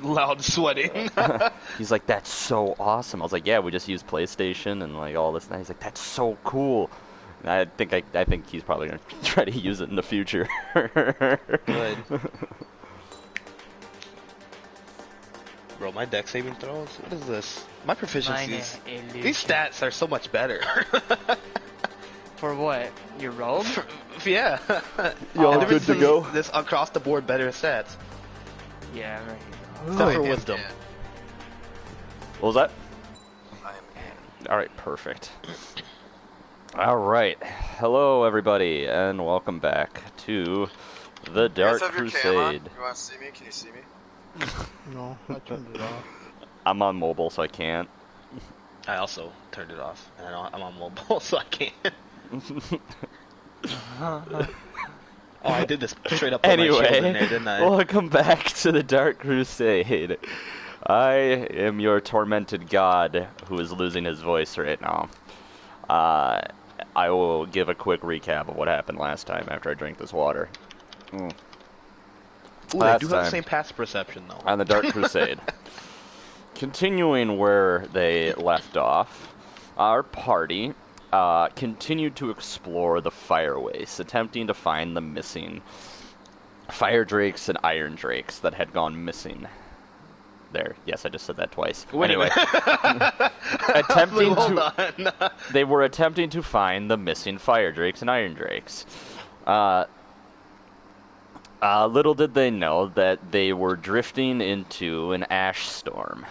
Loud sweating. He's like, that's so awesome. I was like, yeah, we just use PlayStation and like all this. And he's like, that's so cool. And I think he's probably gonna try to use it in the future. Good. Bro, my deck saving throws. What is this? My proficiencies. These stats are so much better. For what? Your rogue? Yeah. You all good to go? This across the board better stats. Yeah, right. Except for wisdom. What was that? I am All right, perfect. All right, hello everybody, and welcome back to the Dark Crusade. You want to see me? Can you see me? No, I turned it off. I'm on mobile, so I can't. I also turned it off, and I'm on mobile, so I can't. Oh, I did this straight up. Anyway, in there, didn't I? welcome back to the Dark Crusade. I am your tormented god who is losing his voice right now. I will give a quick recap of what happened last time after I drink this water. Ooh, they do have the same passive perception, though. On the Dark Crusade. Continuing where they left off, our party continued to explore the fireways, attempting to find the missing fire drakes and iron drakes that had gone missing. There, yes, I just said that twice. Wait anyway, they were attempting to find the missing fire drakes and iron drakes. Little did they know that they were drifting into an ash storm,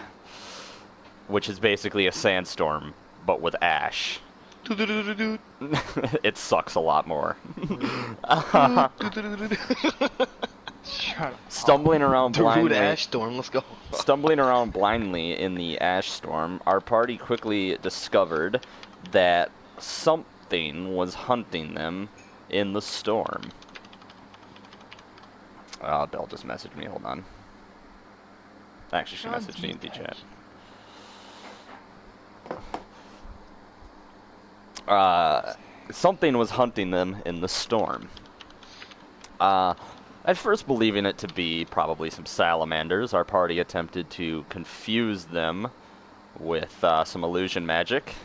which is basically a sandstorm, but with ash. It sucks a lot more. Stumbling around blindly. Ash storm, let's go. Stumbling around blindly in the ash storm, our party quickly discovered that something was hunting them in the storm. Belle just messaged me. Hold on. Actually, she messaged me in the chat. Something was hunting them in the storm. At first believing it to be probably some salamanders, our party attempted to confuse them with some illusion magic,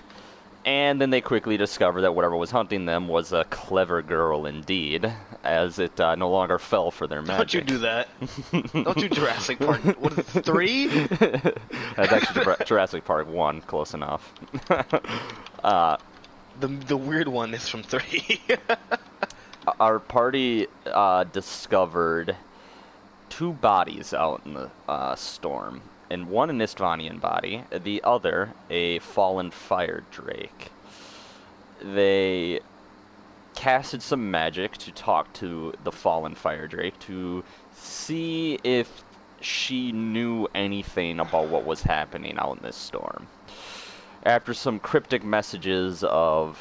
and then they quickly discovered that whatever was hunting them was a clever girl indeed, as it no longer fell for their magic. Don't you do that. Don't you Jurassic Park. What is it, 3? That's actually Jurassic Park 1, close enough. The weird one is from 3. Our party discovered 2 bodies out in the storm, and one an Istvanian body, the other a fallen fire drake. They casted some magic to talk to the fallen fire drake to see if she knew anything about what was happening out in this storm. After some cryptic messages of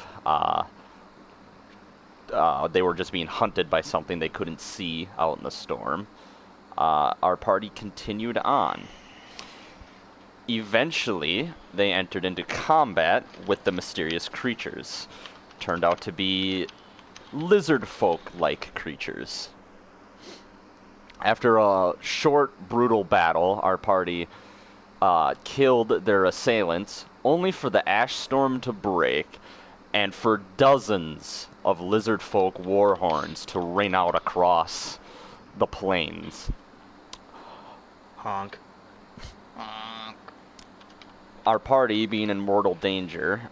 they were just being hunted by something they couldn't see out in the storm, our party continued on. Eventually, they entered into combat with the mysterious creatures. Turned out to be lizard folk-like creatures. After a short, brutal battle, our party killed their assailants, only for the ash storm to break, and for dozens of lizard folk war horns to ring out across the plains. Honk. Our party, being in mortal danger,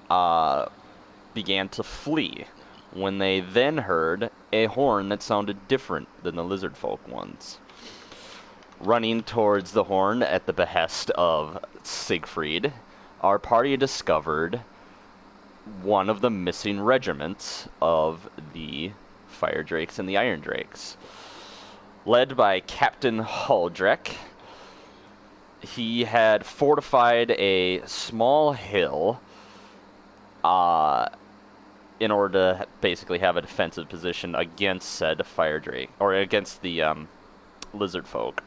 began to flee, when they then heard a horn that sounded different than the lizard folk ones. Running towards the horn at the behest of Siegfried, our party discovered one of the missing regiments of the Fire Drakes and the Iron Drakes. Led by Captain Huldrek, he had fortified a small hill in order to basically have a defensive position against said Fire Drake, or against the lizard folk.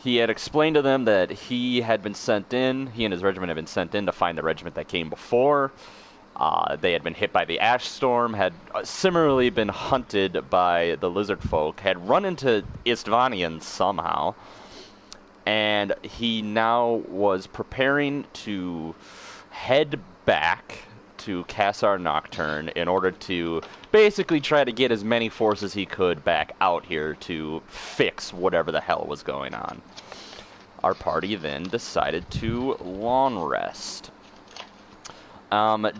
He had explained to them that he and his regiment had been sent in to find the regiment that came before, They had been hit by the ash storm, had similarly been hunted by the lizard folk, had run into Istvanian somehow, and he now was preparing to head back to Kassar Nocturne in order to basically try to get as many forces he could back out here to fix whatever the hell was going on. Our party then decided to long rest.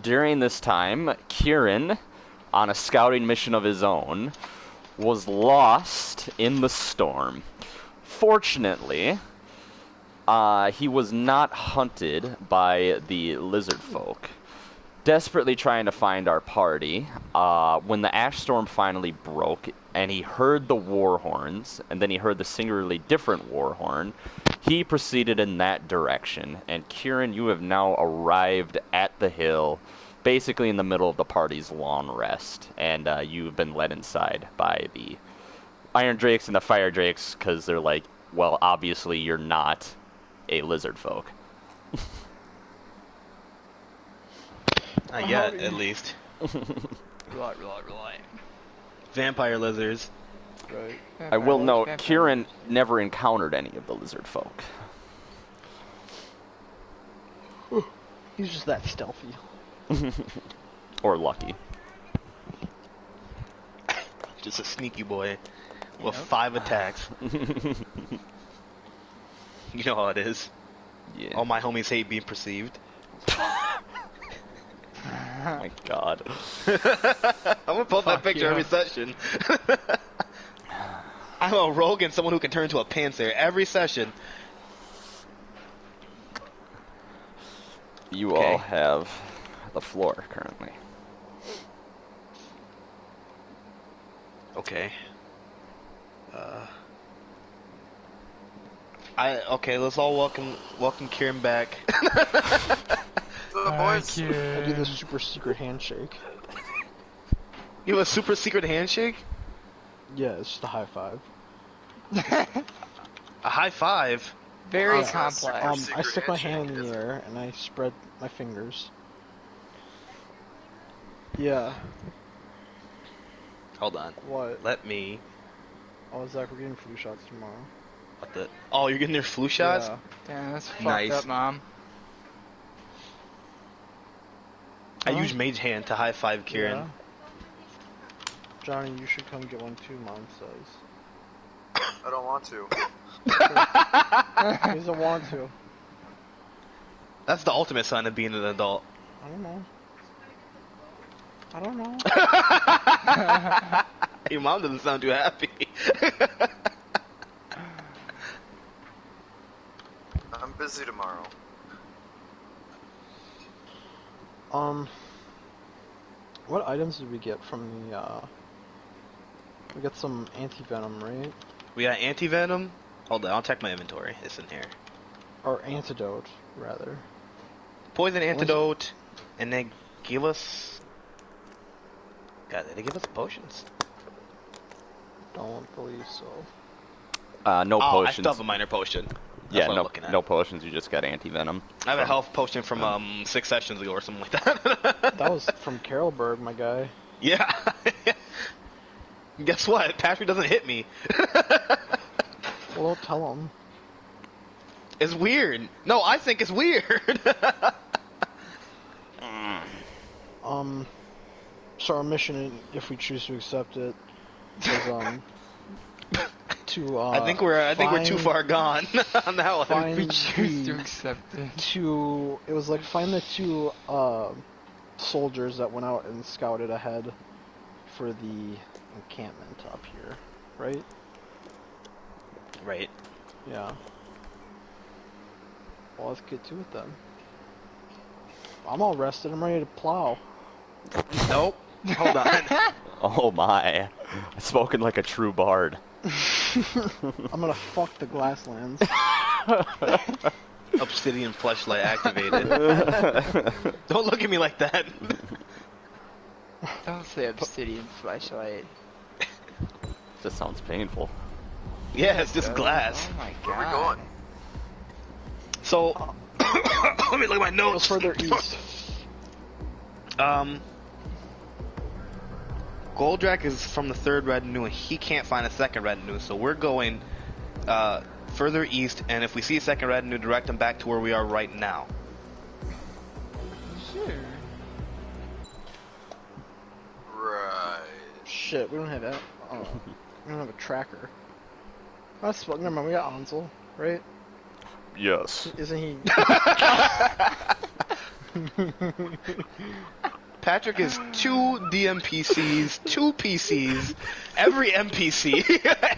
During this time, Kieran, on a scouting mission of his own, was lost in the storm. Fortunately, he was not hunted by the lizard folk. Desperately trying to find our party, when the ash storm finally broke and he heard the war horns, and then he heard the singularly different war horn, he proceeded in that direction. And Kieran, you have now arrived at the hill, basically in the middle of the party's long rest, and you've been led inside by the Iron Drakes and the Fire Drakes, because they're like, well, obviously you're not a lizard folk. Not yet, at least. Right. Vampire lizards. Right. I will note, Kieran never encountered any of the lizard folk. He's just that stealthy. Or lucky. Just a sneaky boy with 5 attacks. You know how it is. Yeah. All my homies hate being perceived. Oh my god. I'm gonna post that picture every session. I'm a rogue and someone who can turn into a panther every session. You all have the floor currently. Okay. Let's all welcome Kieran back. The boys. I do this super secret handshake. You have a super secret handshake? Yeah, it's just a high five. A high five? Very Awesome. complex. I stick my handshake, hand in is the it? air and I spread my fingers. Yeah. Hold on. What? Let me. Oh, Zach, we're getting flu shots tomorrow. What the? Oh, you're getting their flu shots? Yeah. Damn, that's fucked Nice. up, Mom. I use Mage Hand to high five Kieran. Yeah. Johnny, you should come get one too, Mom says. I don't want to. He doesn't want to. That's the ultimate sign of being an adult. I don't know. I don't know. Your mom doesn't sound too happy. I'm busy tomorrow. What items did we get from the, we got some anti-venom, right? We got anti-venom. Hold on, I'll check my inventory. It's in here. Or antidote, rather. Poison antidote, and they give us... God, they give us potions. Don't believe so. No I potions. still have a minor potion. That's Yeah, what I'm looking at. no potions. You just got anti-venom. I have a health potion from 6 sessions ago or something like that. That was from Carolberg, my guy. Yeah. Guess what? Patrick doesn't hit me. Well, don't tell him. It's weird. No, I think it's weird. So our mission, if we choose to accept it, is to I think we're too far gone on that one. find We choose to the accept it. two. It was like find the two soldiers that went out and scouted ahead for the encampment up here, right? Right. Yeah. Well, let's get to it then. I'm all rested. I'm ready to plow. Nope. Hold on. Oh my. Spoken like a true bard. I'm gonna fuck the Glasslands. Obsidian fleshlight activated. Don't look at me like that. Don't say obsidian flashlight. This sounds painful. Yeah, it's just glass. Oh my god. Where are we going? So, let me look at my Go notes. further east. Goldrak is from the third retinue, and he can't find a second retinue, so we're going further east, and if we see a second retinue, direct them back to where we are right now. Sure. Right. Shit, we don't have that. We don't have a tracker. That's never mind. We got Ansel, right? Yes. Isn't he? Patrick is 2 DMPCs, 2 PCs, every NPC,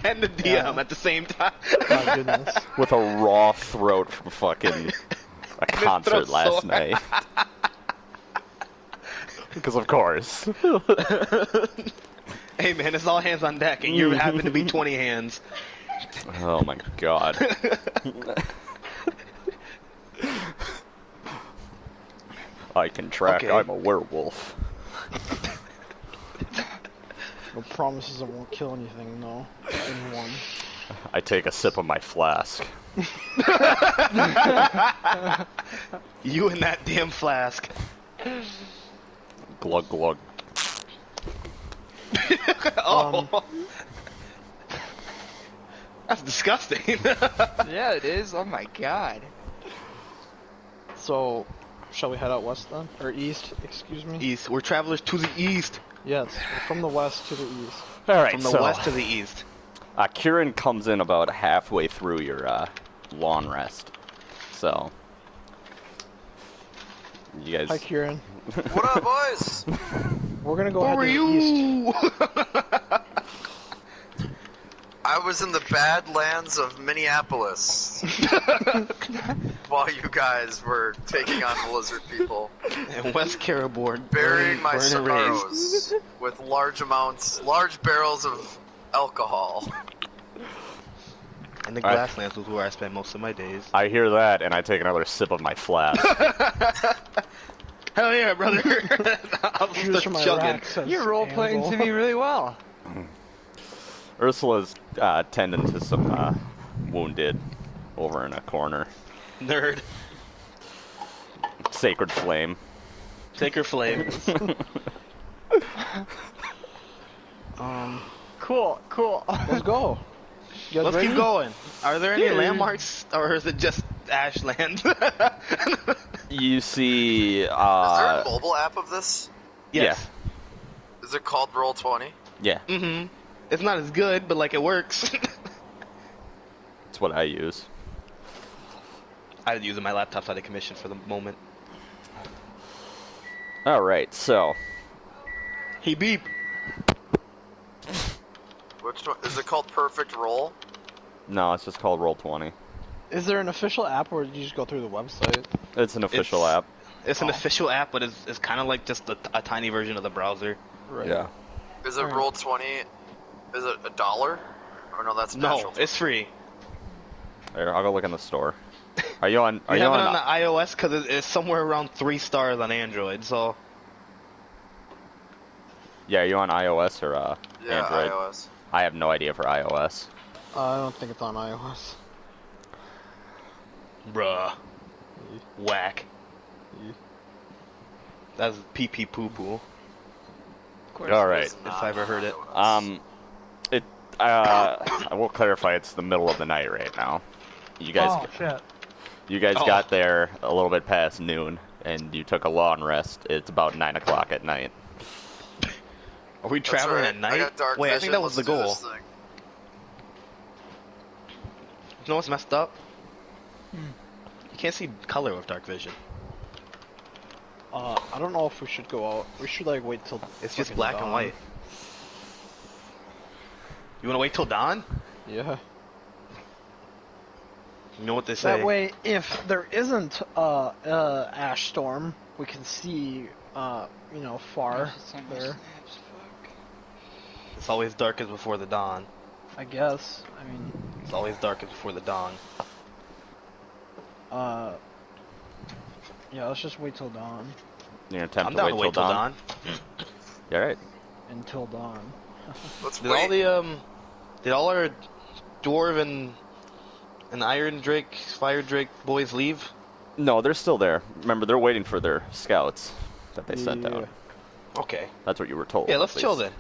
and the DM at the same time. My goodness. With a raw throat from fucking a concert throat's last sore. night. Because of course. Hey man, it's all hands on deck, and you happen to be 20 hands. Oh my god. I can track, Okay. I'm a werewolf. No promises I won't kill anything, no. Anyone. I take a sip of my flask. You and that damn flask. Glug glug. Oh. That's disgusting. Yeah, it is. Oh my god. So, shall we head out west then? Or east, excuse me? East. We're travelers to the east. Yes, we're from the west to the east. Alright, From the so west to the east. Kieran comes in about halfway through your lawn rest. So you guys Hi, Kieran. What up, boys? We're gonna go Who head are to the east. you? I was in the Badlands of Minneapolis while you guys were taking on the lizard people, And West Caribou. burying my born and raised. sorrows with large barrels of alcohol. And the Glasslands was where I spent most of my days. I hear that and I take another sip of my flask. Hell yeah, brother. I'm Cheers just for my chugging. rack, says You're role playing Ansel. to me really well. Ursula's tending to some wounded over in a corner. Nerd. Sacred flame. Take her flame. Cool, cool. Let's go. You guys Let's ready? keep going. Are there any Dude. landmarks, or is it just Ashland? You see Is there a mobile app of this? Yes. Is it called Roll20? yeah, Mm-hmm. It's not as good, but like it works. it's what I use. I was using my laptop's out of commission for the moment. Alright, so He beep. Which one? Is it called Perfect Roll? no, it's just called Roll20. Is there an official app or do you just go through the website? It's an official It's- app. It's an official app, but it's kind of like just a tiny version of the browser. Right. Yeah. Is it Alright. Roll20? Is it $1? Or no, that's No, natural. it's free. There, I'll go look in the store. Are you on? Are You you have it on? on the iOS because it's somewhere around 3 stars on Android. So Yeah, are you on iOS or Yeah, Android? iOS. I have no idea for iOS. I don't think it's on iOS. bruh, whack. Yeah. That's pee pee poo poo. Of course. All right. It's If not I ever heard it. iOS. I will clarify. It's the middle of the night right now. You guys, Oh, shit. you guys Oh. got there a little bit past noon, and you took a lawn rest. It's about 9 o'clock at night. Are we That's traveling right. at night? I got dark Wait, I vision. think that was the Let's do goal. this thing. You know what's messed up? You can't see color with dark vision. I don't know if we should go out. We should like wait till It's just fucking black and dawn. white. You wanna wait till dawn? Yeah. You know what they say. That way, if there isn't ash storm, we can see, far there. It's always darkest before the dawn. I guess. I mean, It's always darkest before the dawn. yeah. Let's just wait till dawn. You're gonna attempt I'm to down wait to till wait till dawn. dawn. All right. Until dawn. Let's Did wait. all the did all our dwarf and iron drake, fire drake boys leave? No, they're still there. Remember, they're waiting for their scouts. that they sent out. Okay. That's what you were told. Yeah, at let's chill least.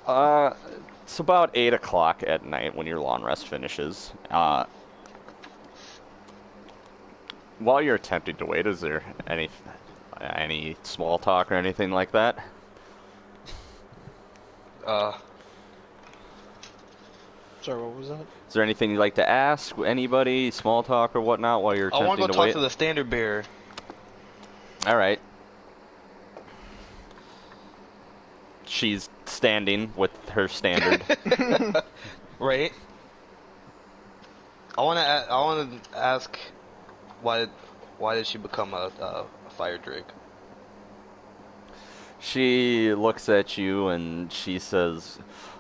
then. It's about 8 o'clock at night when your long rest finishes. While you're attempting to wait, is there any small talk or anything like that? Sorry, what was that? Is there anything you'd like to ask anybody, small talk or whatnot, while you're I want attempting to to go wait? talk to the standard bearer. All right. She's standing with her standard. Right. I want to ask why did she become a fire drake? She looks at you and she says,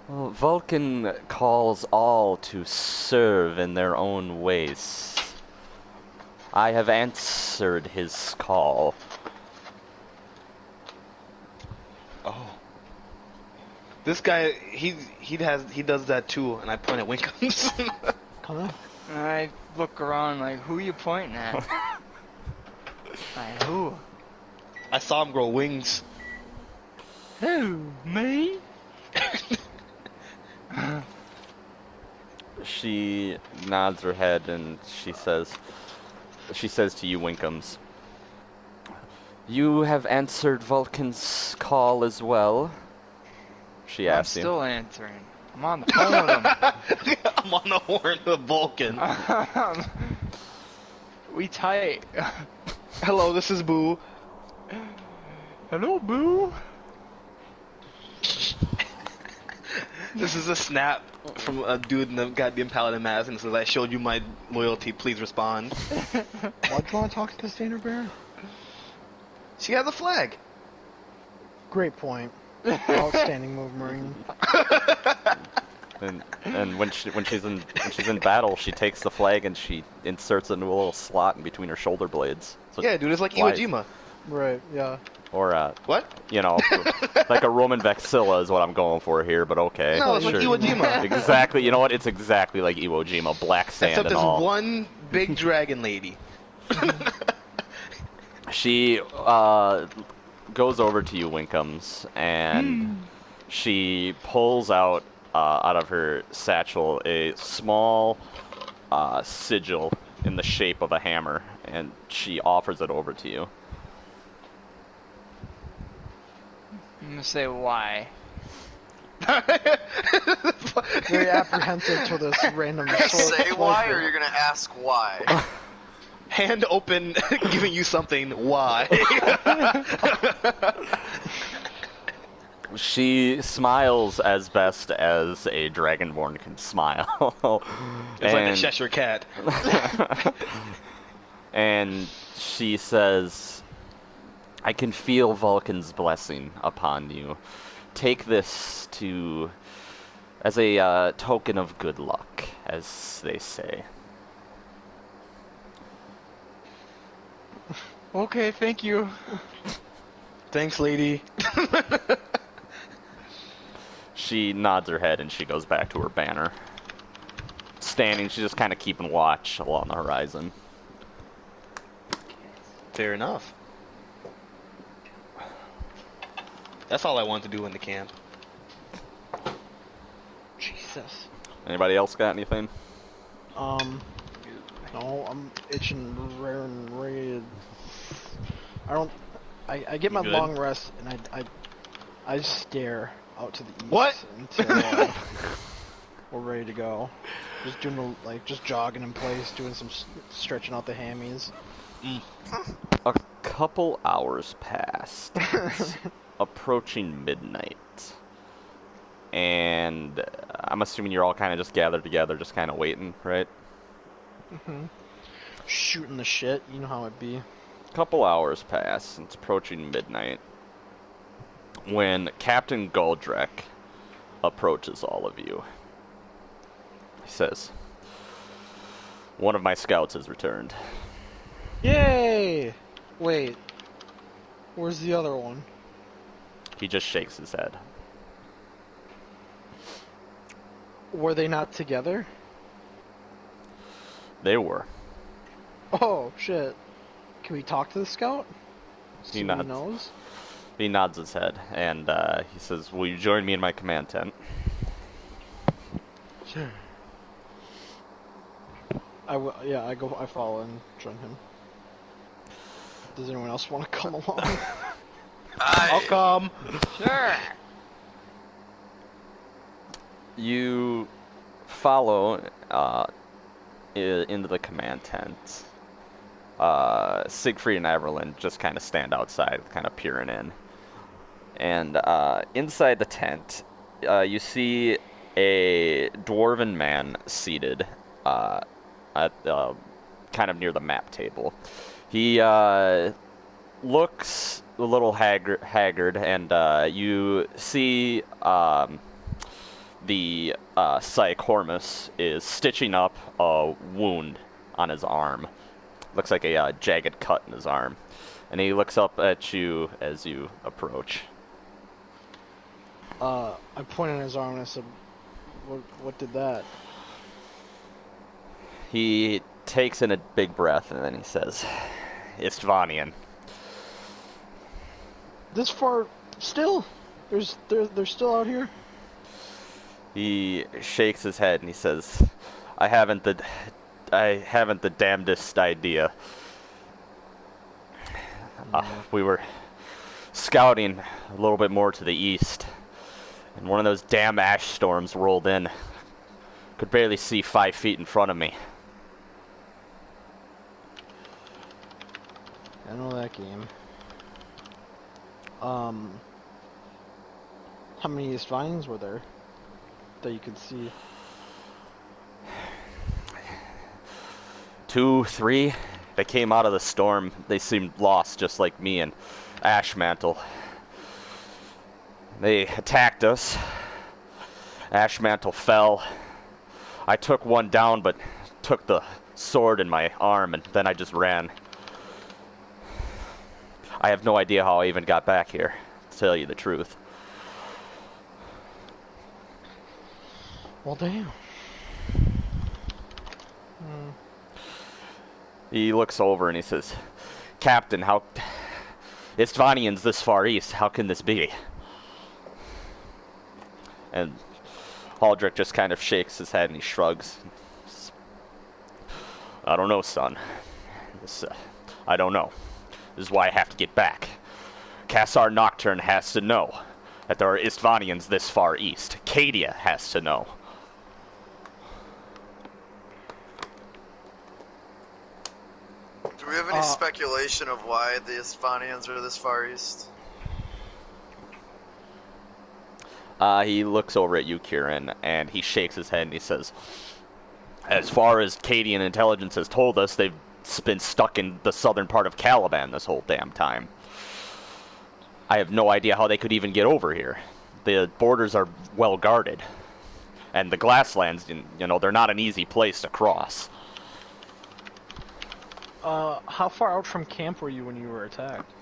"Well, Vulcan calls all to serve in their own ways. I have answered his call." Oh. This guy, he does that too, and I point at Winkums. Come on. I look around like, who you pointing at? Like, who? I saw him grow wings. Who? Me? She nods her head and she says to you, Winkums, "You have answered Vulcan's call as well?" She I'm asks you. still answering. I'm on the phone with him. I'm on the horn of Vulcan. We tight. Hello, this is Boo. Hello, Boo. This is a snap from a dude in the goddamn paladin mask, and it says, "I showed you my loyalty. Please respond." Why do you want to talk to the standard bearer? She has a flag. Great point. Outstanding move, Marine. And when she's in battle, she takes the flag and she inserts it into a little slot in between her shoulder blades. So Yeah, dude, it's like flies. Iwo Jima. Right, yeah. Or What? you know, like a Roman vexilla is what I'm going for here. But okay, No, it's like Iwo Jima. Exactly. You know what? It's exactly like Iwo Jima, black sand Except and there's all. one big dragon lady. She goes over to you, Winkums, and she pulls out of her satchel a small sigil in the shape of a hammer, and she offers it over to you. I'm gonna say why. Very apprehensive to this random sword. Say why, or you're gonna ask why? Hand open, giving you something. Why? She smiles as best as a dragonborn can smile. It's like a Cheshire cat. And she says, "I can feel Vulcan's blessing upon you. Take this as a token of good luck, as they say." Okay, thank you. Thanks, lady. She nods her head and she goes back to her banner. Standing, she's just kind of keeping watch along the horizon. Fair enough. That's all I want to do in the camp. Jesus. Anybody else got anything? No, I'm itching rare and raid. I get my good? long rest and I just stare out to the east. What? Until we're ready to go. Just doing just jogging in place, doing some stretching out the hammies. A couple hours passed. It's approaching midnight. And I'm assuming you're all kind of just gathered together, just kind of waiting, right? Shooting the shit, you know how it be. Couple hours pass, and it's approaching midnight, when Captain Goldreck approaches all of you. He says, "One of my scouts has returned." Yay! Wait, where's the other one? He just shakes his head. Were they not together? They were. Oh, shit. Can we talk to the scout? See what he knows? He nods his head, and he says, "Will you join me in my command tent?" Sure. I follow and join him. Does anyone else want to come along? I'll come. Sure. You follow into the command tent. Siegfried and Everlyn just kind of stand outside, kind of peering in. And inside the tent, you see a dwarven man seated at kind of near the map table. He looks a little haggard, and you see the Psych Hormus is stitching up a wound on his arm. Looks like a jagged cut in his arm. And he looks up at you as you approach. I pointed at his arm and I said, what did that? He takes in a big breath and then he says, "Istvanian." This far still? They're still out here? He shakes his head and he says, I haven't the damnedest idea. We were scouting a little bit more to the east, and one of those damn ash storms rolled in. Could barely see 5 feet in front of me. I know that game. How many Istvanians were there that you could see? 2, 3. They came out of the storm. They seemed lost, just like me and Ashmantle. They attacked us. Ashmantle fell. I took one down, but took the sword in my arm, and then I just ran. I have no idea how I even got back here, to tell you the truth. Well, damn. He looks over and he says, "Captain, how... Istvanian's this far east. How can this be?" And Haldrick just kind of shakes his head and he shrugs. "I don't know, son. I don't know. This is why I have to get back. Cassar Nocturne has to know that there are Istvanians this far east. Cadia has to know." Do we have any speculation of why the Istvanians are this far east? He looks over at you, Kieran, and he shakes his head and he says, "As far as Cadian intelligence has told us, they've been stuck in the southern part of Caliban this whole damn time. I have no idea how they could even get over here. The borders are well guarded. And the Glasslands, they're not an easy place to cross." How far out from camp were you when you were attacked?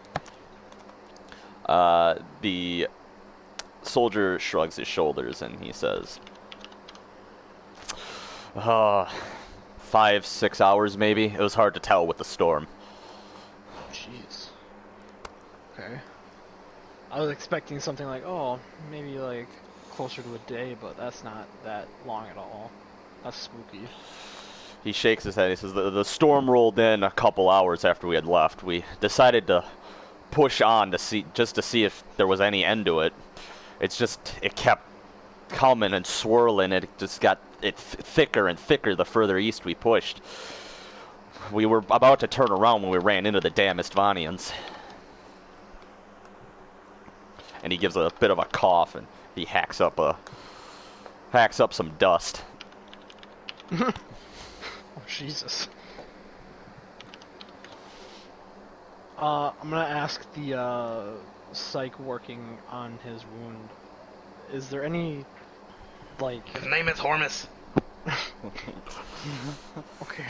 The soldier shrugs his shoulders and he says, 5, 6 hours maybe. It was hard to tell with the storm. Jeez. Okay. I was expecting something like, maybe like closer to a day, but that's not that long at all. That's spooky. He shakes his head. He says, the storm rolled in a couple hours after we had left. We decided to push on to see if there was any end to it. It kept coming and swirling. It just got thicker and thicker the further east we pushed. We were about to turn around when we ran into the damn Istvanians. And he gives a bit of a cough and he hacks up some dust. Oh, Jesus. I'm gonna ask the psych working on his wound. Is there any, like... His name is Hormus. Okay.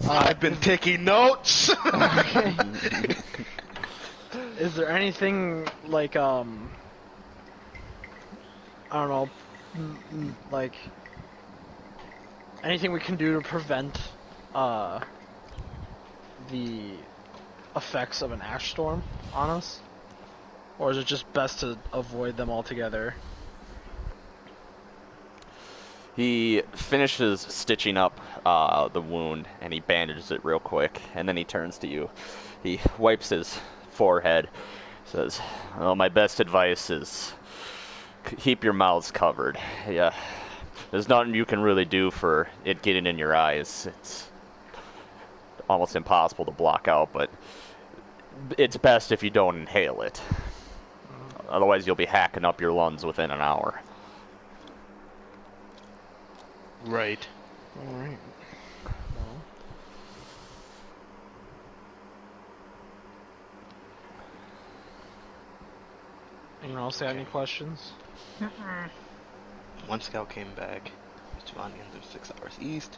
I've been taking notes. Okay. Is there anything like I don't know, like anything we can do to prevent the effects of an ash storm on us? Or is it just best to avoid them altogether? He finishes stitching up the wound, and he bandages it real quick, and then he turns to you. He wipes his forehead, says, well, my best advice is keep your mouths covered. Yeah, there's nothing you can really do for it getting in your eyes. It's almost impossible to block out, but it's best if you don't inhale it. Otherwise, you'll be hacking up your lungs within an hour. Right. Alright. Well. Anyone else have any questions? One scout came back. Two onions are 6 hours east.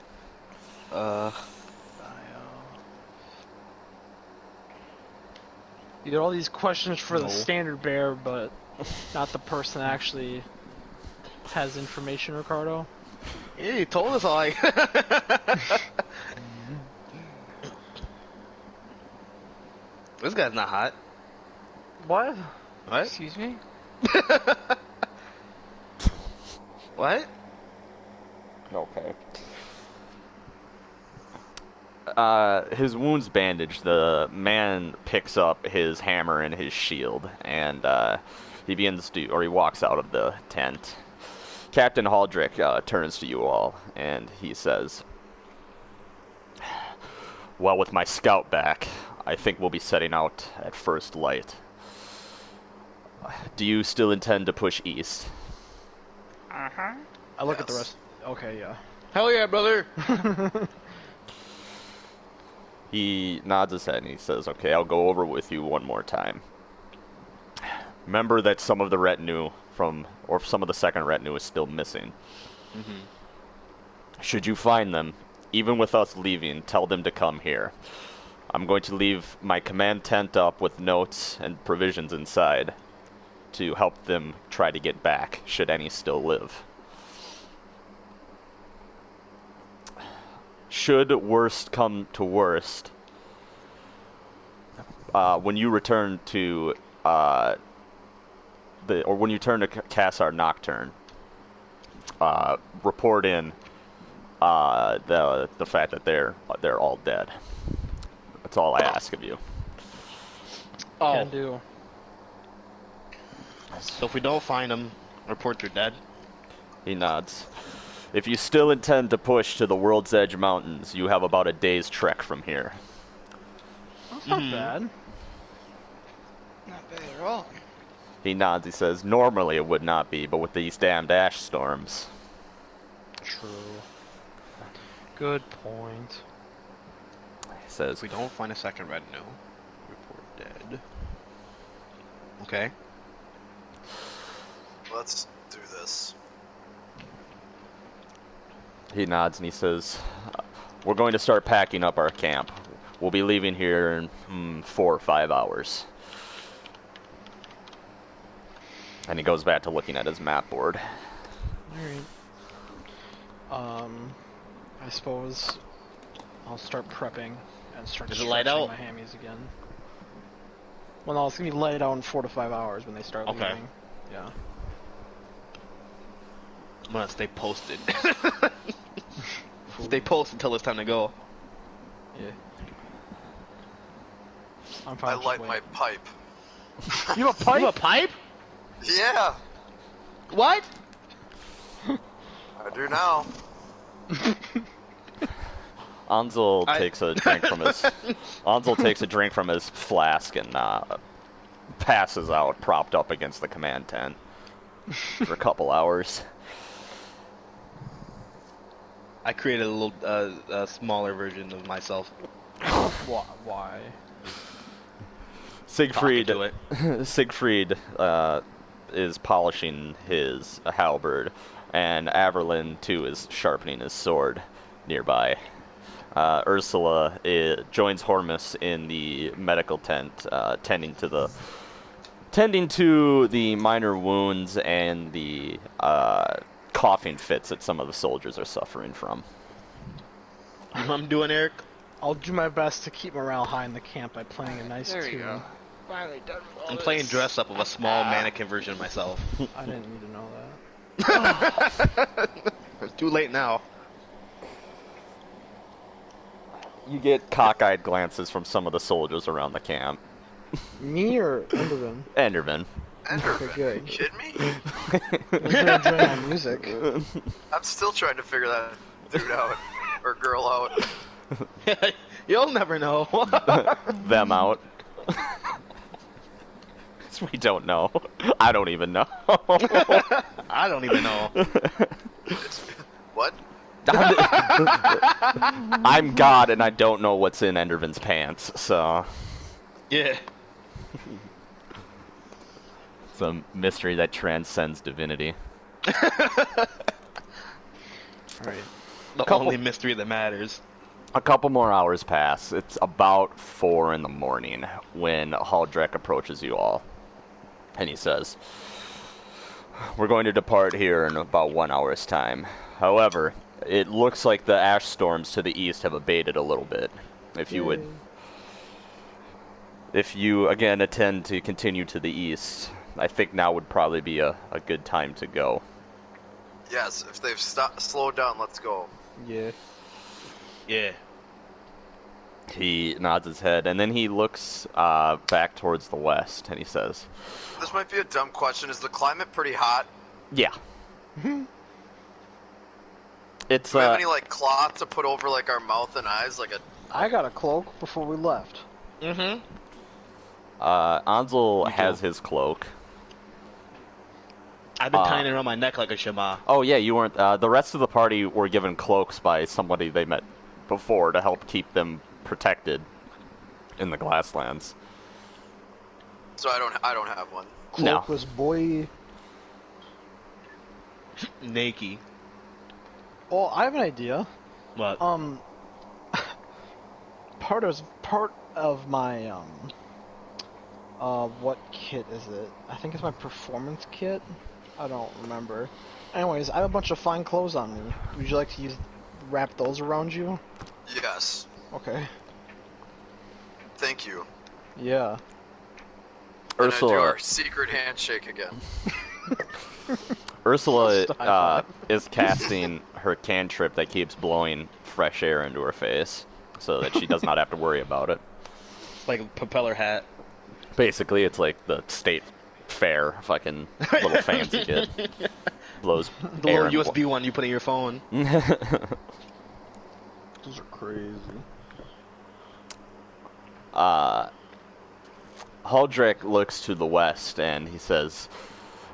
You did all these questions for No. the standard bear, but not the person that actually has information, Ricardo. Yeah, you told us all. This guy's not hot. What? What? Excuse me? What? Okay. His wound's bandaged. The man picks up his hammer and his shield, and he walks out of the tent. Captain Haldrick turns to you all, and he says, well, with my scout back, I think we'll be setting out at first light. Do you still intend to push east? Uh-huh. I look at the rest. Okay, yeah. Hell yeah, brother. He nods his head and he says, okay, I'll go over with you one more time. Remember that some of the retinue some of the second retinue is still missing. Mm-hmm. Should you find them, even with us leaving, tell them to come here. I'm going to leave my command tent up with notes and provisions inside to help them try to get back, should any still live. Should worst come to worst, when you return to when you turn to Cassar Nocturne, report in the fact that they're all dead. That's all I ask of you. Can do. So if we don't find them, report they're dead. He nods. If you still intend to push to the World's Edge Mountains, you have about a day's trek from here. That's not bad. Not bad at all. He nods. He says, normally it would not be, but with these damned ash storms. True. Good point. He says, If we don't find a second retinue, report dead. Okay. Let's do this. he nods and he says, we're going to start packing up our camp. We'll be leaving here in 4 or 5 hours. And he goes back to looking at his map board. Alright. I suppose I'll start prepping and start Is it light out? my hammies again. Well, no, it's gonna be light out in 4 to 5 hours when they start Okay. leaving. Yeah. I'm gonna stay posted. Stay posted until it's time to go. Yeah. I'm I fine. just light wait. my pipe. You have a pipe? You have a pipe? Yeah, What? I do now. Ansel takes a drink from his flask and passes out, propped up against the command tent for a couple hours. I created a little, a smaller version of myself. Why? Siegfried, Talking to Siegfried is polishing his halberd, and Averlin too is sharpening his sword nearby. Ursula joins Hormus in the medical tent, tending to the minor wounds and the coughing fits that some of the soldiers are suffering from. I'm doing, Eric. I'll do my best to keep morale high in the camp by playing a nice There tune. you go. Finally done with all I'm this. playing dress up of a small mannequin version of myself. I didn't need to know that. It's too late now. You get cockeyed glances from some of the soldiers around the camp. Me or Enderman? Enderman. Enderman, are good. you kidding me? You're enjoying my music. I'm still trying to figure that dude out. Or girl out. You'll never know. Them out. We don't know. I don't even know. I don't even know. What? I'm God and I don't know what's in Enderman's pants, so... Yeah. It's a mystery that transcends divinity. Alright. The Couple- only mystery that matters. A couple more hours pass. It's about 4 in the morning when Haldrek approaches you all. And he says, "We're going to depart here in about 1 hour's time. However, it looks like the ash storms to the east have abated a little bit. If you again intend to continue to the east, I think now would probably be a good time to go." Yes, if they've slowed down, let's go. Yeah. Yeah. He nods his head, and then he looks back towards the west, and he says, This might be a dumb question. Is the climate pretty hot? "Yeah." It's Do we have any, like, cloth to put over, like, our mouth and eyes? Like a... I got a cloak before we left. Mm-hmm. Ansel has his cloak. I've been tying it around my neck like a shema. Oh yeah, you weren't. The rest of the party were given cloaks by somebody they met before to help keep them protected in the Glasslands. So I don't have one. Cloak No. was boy. Naked. Oh, I have an idea. What? Part of my what kit is it? I think it's my performance kit. I don't remember. Anyways, I have a bunch of fine clothes on me. Would you like to wrap those around you? Yes. Okay. Thank you. Yeah. And I do Ursula. our secret handshake again. Ursula is casting her cantrip that keeps blowing fresh air into her face, so that she does not have to worry about it. It's like a propeller hat. Basically, it's like the state fair fucking little fans you get. Blows The air. little USB one you put in your phone. Those are crazy. Haldrek looks to the west and he says,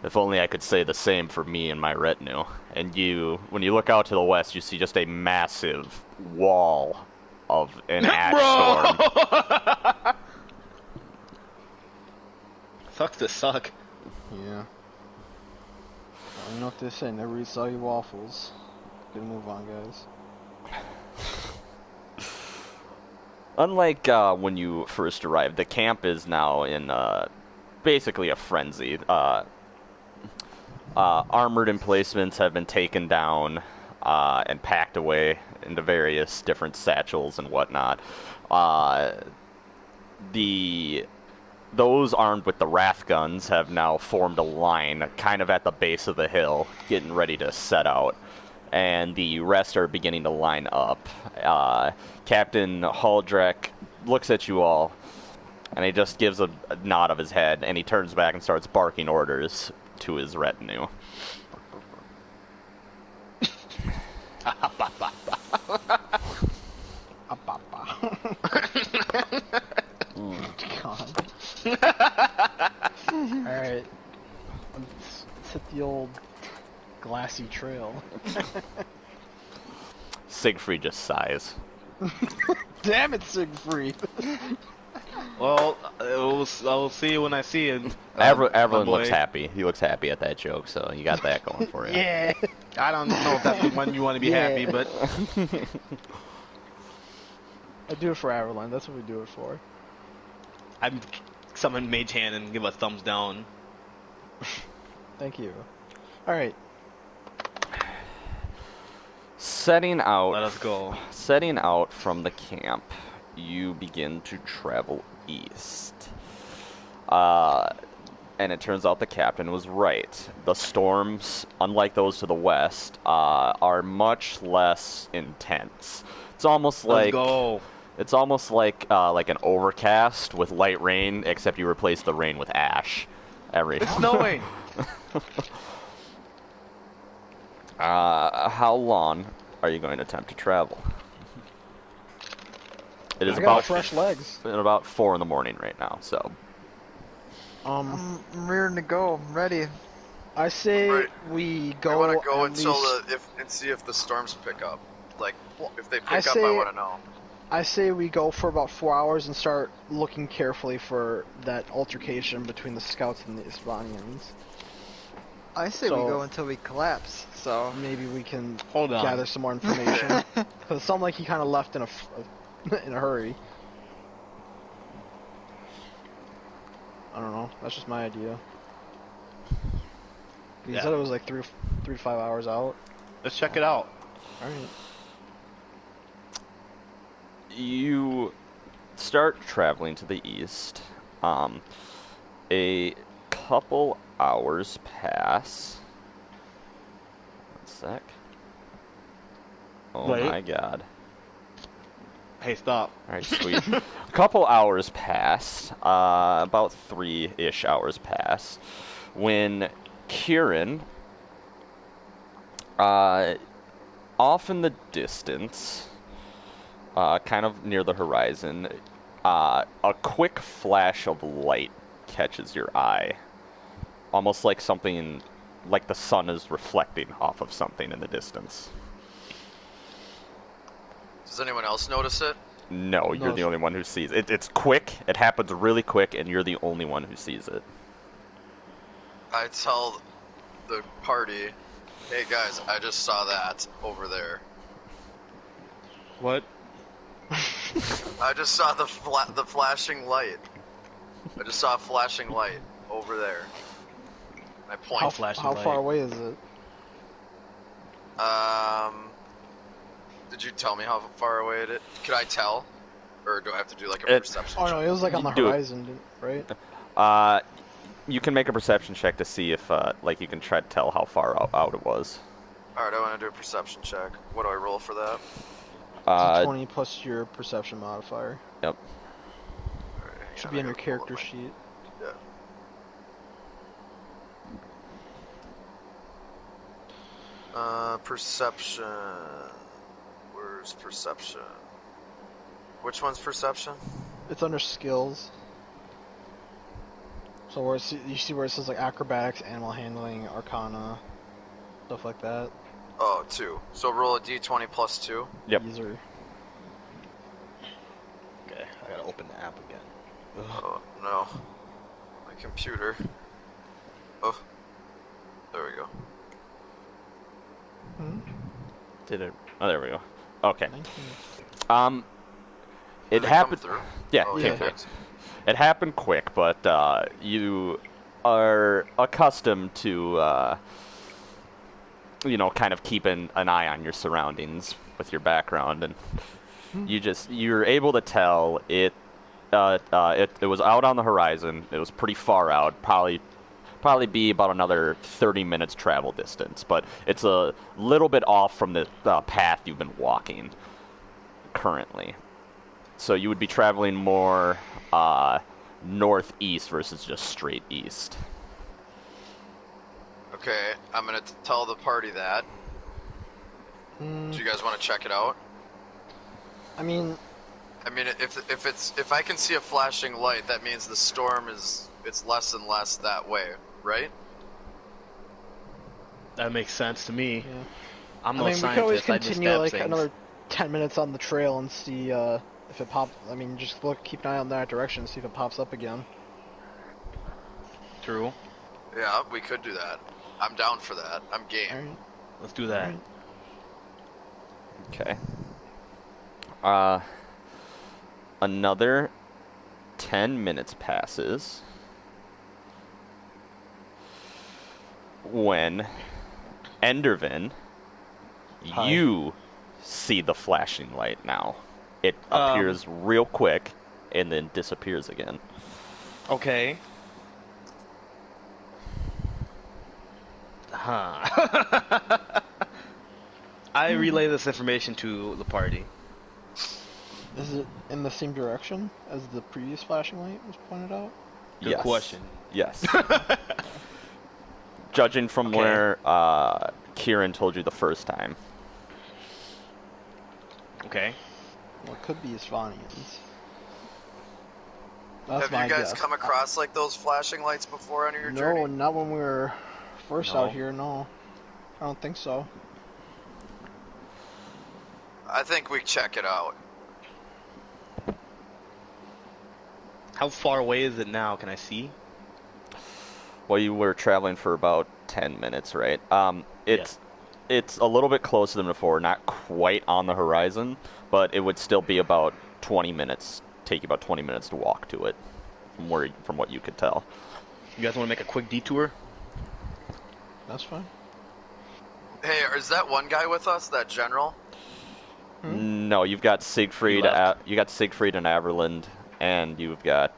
"If only I could say the same for me and my retinue." And when you look out to the west, you see just a massive wall of an ash storm. Sucks to suck. Yeah. You know what they say, never eat soggy waffles. Gotta move on, guys. Unlike when you first arrived, the camp is now in basically a frenzy. Armored emplacements have been taken down and packed away into various different satchels and whatnot. Those armed with the wrath guns have now formed a line kind of at the base of the hill, getting ready to set out. And the rest are beginning to line up. Captain Haldrek looks at you all, and he just gives a nod of his head, and he turns back and starts barking orders to his retinue. God. Alright. Let's hit the old glassy trail. Siegfried just sighs. Damn it, Siegfried! Well, I'll see you when I see you. Averlin boy. looks happy. He looks happy at that joke, so you got that going for you. Yeah! I don't know if that's the one you want to be Yeah. happy, but I do it for Averland, that's what we do it for. I'm summon Mage Hand and give a thumbs down. Thank you. Alright. Setting out. Let us go. Setting out from the camp, you begin to travel east. And it turns out the captain was right. The storms, unlike those to the west, are much less intense. It's almost Let's like go. it's almost like an overcast with light rain, except you replace the rain with ash. It's snowing. How long are you going to attempt to travel? It is I got about fresh legs. about 4 in the morning right now. So I'm rearing to go. I'm ready. I say Right. we We go. want to go at until least- and see if the storms pick up. Like, if they I pick up, I say- want to know. I say we go for about 4 hours and start looking carefully for that altercation between the scouts and the Isbanians. I say So- we go until we collapse. So Maybe we can Hold on. gather some more information. Because it sounded like he kind of left in a hurry. I don't know. That's just my idea. He Yeah. said it was like 3 to 5 hours out. Let's check it out. All right. you start traveling to the east. A couple hours pass. 1 sec. Oh Wait. my god. Hey, stop. Alright, sweet. A couple hours pass, about 3-ish hours pass, when Kieran, off in the distance, kind of near the horizon, a quick flash of light catches your eye. Almost like something, like the sun is reflecting off of something in the distance. Does anyone else notice it? No, you're No. the only one who sees it. It's quick, it happens really quick, and you're the only one who sees it. I tell the party, hey guys, I just saw that over there. What? I just saw the flashing light. I just saw a flashing light over there. I point. How far away is it? Did you tell me how far away it is? Could I tell? Or do I have to do like a perception Oh no, check? it was like on You the do it. horizon, right? You can make a perception check to see if, like, you can try to tell how far out it was. Alright, I want to do a perception check. What do I roll for that? D20 plus your perception modifier. Yep. Alright, hang Should on, be I on your gotta pull character up my- sheet. Perception. Where's perception? Which one's perception? It's under skills. So where you see where it says like acrobatics, animal handling, arcana, stuff like that. Oh, 2. So roll a d20 plus 2. Yep. Easier. Okay, I gotta open the app again. Oh, no. My computer. Oh. There we go. Did it? Oh, there we go. Okay. 19. It Did come happened. through? Yeah, Oh, it came yeah. through. It happened quick, but you are accustomed to, kind of keeping an eye on your surroundings with your background, and you're able to tell it was out on the horizon. It was pretty far out, probably be about another 30 minutes travel distance, but it's a little bit off from the path you've been walking currently. So you would be traveling more northeast versus just straight east. Okay, I'm gonna tell the party that. Do you guys want to check it out? I mean, I mean, if I can see a flashing light, that means the storm it's less and less that way, right? That makes sense to me. yeah. I'm I no mean, we could always scientist. I just continue stab like things. another 10 minutes on the trail and see if it pops. I mean, just keep an eye on that direction, see if it pops up again. True. Yeah, we could do that. I'm down for that. I'm game. All right. Let's do that. Okay. Another 10 minutes passes when Endervin, Hi. You see the flashing light now. It Um, appears real quick and then disappears again. Okay. Huh. I relay this information to the party. Is it in the same direction as the previous flashing light was pointed out? Good Yes. question. Yes. Judging from Okay. where Kieran told you the first time. Okay. Well, it could be Isvanians. That's Have my you guys guess. come across like those flashing lights before on your No, journey? not when we were first No. out here, no. I don't think so. I think we check it out. How far away is it now? Can I see? Well, you were traveling for about 10 minutes, right? It's a little bit closer than before, not quite on the horizon, but it would still be about 20 minutes. Take you about 20 minutes to walk to it, from what you could tell. You guys want to make a quick detour? That's fine. Hey, is that one guy with us? That general? No, you've got Siegfried. He left. You got Siegfried and Averland, and you've got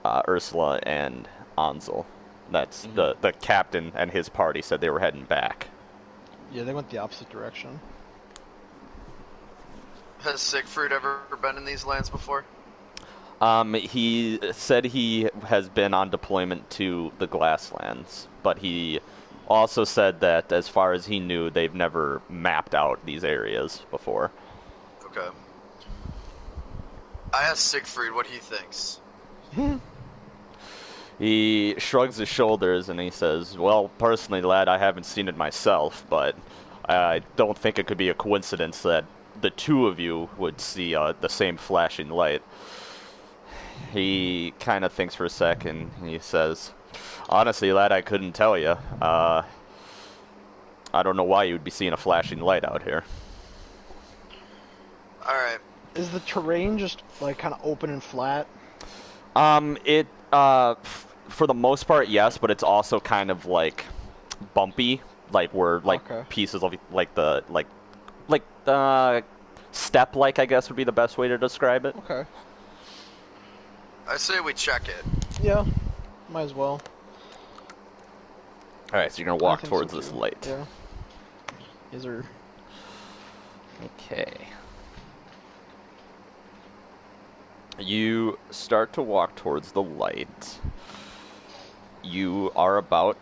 Ursula and Ansel. That's the captain and his party said they were heading back. Yeah, they went the opposite direction. Has Siegfried ever been in these lands before? He said he has been on deployment to the Glasslands, but he also said that as far as he knew, they've never mapped out these areas before. Okay. I asked Siegfried what he thinks. He shrugs his shoulders and he says, well, personally, lad, I haven't seen it myself, but I don't think it could be a coincidence that the two of you would see the same flashing light. He kind of thinks for a second and he says, honestly, lad, I couldn't tell you. I don't know why you would be seeing a flashing light out here. Alright. Is the terrain just, like, kind of open and flat? For the most part, yes, but it's also kind of like bumpy, like where like Okay. pieces of like the step-like, I guess would be the best way to describe it. Okay. I say we check it. Yeah, might as well. All right, so you're gonna I walk think towards so, this too. light. Yeah. Is there... Okay. You start to walk towards the light. You are about,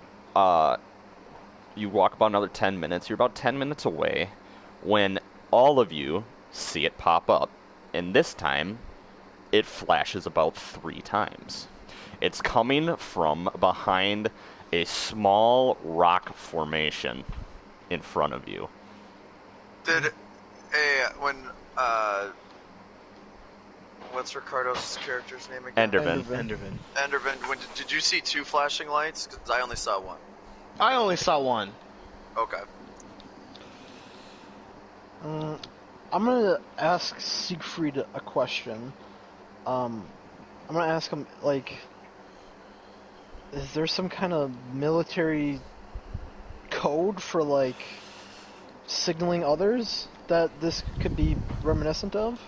you walk about another 10 minutes. You're about 10 minutes away when all of you see it pop up. And this time, it flashes about 3 times. It's coming from behind a small rock formation in front of you. Did when what's Ricardo's character's name again? Enderman. Enderman. Enderman. Did you see 2 flashing lights? Because I only saw 1. I only saw one. Okay. I'm gonna ask Siegfried a question. I'm gonna ask him, like, is there some kind of military code for, like, signaling others that this could be reminiscent of?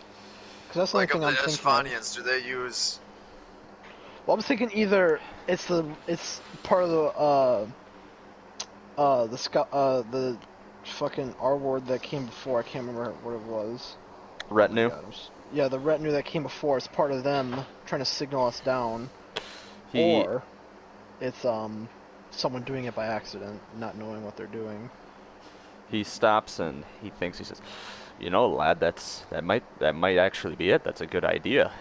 Because that's the Like of only the thing I'm thinking of. Isvanians, do they use... Well, I'm thinking either it's part of the fucking R ward that came before. I can't remember what it was. Retinue. Yeah, the retinue that came before. It's part of them trying to signal us down, He- or it's someone doing it by accident, not knowing what they're doing. He stops and he thinks. He says, "You know, lad, that might actually be it. That's a good idea.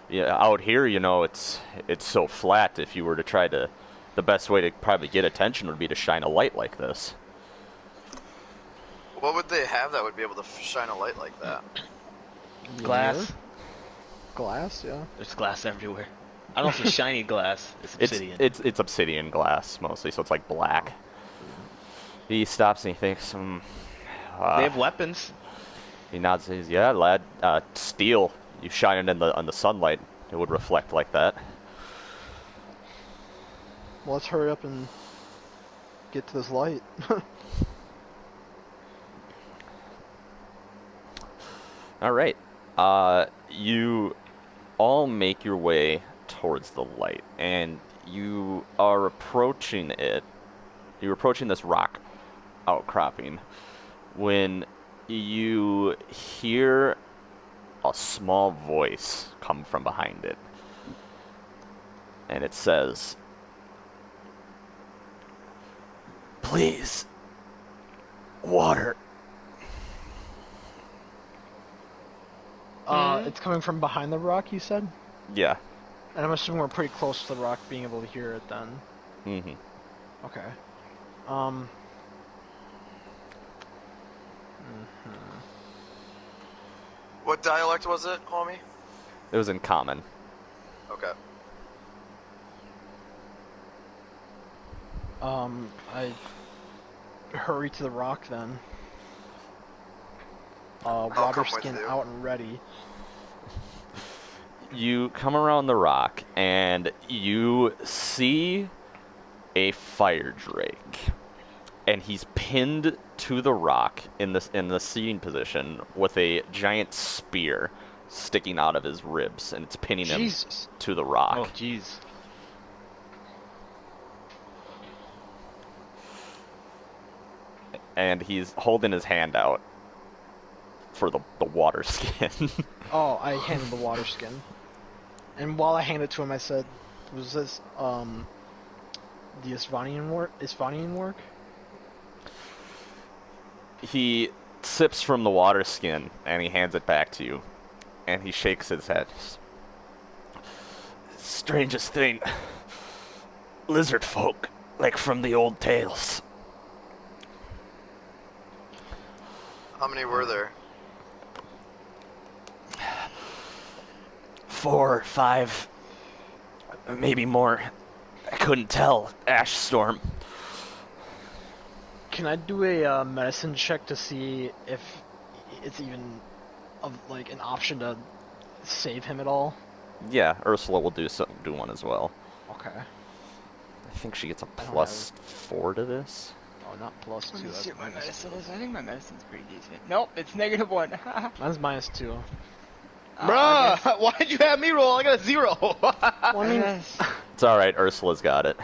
Yeah, out here, you know, it's so flat. If you were to try to, the best way to probably get attention would be to shine a light like this. What would they have that would be able to shine a light like that? Glass. Mirror? Glass, yeah. There's glass everywhere. I don't know if it's shiny glass. It's It's obsidian. it's obsidian glass mostly, so it's like black." He stops and he thinks, They have weapons. He nods and says, "Yeah, lad, steel. You shine it in the sunlight, it would reflect like that." Well, let's hurry up and get to this light. All right. You all make your way towards the light, and you are approaching it. You're approaching this rock outcropping when you hear a small voice come from behind it. And it says, "Please, water." It's coming from behind the rock, you said? Yeah. And I'm assuming we're pretty close to the rock being able to hear it then. Mm-hmm. Okay. What dialect was it, homie? It was in common. Okay. I hurry to the rock then. Water come with skin you. out and ready. You come around the rock, and you see a fire drake. And he's pinned to the rock in the seating position with a giant spear sticking out of his ribs, and it's pinning Jesus. him to the rock. Oh, jeez. And he's holding his hand out for the water skin. Oh, I handed the water skin. And while I handed it to him, I said, was this, the Isvanian work? He sips from the water skin, and he hands it back to you. And he shakes his head. Strangest thing. Lizard folk, like from the old tales. How many were there? 4 or 5, maybe more. I couldn't tell. Ash storm. Can I do a medicine check to see if it's even an option to save him at all? Yeah, Ursula will do one as well. Okay. I think she gets a I don't +4 to this. Oh, not plus Let 2. me That's see what my -2. medicine is. I think my medicine's pretty decent. Nope, it's -1. Mine's -2. Bruh, why did you have me roll? I got a 0. Well, I mean, It's all right. Ursula's got it.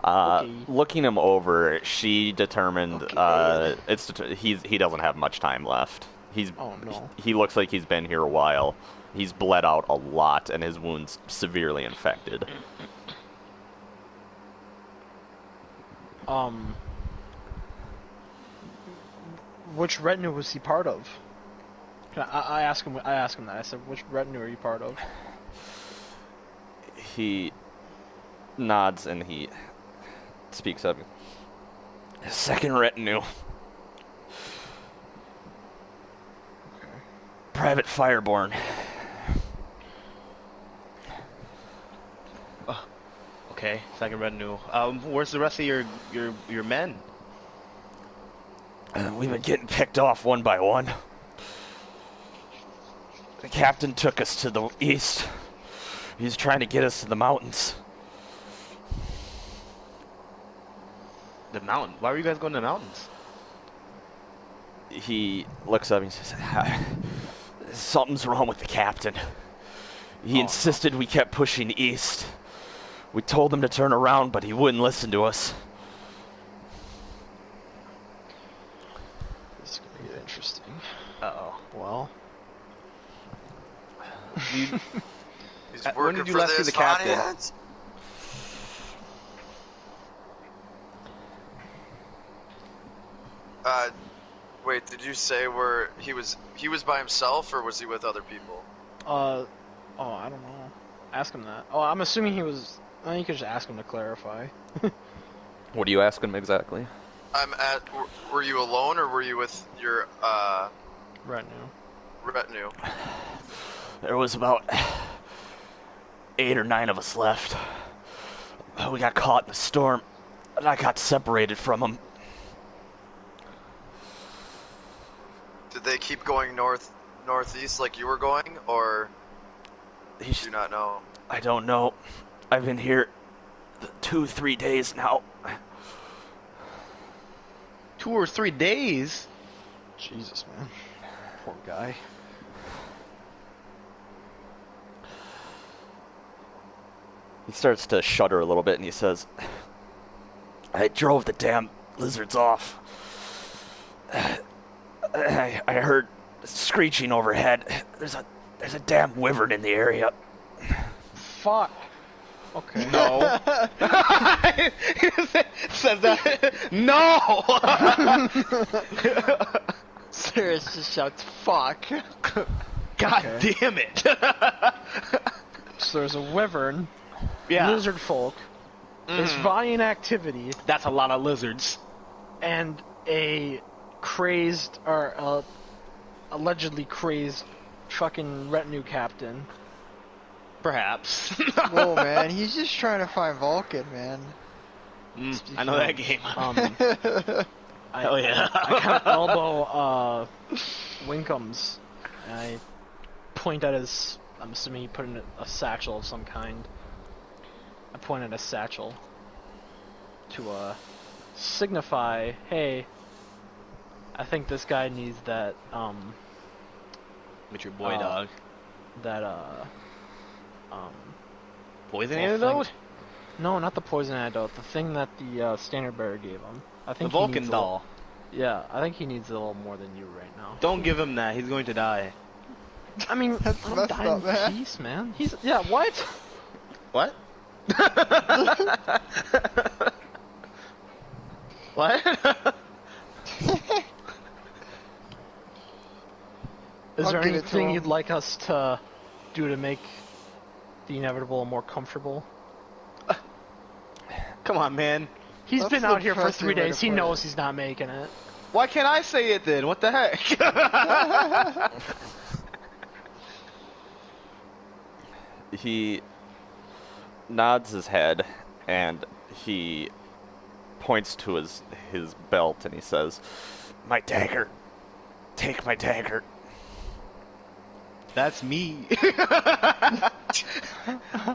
Okay. Looking him over, she determined Okay. he doesn't have much time left. Oh, no. He looks like he's been here a while. He's bled out a lot, and his wound's severely infected. Which retinue was he part of? I asked him that. I said, which retinue are you part of? He nods and he speaks up. Second retinue. Okay. Private Fireborn. Okay, second retinue. Where's the rest of your men? We've been getting picked off one by one. The captain took us to the east. He's trying to get us to the mountains. The mountain. Why were you guys going to the mountains? He looks up and says, something's wrong with the captain. He insisted we kept pushing east. We told him to turn around, but he wouldn't listen to us. This is gonna get interesting. Uh-oh. Well, He's when working did you for last see this the captain? finance? Wait, did you say where he was by himself or was he with other people? oh, I don't know. Ask him that. Oh, I'm assuming he was. You could just ask him to clarify. What are you asking him exactly? Were you alone or were you with your Retinue. retinue? There was about 8 or 9 of us left. We got caught in the storm, and I got separated from them. Did they keep going northeast like you were going, or do you not know? I don't know. I've been here 2-3 days now. 2 or 3 days? Jesus, man. Poor guy. He starts to shudder a little bit, and he says, I drove the damn lizards off. I heard screeching overhead. There's a damn wyvern in the area. Fuck. Okay. No. Says that. No. Sirius just shouts, fuck. God Okay. damn it. So there's a wyvern, Yeah. lizard folk, there's vying activity, That's a lot of lizards. and a crazed, or allegedly crazed fucking retinue captain. Perhaps. Whoa, man, he's just trying to find Vulcan, man. I know that game. Hell yeah. I kind of elbow Winkums, and I point at his. I'm assuming he put in a satchel of some kind. I point at a satchel to signify, hey, I think this guy needs that With your boy dog. that Poison well, antidote? no, not the poison antidote. The thing that the standard bearer gave him. I The think he Vulcan needs doll. Yeah, I think he needs a little more than you right now. Don't give him that. He's going to die. I mean, That's I'm messed dying up, in man. peace, man. He's what? What? What? Is I'll there give it to anything him. you'd like us to do to make the inevitable more comfortable? Come on, man. He's That's been the out here for depressing 3 way to days. He put knows it. he's not making it. Why can't I say it then? What the heck? He nods his head, and he points to his belt, and he says, my dagger. Take my dagger. That's me.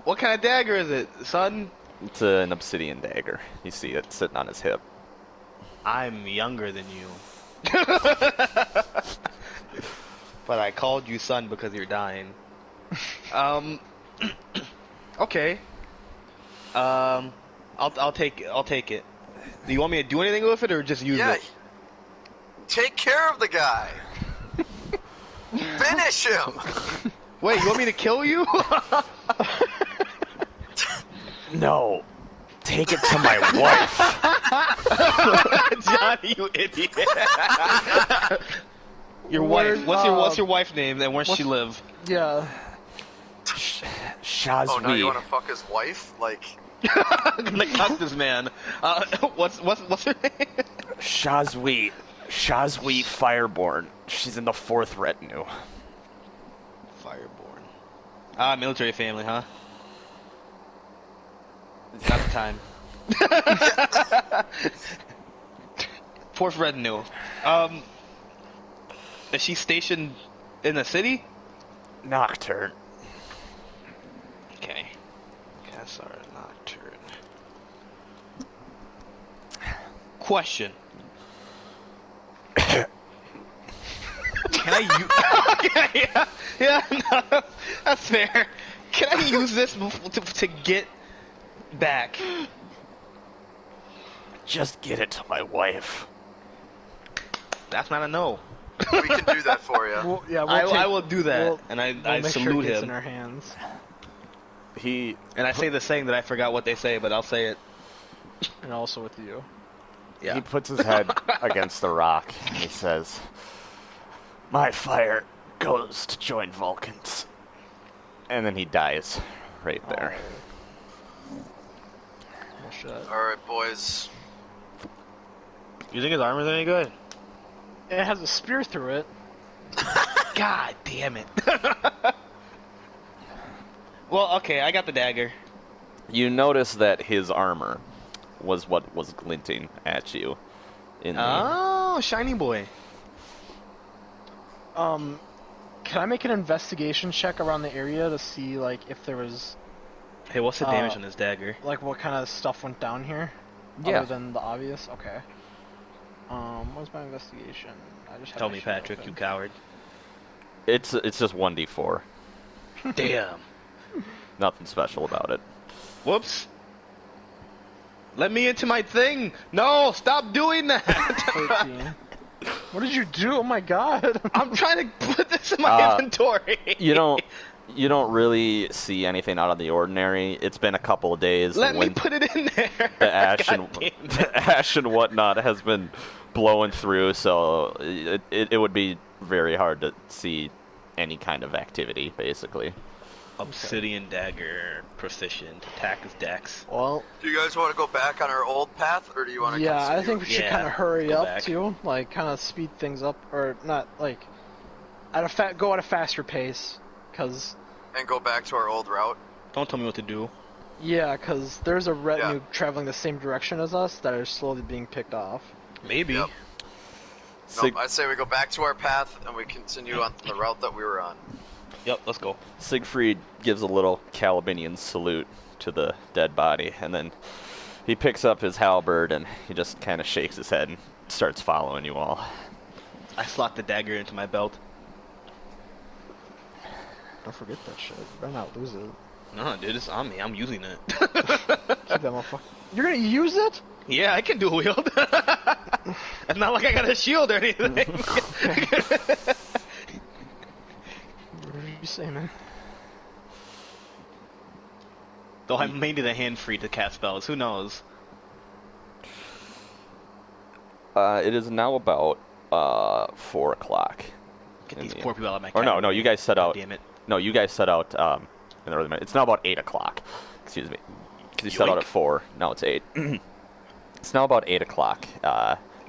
What kind of dagger is it, son? It's an obsidian dagger. You see it sitting on his hip. I'm younger than you. But I called you son because you're dying. Okay. I'll take it. Do you want me to do anything with it or just use Yeah. it? Take care of the guy. Finish him. Wait, you want me to kill you? No. Take it to my wife. Johnny, you idiot. Your wife. What's your wife's name and where she live? Yeah. Shazwi. Oh, now you want to fuck his wife? Like, I'm gonna cut this man. What's her name? Shazwi Fireborn. She's in the 4th retinue. Fireborn. Military family, huh? Not the time. 4th retinue. Is she stationed in the city? Nocturne. Okay. Cassar Nocturne. Question. Can I use... Okay, yeah, no, that's fair. Can I use this to get back? Just get it to my wife. That's not a no. we can do that for you. We'll, yeah. We'll I will do that, we'll- and I We'll make sure salute it gets in him. our hands. He And I say the saying that I forgot what they say, but I'll say it. And also with you. Yeah. He puts his head against the rock, and he says, my fire goes to join Vulcans. And then he dies right there. Well, shit. Alright, boys. You think his armor's any good? It has a spear through it. God damn it. Well, okay, I got the dagger. You notice that his armor was what was glinting at you. In the, Oh, shiny boy. Can I make an investigation check around the area to see, like, if there was, Hey, what's the damage on this dagger? like, what kind of stuff went down here? Yeah. Other than the obvious? Okay. What's my investigation? I just have Tell my me, shit Patrick, open. you coward. it's just 1d4. Damn. Nothing special about it. Whoops. Let me into my thing. No, stop doing that. 13. What did you do? Oh my god. I'm trying to put this in my inventory. You don't really see anything out of the ordinary. It's been a couple of days. Let me put it in there. The ash God and damn it. the ash and whatnot has been blowing through, so it would be very hard to see any kind of activity, basically. Obsidian dagger, proficient, attack is dex. Well, Do you guys want to go back on our old path, or do you want to yeah, continue? I think we should Yeah, kind of hurry go up back. too, like kind of speed things up, or not like go at a faster pace, cause And go back to our old route. Don't tell me what to do. yeah, cause there's a retinue Yeah. traveling the same direction as us that are slowly being picked off. Maybe. Yep. Sig- I say we go back to our path and we continue on the route that we were on. Yep, let's go. Siegfried gives a little Calibinian salute to the dead body, and then he picks up his halberd and he just kind of shakes his head and starts following you all. I slot the dagger into my belt. Don't forget that shit. You better not lose it. No, dude, it's on me. I'm using it. Keep that motherfucker. You're gonna use it? Yeah, I can do a wield. It's not like I got a shield or anything. What did you say, man? Though I'm maybe the hand free to cast spells. Who knows? It is now about 4 o'clock. Get In these the- poor people out of my Or no, cabin. you guys set God out. Damn it. No, you guys set out. In the early minute. It's now about 8 o'clock. Excuse me. Because you set out Yoink. at 4. Now it's 8. It's now about 8 o'clock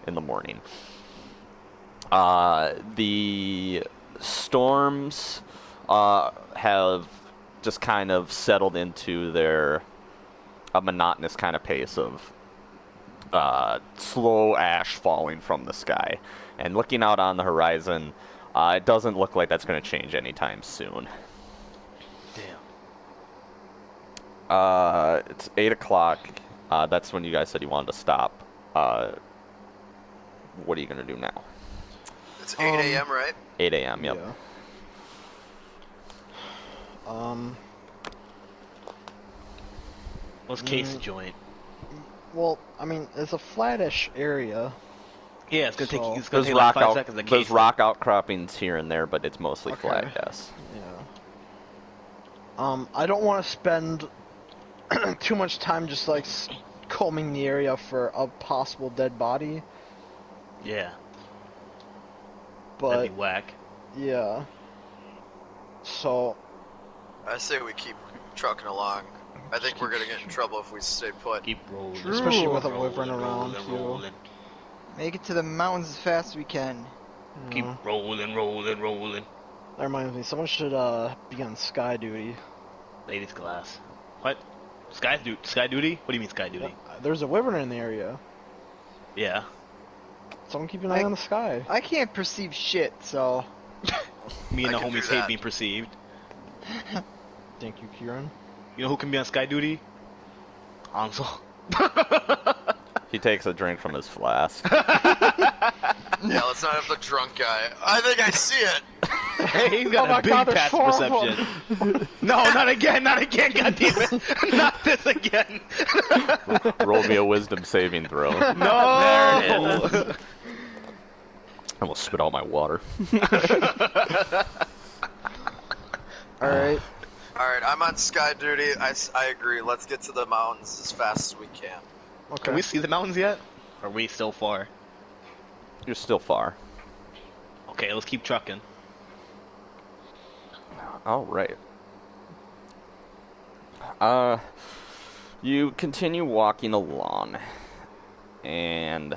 in the morning. The storms have just kind of settled into their a monotonous kind of pace of slow ash falling from the sky. And looking out on the horizon, it doesn't look like that's going to change anytime soon. Damn. It's 8 o'clock. That's when you guys said you wanted to stop. What are you going to do now? It's 8 a.m., right? 8 a.m., yep. Yeah. Let's case the joint. Well, I mean, it's a flattish area. Yeah, it's gonna So- take. It's gonna There's take like rock 5 seconds to there's case. rock outcroppings here and there, but it's mostly Okay. flat, yes. Yeah. I don't want to spend too much time just like combing the area for a possible dead body, Yeah, but that'd be whack. yeah. So I say we keep trucking along. I think we're gonna get in trouble if we stay put. Keep rolling. True. Especially with a rolling, wyvern around, rolling, too. rolling. Make it to the mountains as fast as we can. Keep rolling, rolling, rolling. that reminds me, someone should be on sky duty. Ladies glass. What? Sky duty? What do you mean sky duty? There's a wyvern in the area. Yeah. Someone keep an eye on the sky. I can't perceive shit, so Me and I the can do homies hate that. being perceived. Thank you, Kieran. You know who can be on sky duty? Hansel. He takes a drink from his flask. Yeah, let's not have the drunk guy. I think I see it. Hey, he's got Oh my a big God, there's pass 4 of them. perception. No, not again, not again, goddammit. Not this again. Roll me a wisdom saving throw. No. There it is. I will spit out my water. Alright. Alright, I'm on sky duty. I agree. Let's get to the mountains as fast as we can. Okay. Can we see the mountains yet? Or are we still far? You're still far. Okay, let's keep trucking. All right. You continue walking along, and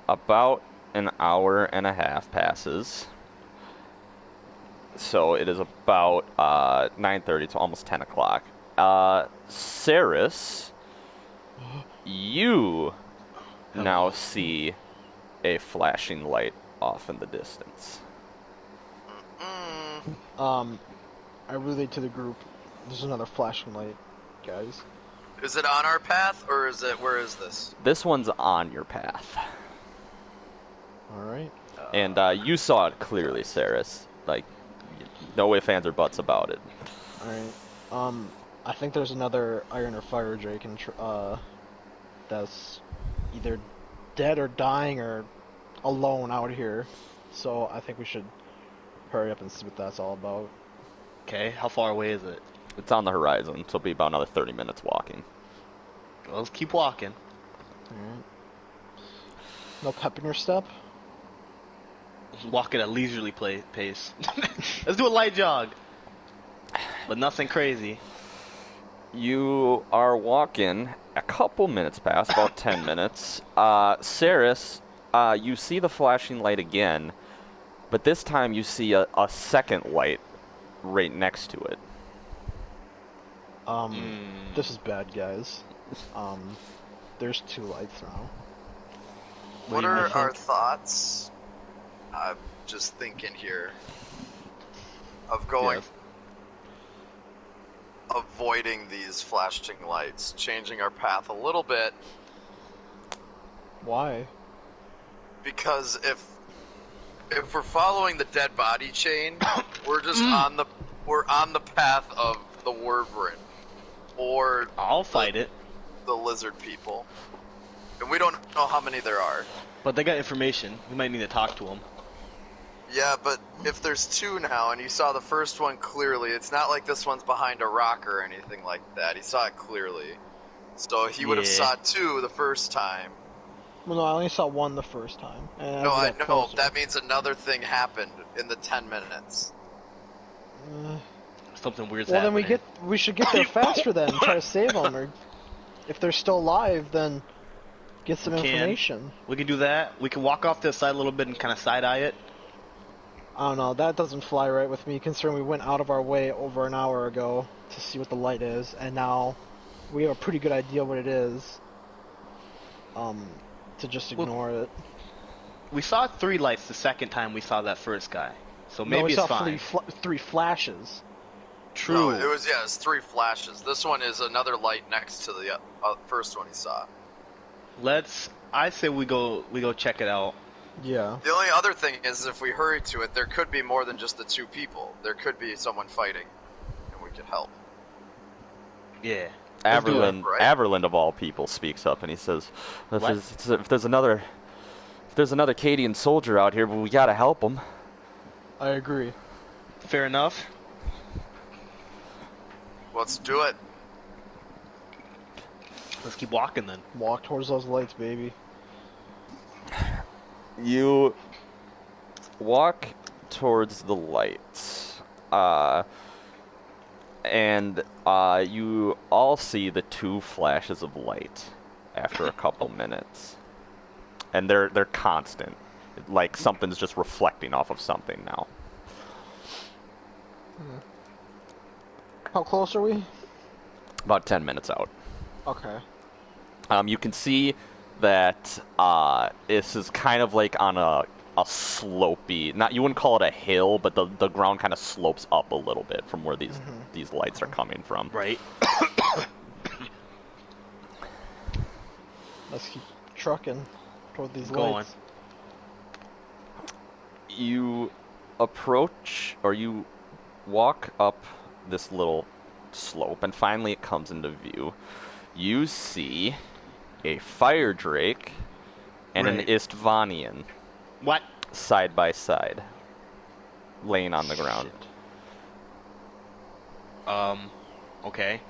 about an hour and a half passes. So it is about 9:30 to almost 10 o'clock. Saris, you now see a flashing light off in the distance. I relay to the group. There's another flashing light, guys. Is it on our path, or is it, where is this? This one's on your path. Alright. And you saw it clearly, Saris. Like, no ifs, ands, or buts about it. Alright. I think there's another Iron or Fire Drake that's either dead or dying or alone out here. So I think we should hurry up and see what that's all about. Okay, how far away is it? It's on the horizon, so it'll be about another 30 minutes walking. Well, let's keep walking. Alright. No pep in your step? Let's walk at a leisurely pace. Let's do a light jog. But nothing crazy. You are walking a couple minutes past, about 10 minutes. Saris, you see the flashing light again, but this time you see a second light right next to it. This is bad, guys. There's 2 lights now. What are our thoughts? I'm just thinking here of going, avoiding these flashing lights, changing our path a little bit. Why? Because if we're following the dead body chain, we're just on the path of the Wyvern or I'll fight it. The lizard people, and we don't know how many there are. But they got information. We might need to talk to them. Yeah, but if there's 2 now, and you saw the first one clearly, it's not like this one's behind a rock or anything like that. He saw it clearly, so he would have saw 2 the first time. Well, no, I only saw 1 the first time. And No, I got know. closer. That means another thing happened in the 10 minutes. Something weird's Well, happening. then we should get there faster then and try to save them. Or if they're still alive, then get some information. We can do that. We can walk off to the side a little bit and kind of side-eye it. I don't know. That doesn't fly right with me, considering we went out of our way over an hour ago to see what the light is, and now we have a pretty good idea what it is. To just ignore it. We saw 3 lights the second time we saw that first guy, so No, maybe we it's saw fine. 3 flashes. True. No, it's 3 flashes. This one is another light next to the first one he saw. I say we go check it out. Yeah. The only other thing is, if we hurry to it, there could be more than just the 2 people. There could be someone fighting, and we could help. Yeah. Averland, right? Averland of all people, speaks up and he says, "If there's another Cadian soldier out here, but we gotta help him." I agree. Fair enough. Let's do it. Let's keep walking then. Walk towards those lights, baby. You walk towards the lights, and you all see the 2 flashes of light after a couple minutes, and they're constant, like something's just reflecting off of something now. How close are we? About 10 minutes out. Okay. You can see that this is kind of like on a slopey, you wouldn't call it a hill, but the ground kind of slopes up a little bit from where these lights are coming from. Right. Let's keep trucking toward these Going. lights. You approach, or you walk up this little slope, and finally it comes into view. You see a fire drake and an Right. Istvanian What? side by side, laying on the ground. Okay.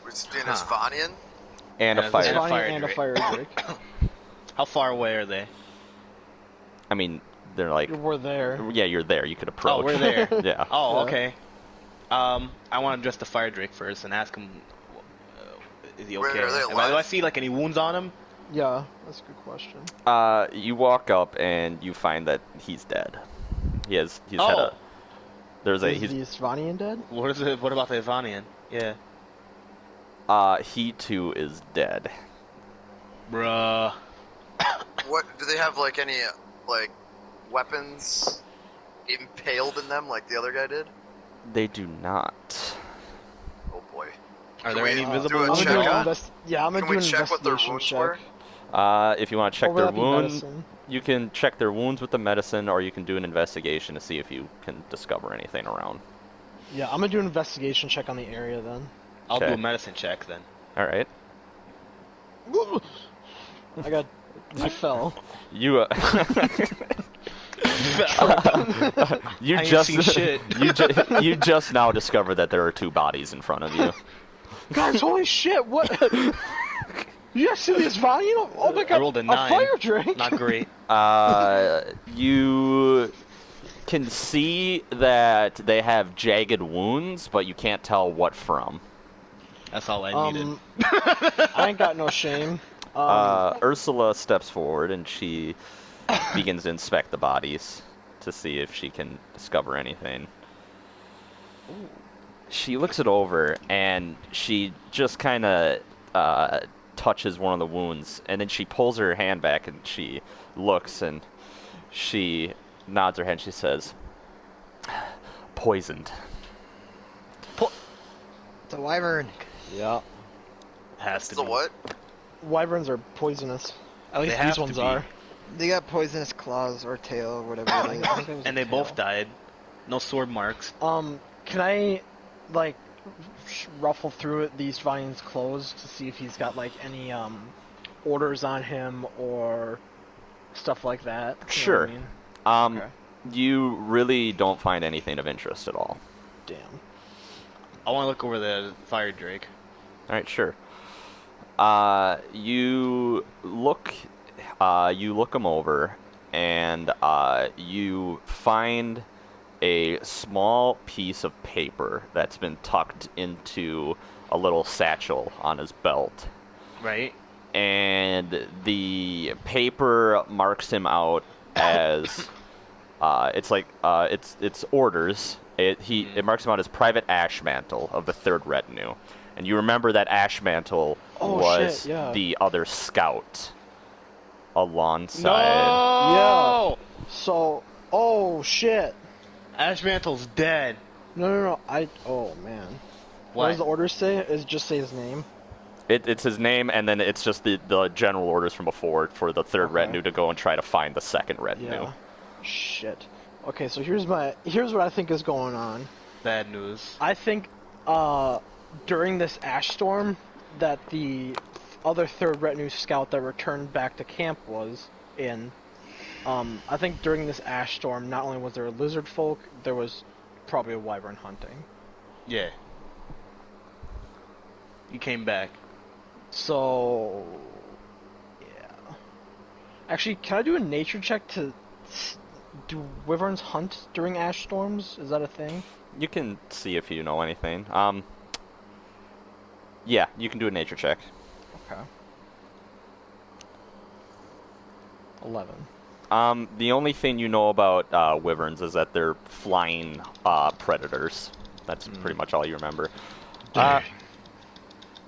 We're seeing Isvanian. And a Yeah, fire. there's Bonnie fire and a drake. fire drake. How far away are they? I mean, they're like, We're there. yeah, you're there. You could approach. Oh, we're there. Yeah. Oh, Yeah. okay. I want to address the fire drake first and ask him, is he Wait, okay? are they Do alive? I see like any wounds on him? Yeah, that's a good question. You walk up and you find that he's dead. He's had a. There's a. Is He's the Svanian dead? What is it? What about the Ivanian? Yeah. he too is dead. Bruh. What do they have? Like any like weapons impaled in them, like the other guy did? They do not. Oh boy. Are Can there we any do visible a wounds? I'm check gonna do at an all? on- I'm gonna Can do we an check what their investigation wounds check. were? If you want to check Or their would that be wound, medicine? you can check their wounds with the medicine, or you can do an investigation to see if you can discover anything around. Yeah, I'm gonna do an investigation check on the area then. I'll do Okay. a medicine check then. All right. I fell. You you I ain't just seen shit. you just now discovered that there are 2 bodies in front of you. Guys, holy shit! What? You guys see this volume? Oh my god! I rolled a 9. fire drink. Not great. You can see that they have jagged wounds, but you can't tell what from. That's all I needed. I ain't got no shame. Ursula steps forward and she begins to inspect the bodies to see if she can discover anything. She looks it over and she just kind of touches one of the wounds, and then she pulls her hand back and she looks and she nods her head and she says, "Poisoned." It's a wyvern. Yeah. Has to So be. what? Wyverns are poisonous. At least They have these to ones be. are. They got poisonous claws or tail or whatever it is. And they both died. No sword marks. Can I, like, ruffle through these vines closed to see if he's got, like, any, orders on him or stuff like that? You know Sure. what I mean? Okay. You really don't find anything of interest at all. Damn. I want to look over the fire drake. All right, sure. You look them over, and you find a small piece of paper that's been tucked into a little satchel on his belt, Right? and the paper marks him out as it's orders. It marks him out as Private Ashmantle of the 3rd Retinue. And you remember that Ashmantle was shit, yeah. the other scout alongside. No! So, oh shit. Ashmantle's dead. No. Oh man. What does the order say? Does it just say his name? It's his name, and then it's just the general orders from before for the 3rd Okay. Retinue to go and try to find the 2nd Retinue. Yeah. Shit. Okay, so here's what I think is going on. Bad news. I think, during this ash storm that the other 3rd Retinue scout that returned back to camp was in, I think during this ash storm, not only was there a lizard folk, there was probably a wyvern hunting. Yeah. You came back. So, yeah. Actually, can I do a nature check to... Do wyverns hunt during ash storms? Is that a thing? You can see if you know anything. Yeah, you can do a nature check. Okay. 11. The only thing you know about wyverns is that they're flying predators. That's pretty much all you remember.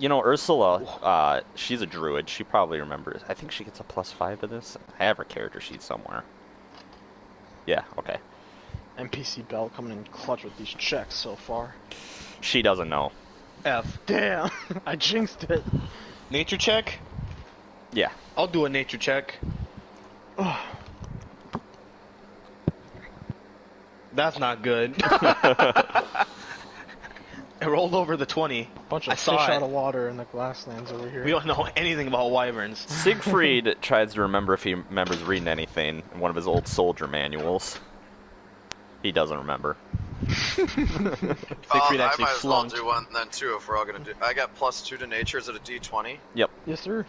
Ursula, she's a druid. She probably remembers. I think she gets a +5 to this. I have her character sheet somewhere. Yeah, okay. NPC Bell coming in clutch with these checks so far. She doesn't know. F. Damn! I jinxed it. Nature check? Yeah. I'll do a nature check. That's not good. I rolled over the 20. Bunch I of fish saw it. out of water in the grasslands over here. We don't know anything about wyverns. Siegfried tries to remember if he remembers reading anything in one of his old soldier manuals. He doesn't remember. Siegfried I actually might as well flunked. do one then too if we're all gonna do. I got +2 to nature. Is it a D20? Yep. Yes, sir.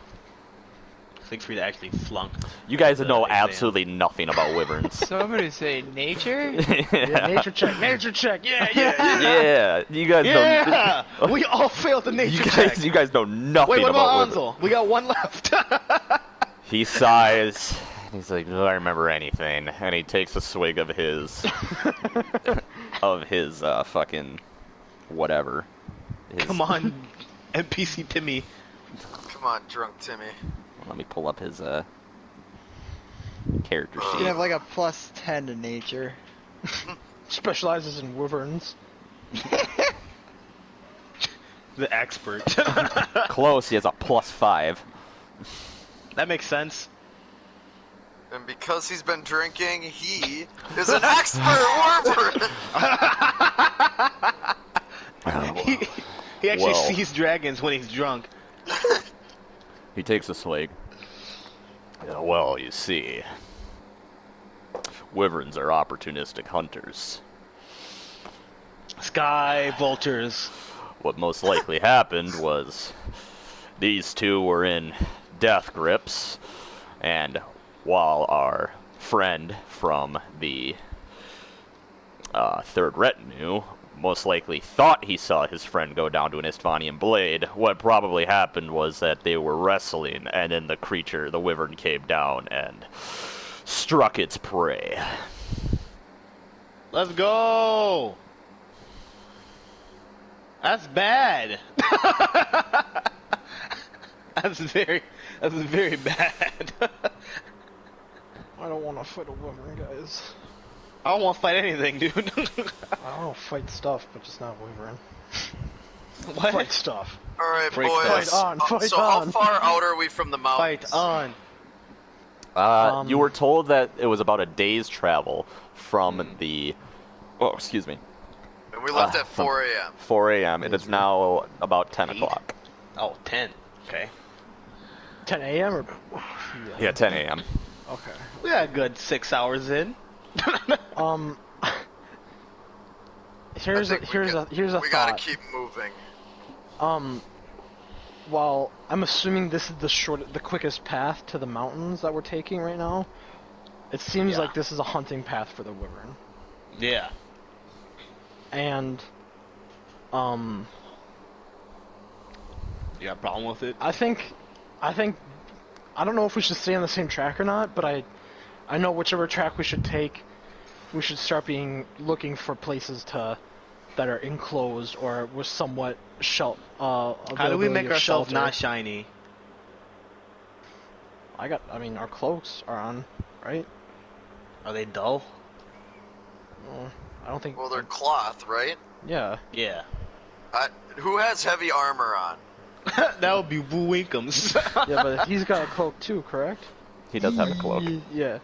Siegfried actually flunked. You guys know exam. absolutely nothing about wyverns. So I'm gonna say nature? Yeah, nature check. Nature check. Yeah. Yeah, you guys Yeah! know. We all failed the nature You check. guys know nothing Wait, what about wyverns. Ansel? We got one left. He sighs. And he's like, "Do I remember anything?" And he takes a swig of his, fucking, whatever. His, Come on, NPC Timmy. Come on, drunk Timmy. Let me pull up his character You can sheet. have like a +10 to nature. Specializes in wyverns. The expert. Close. He has a +5. That makes sense. And because he's been drinking, he is an expert wyvern. He actually Well. sees dragons when he's drunk. He takes a swig. Well, you see, wyverns are opportunistic hunters. Sky vultures. What most likely happened was these two were in death grips, and while our friend from the third retinue most likely thought he saw his friend go down to an Istvanian blade, what probably happened was that they were wrestling, and then the wyvern, came down and struck its prey. Let's go. That's bad. That's very bad. I don't want to fight a wyvern, guys. I don't want to fight anything, dude. I don't fight stuff, but just not wyvern. What? Fight stuff. Alright, Break boys. Fight on, fight so how on. far out are we from the mountains? Fight on. You were told that it was about a day's travel from the... Oh, excuse me. And we left at 4 a.m. 4 a.m. It is now about 10 o'clock. Oh, 10. Okay. 10 a.m. or... Yeah, 10 a.m. Okay. We got a good 6 hours in. Here's I a think here's a here's a we thought. gotta keep moving. Well, I'm assuming this is the quickest path to the mountains that we're taking right now. It seems Yeah. like this is a hunting path for the wyvern. Yeah. And, You got a problem with it? I think, I don't know if we should stay on the same track or not, but I know whichever track we should take, we should start looking for places that are enclosed or with somewhat How do we make ourselves shelter. not shiny? I mean, our cloaks are on, right? Are they dull? I don't think. Well, they're cloth, right? Yeah. Yeah. Who has heavy armor on? That would be Woo Winkums. Yeah, but he's got a cloak too, correct? He does have a cloak. Yeah. Yeah.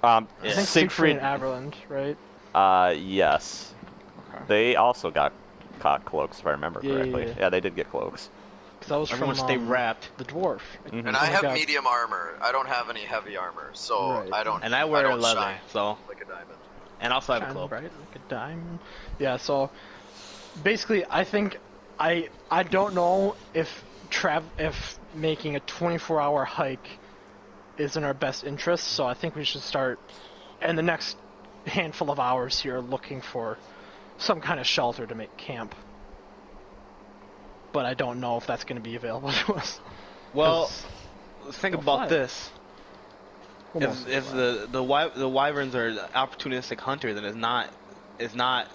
I think Siegfried and Averland, right? Yes. Okay. They also got cloaks, if I remember Yeah, correctly. yeah. They did get cloaks. 'Cause that was Everyone from stay wrapped. the dwarf. Mhm. And I Oh my have God. medium armor. I don't have any heavy armor, so Right. I don't. And I wear don't leather, shine so... like a diamond. And also have a Shine cloak. bright like a diamond. Yeah, so basically, I think I don't know if making a 24-hour hike is in our best interest. So I think we should start in the next handful of hours here looking for some kind of shelter to make camp. But I don't know if that's going to be available to us. Well, 'Cause- think Well, about fine. this. If the wyverns are an opportunistic hunter, then it's not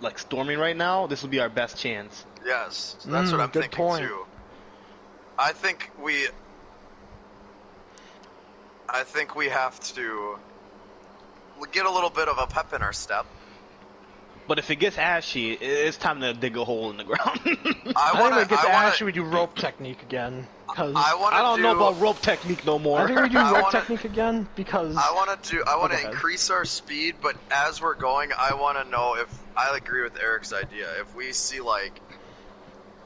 like storming right now. This will be our best chance. Yes, that's what I'm good thinking point. too. I think we have to get a little bit of a pep in our step. But if it gets ashy, it's time to dig a hole in the ground. I think when it gets ashy, we do rope technique again. Cause I don't know about rope technique no more. I think we do I rope wanna- technique again because I want to go ahead. increase our speed, but as we're going, I want to know if I agree with Eric's idea. If we see like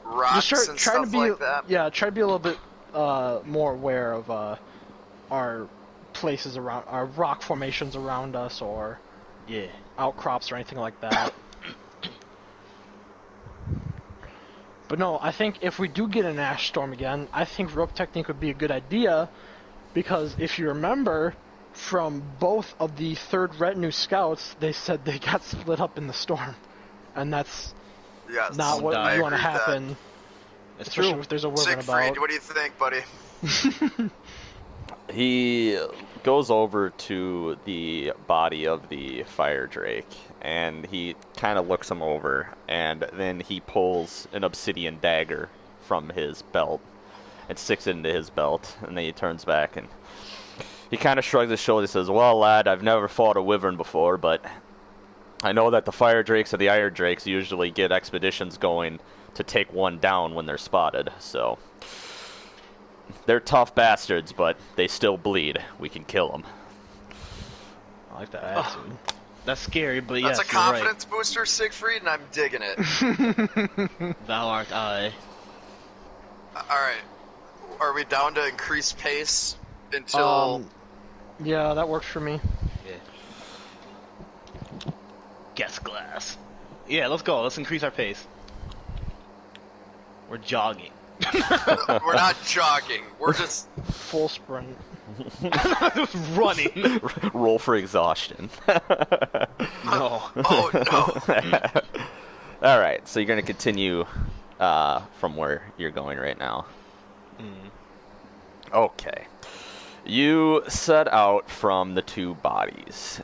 rocks just and trying stuff to be like that, yeah, try to be a little bit more aware of our places around, our rock formations around us, or Yeah. outcrops or anything like that. But no, I think if we do get an ash storm again, I think rope technique would be a good idea, because if you remember from both of the third retinue scouts, they said they got split up in the storm, and that's yes, not what I you want to agree with that. happen. It's Especially true. if there's a wyvern Siegfried, about. what do you think, buddy? He goes over to the body of the fire drake, and he kind of looks him over, and then he pulls an obsidian dagger from his belt and sticks it into his belt, and then he turns back and he kind of shrugs his shoulders and says, "Well, lad, I've never fought a wyvern before, but I know that the fire drakes and the iron drakes usually get expeditions going to take one down when they're spotted, so they're tough bastards, but they still bleed. We can kill them." I like that attitude. That's scary, but That's yes, a you're right. confidence booster, Siegfried, and I'm digging it. Thou art I. Alright. Are we down to increase pace until... Yeah, that works for me. Yeah. Guess glass. Yeah, let's go. Let's increase our pace. We're jogging. We're not jogging. We're just... Full sprint. Just running. Roll for exhaustion. No. Oh, no. All right, so you're gonna continue from where you're going right now. Okay. You set out from the two bodies,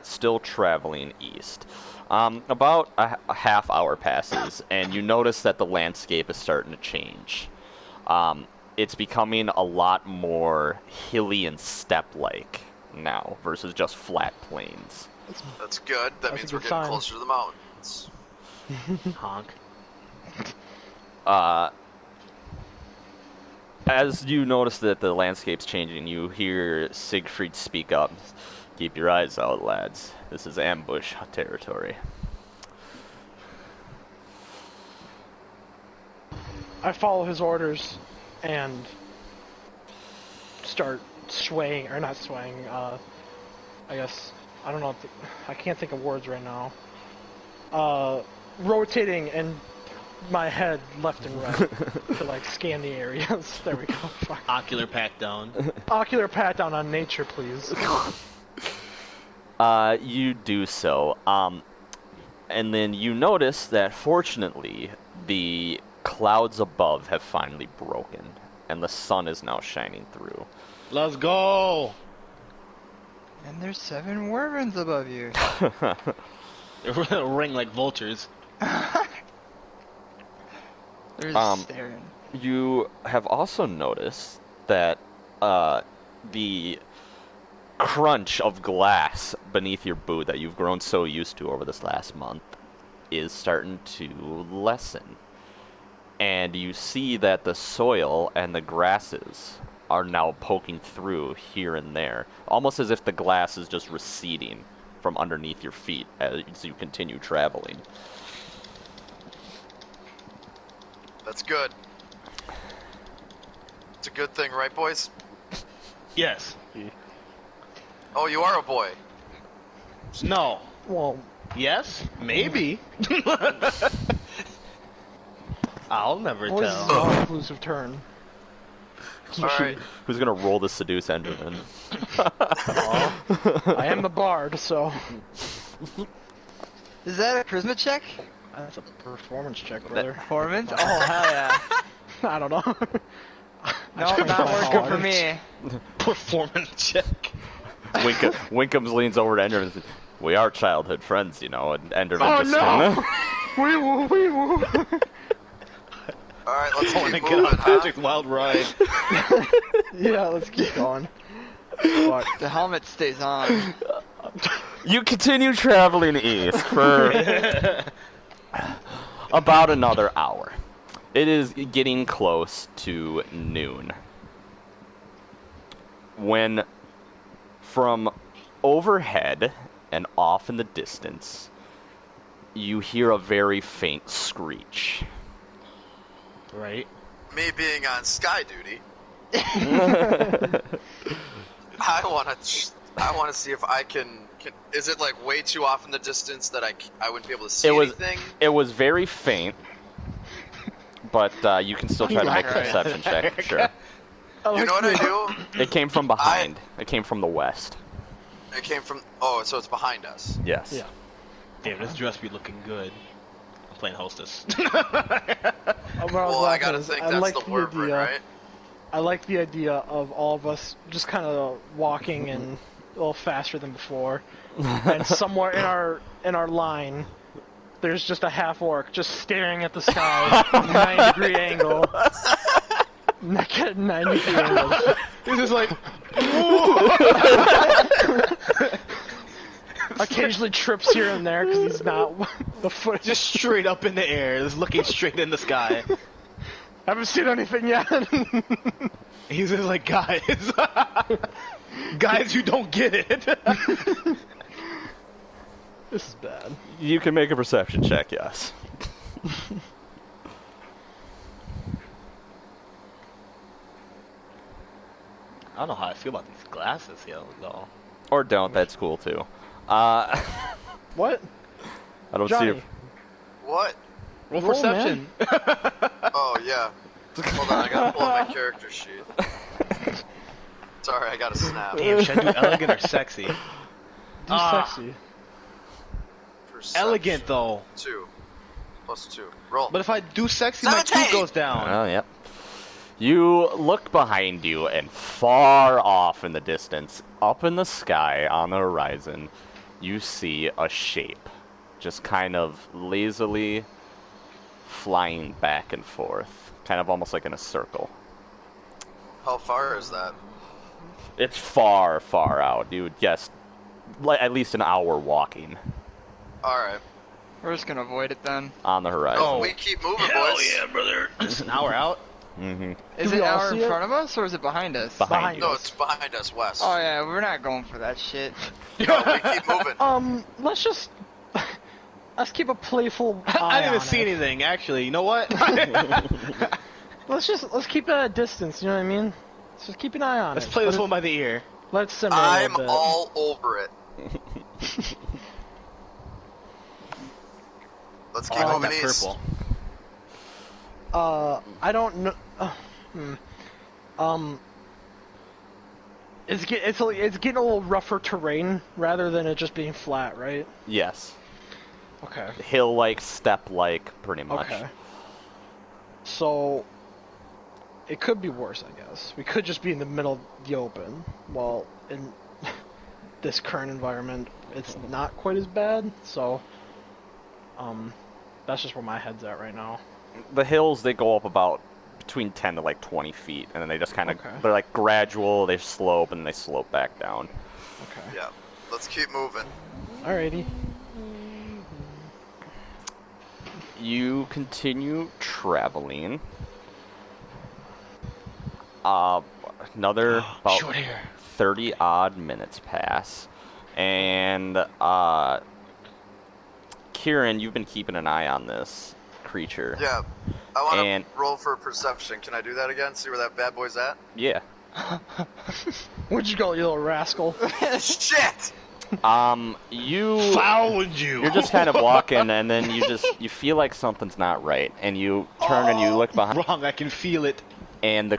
still traveling east. About a half hour passes, and you notice that the landscape is starting to change. It's becoming a lot more hilly and steppe-like now versus just flat plains. That's good. That means we're good getting sign. closer to the mountains. Honk. As you notice that the landscape's changing, you hear Siegfried speak up. Keep your eyes out, lads. This is ambush territory. I follow his orders and start swaying, or not swaying, I guess, I don't know, I can't think of words right now. Rotating and my head left and right to like scan the areas. There we go. Fuck. Ocular pat down. Ocular pat down on nature, please. You do so. And then you notice that fortunately the clouds above have finally broken and the sun is now shining through. Let's go. And there's 7 wyverns above you. They're ring like vultures. They're just staring. You have also noticed that the crunch of glass beneath your boot that you've grown so used to over this last month is starting to lessen. And you see that the soil and the grasses are now poking through here and there, almost as if the glass is just receding from underneath your feet as you continue traveling. That's good. It's a good thing, right, boys? Yes. Oh, you are a boy. No. Well, Yes. Maybe. I'll never boys is tell. an all-inclusive turn. Alright. Who's gonna roll the seduce Enderman? I am the bard, so Is that a charisma check? that's a performance check, brother. Performance? Oh, hell yeah. I don't know. No, tried not my working for hardest. me. Performance check. Winkums leans over to Enderman and says, "We are childhood friends, you know," and Enderman Oh, just no! Wee woo, wee woo. Alright, let's I want to keep get on moving, huh? Patrick's wild ride. Yeah, let's keep going. Fuck. The helmet stays on. You continue traveling east for about another hour. It is getting close to noon when from overhead and off in the distance you hear a very faint screech. Right. Me being on sky duty, I want to see if I can. Is it like way too off in the distance that I wouldn't be able to see anything? It was very faint, but you can still try to make a perception check. Sure. You know what I do? It came from behind. It came from the west. It came from. Oh, so it's behind us. Yes. Yeah. Damn, this dress be looking good. I'm playing hostess. Well, I gotta think that's the word, right? I like the idea of all of us just kind of walking and a little faster than before, and somewhere in our line, there's just a half orc just staring at the sky, 9-degree angle. Neck at 90-degree angle. He's just like, Occasionally trips here and there because he's not the foot. just straight up in the air, just looking straight in the sky. Haven't seen anything yet. He's just like, guys, guys, you don't get it. This is bad. You can make a perception check, yes. I don't know how I feel about these glasses, though. Or don't, that's cool too. What? I don't Johnny. see it. What? Roll Roll, perception. Oh, yeah. Hold on, I gotta pull up my character sheet. Sorry, I gotta snap. Damn, should I do elegant or sexy? Do Ah. sexy. Perception. Elegant, though. 2. Plus 2. Roll. But if I do sexy, my 17! 2 goes down. Oh, yep. You look behind you, and far off in the distance, up in the sky on the horizon, you see a shape. Just kind of lazily flying back and forth. Kind of almost like in a circle. How far is that? It's far, far out. You would guess at least an hour walking Alright. We're just gonna avoid it then. on the horizon. Oh. We keep moving, Hell boys. yeah, brother. It's an hour out. Mm-hmm. Is Do it we an all hour see in it? front of us or is it behind us? Behind you. No, it's behind us, west. Oh yeah, we're not going for that shit. No, we keep moving. Let's keep a playful eye I didn't even on see it. anything, actually. You know what? Let's keep it at a distance, you know what I mean? Let's just keep an eye on Let's it. play this one by the ear. Let's simmer a I'm little bit. all over it. Let's Oh, keep I like moving that east. purple. I don't know. It's getting a little rougher terrain rather than it just being flat, right? Yes. Okay. Hill-like, step-like, pretty much. Okay. So it could be worse, I guess. We could just be in the middle of the open. While in this current environment, it's not quite as bad. So, that's just where my head's at right now. The hills, they go up about between 10 to like 20 feet, and then they just kind of, Okay. they're like gradual, they slope, and they slope back down. Okay. Yeah. Let's keep moving. Alrighty. You continue traveling. Another about Short hair. 30 odd minutes pass, and Kieran, you've been keeping an eye on this creature. Yeah. I want And- to roll for perception. Can I do that again? See where that bad boy's at? Yeah. Where'd you go, you little rascal? Shit! You Found you. you're just kind of walking, and then you feel like something's not right, and you turn and you look behind, Wrong, I can feel it. and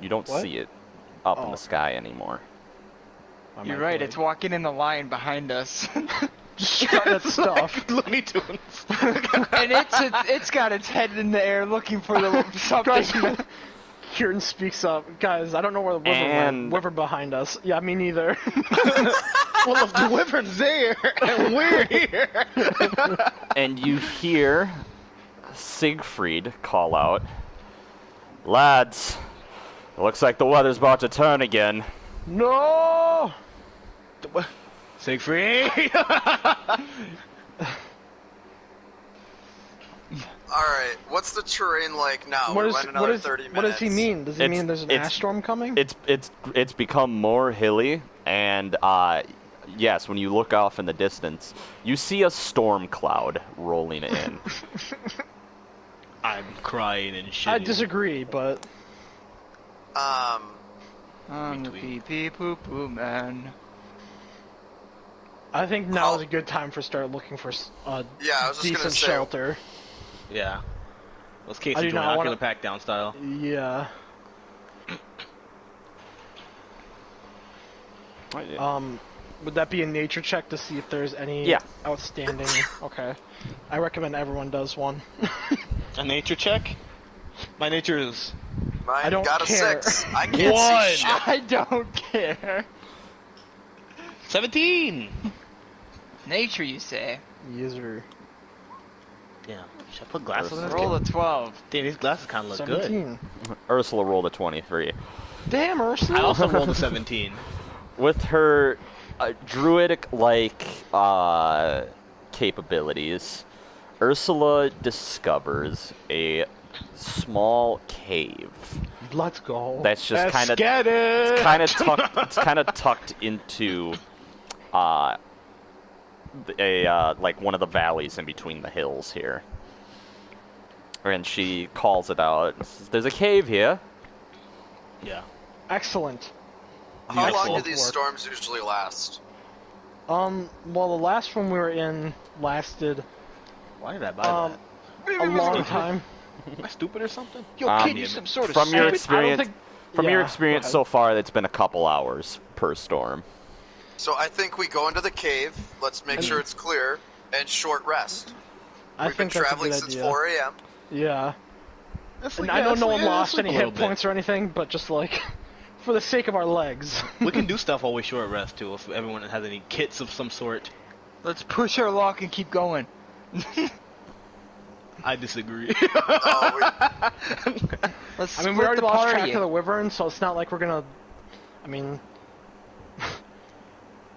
you don't What? see it up in Oh. the sky anymore. I You're might right, be- it's walking in the line behind us. Shut that stuff. Looney Tunes. And it's got its head in the air looking for the something. Kieran speaks up. Guys, I don't know where the wyvern And- went. Wyvern behind us. Yeah, me neither. Well, if the wyvern's there, and we're here. And you hear Siegfried call out, "Lads, it looks like the weather's about to turn again." No! Siegfried. Alright, what's the terrain like now? What, We is, went what, another is, 30 minutes. what does he mean? Does he It's- mean there's an it's- ash storm coming? It's become more hilly, and yes, when you look off in the distance, you see a storm cloud rolling in. I'm crying and shit. I disagree, but I'm the pee pee poo poo man. I think now Oh. is a good time for start looking for a Yeah, I was just gonna decent say. shelter. Yeah. Let's case I do you doing not wanna- Ocular Pack down style. Yeah. Would that be a nature check to see if there's any Yeah. outstanding? Okay. I recommend everyone does one. A nature check? My nature is Mine I don't got a care. 6. I can't One. see shit. I don't care. 17. Nature, you say? User Damn. Should I put glasses on this Roll kid? a 12. Damn, these glasses kind of look good. 17. Ursula rolled a 23. Damn, Ursula. I also rolled a 17. With her druidic-like capabilities, Ursula discovers a small cave Let's go. That's just kind of Get it. it's kind of tucked. It's kind of tucked into like one of the valleys in between the hills here. And she calls it out. There's a cave here. Yeah. Excellent. How long do Excellent these work. storms usually last? Well, the last one we were in lasted Why did I buy a long time. that? Am I stupid or something? Yo, kid, you some sort of from your stupid- experience, from your Yeah, experience go ahead. so far, it's been a couple hours per storm. So I think we go into the cave. Let's make sure it's clear and short rest. I We've been think that's a traveling good since idea. 4 a.m. Yeah. That's And like- I yeah, know that's no like- one yeah, lost sleep any a little hit bit. points or anything, but just like for the sake of our legs. We can do stuff while we short rest too. If everyone has any kits of some sort. Let's push our luck and keep going. I disagree. No, Let's I mean, split we already the lost party. track of the wyvern, so it's not like we're gonna. I mean,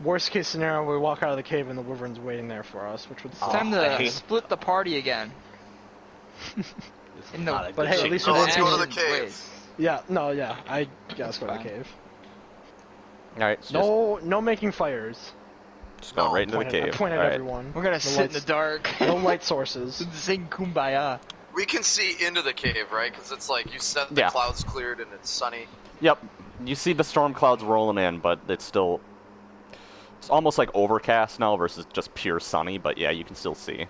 worst case scenario, we walk out of the cave and the wyvern's waiting there for us, which would It's suck. time I to hate- split the party again. In the- Not a but good hey, at shape. least No, we let's didn't go to the actually- cave. ways. Yeah, no, yeah, let's go to the Fine. cave. All right, so No making fires. just going No, right into the I cave. point at All right. everyone. We're gonna No sit in the lights- dark. No light sources. Sing kumbaya. we can see into the cave, right? Because it's like you said the Yeah. clouds cleared and it's sunny. Yep. You see the storm clouds rolling in, but it's still. It's almost like overcast now versus just pure sunny, but yeah, you can still see.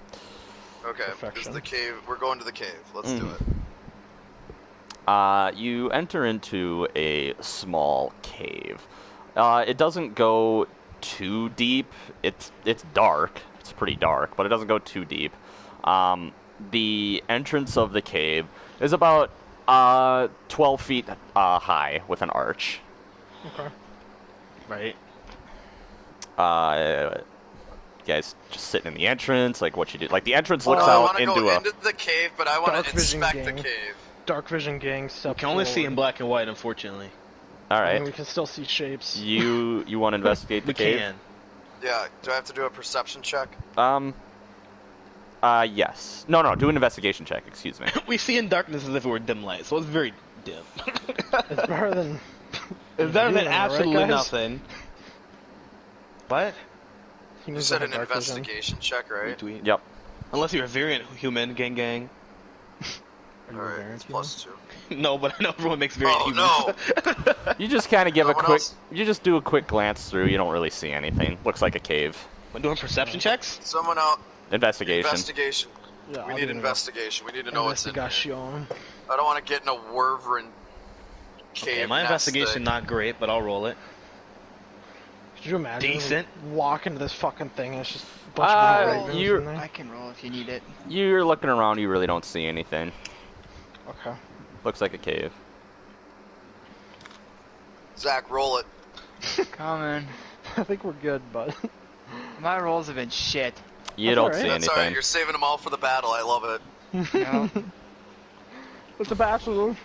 Okay, Perfection. is the cave? We're going to the cave. Let's do it. You enter into a small cave. It doesn't go too deep. It's dark. It's pretty dark, but it doesn't go too deep. The entrance of the cave is about 12 feet high with an arch. Okay. Right. You guys just sitting in the entrance, like what you do. Like the entrance looks I out want to into go a. into the cave, but I want Dark to vision inspect the gang. cave. Dark vision gang step. We can only see in forward. black and white, unfortunately. All I right. mean, we can still see shapes. You want to investigate the We cave? can. Yeah, do I have to do a perception check? Yes. No, do an investigation check, excuse me. We see in darkness as if it were dim light, so it's very dim. It's better than. It's better than Right, absolutely guys? nothing. What? You said an investigation check, right? Retweet. Yep. Unless you're a variant human, gang. Alright, it's +2. No, but I know everyone makes variant Oh humans. no! You just kind of give No a one quick. else? You just do a quick glance through. You don't really see anything. Looks like a cave. We're doing perception checks? Someone out. Investigation. Investigation. Yeah, We I'll need do an investigation. We need to know what's in here. investigation. I don't want to get in a wyvern cave. Okay, my nest investigation thing. not great, but I'll roll it. Could you imagine? Decent. We walk into this fucking thing and it's just a bunch of ravens you're- in there? I can roll if you need it. You're looking around. You really don't see anything. Okay. Looks like a cave. Zach, roll it. Coming. I think we're good, but My rolls have been shit. You That's don't alright. see That's anything. alright. You're saving them all for the battle. I love it. You know? it's a bachelor.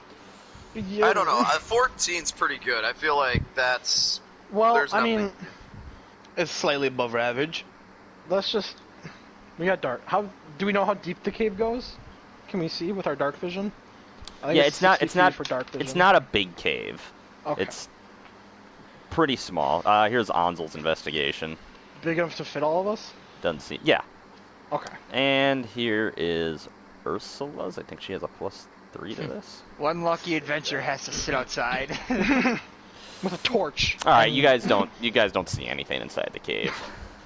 Yeah. I don't know. 14's pretty good. I feel like that's. Well, there's I mean, nothing. It's slightly above average. let's just. We got dark. How do we know how deep the cave goes? Can we see with our dark vision? I think Yeah, it's not. 60 It's not. feet for dark vision. It's not a big cave. Okay. It's pretty small. Here's Ansel's investigation. Big enough to fit all of us. Doesn't see. Yeah. Okay. And here is Ursula's. I think she has a +3 to this. One lucky adventure has to sit outside. With a torch. All right, you guys don't. You guys don't see anything inside the cave.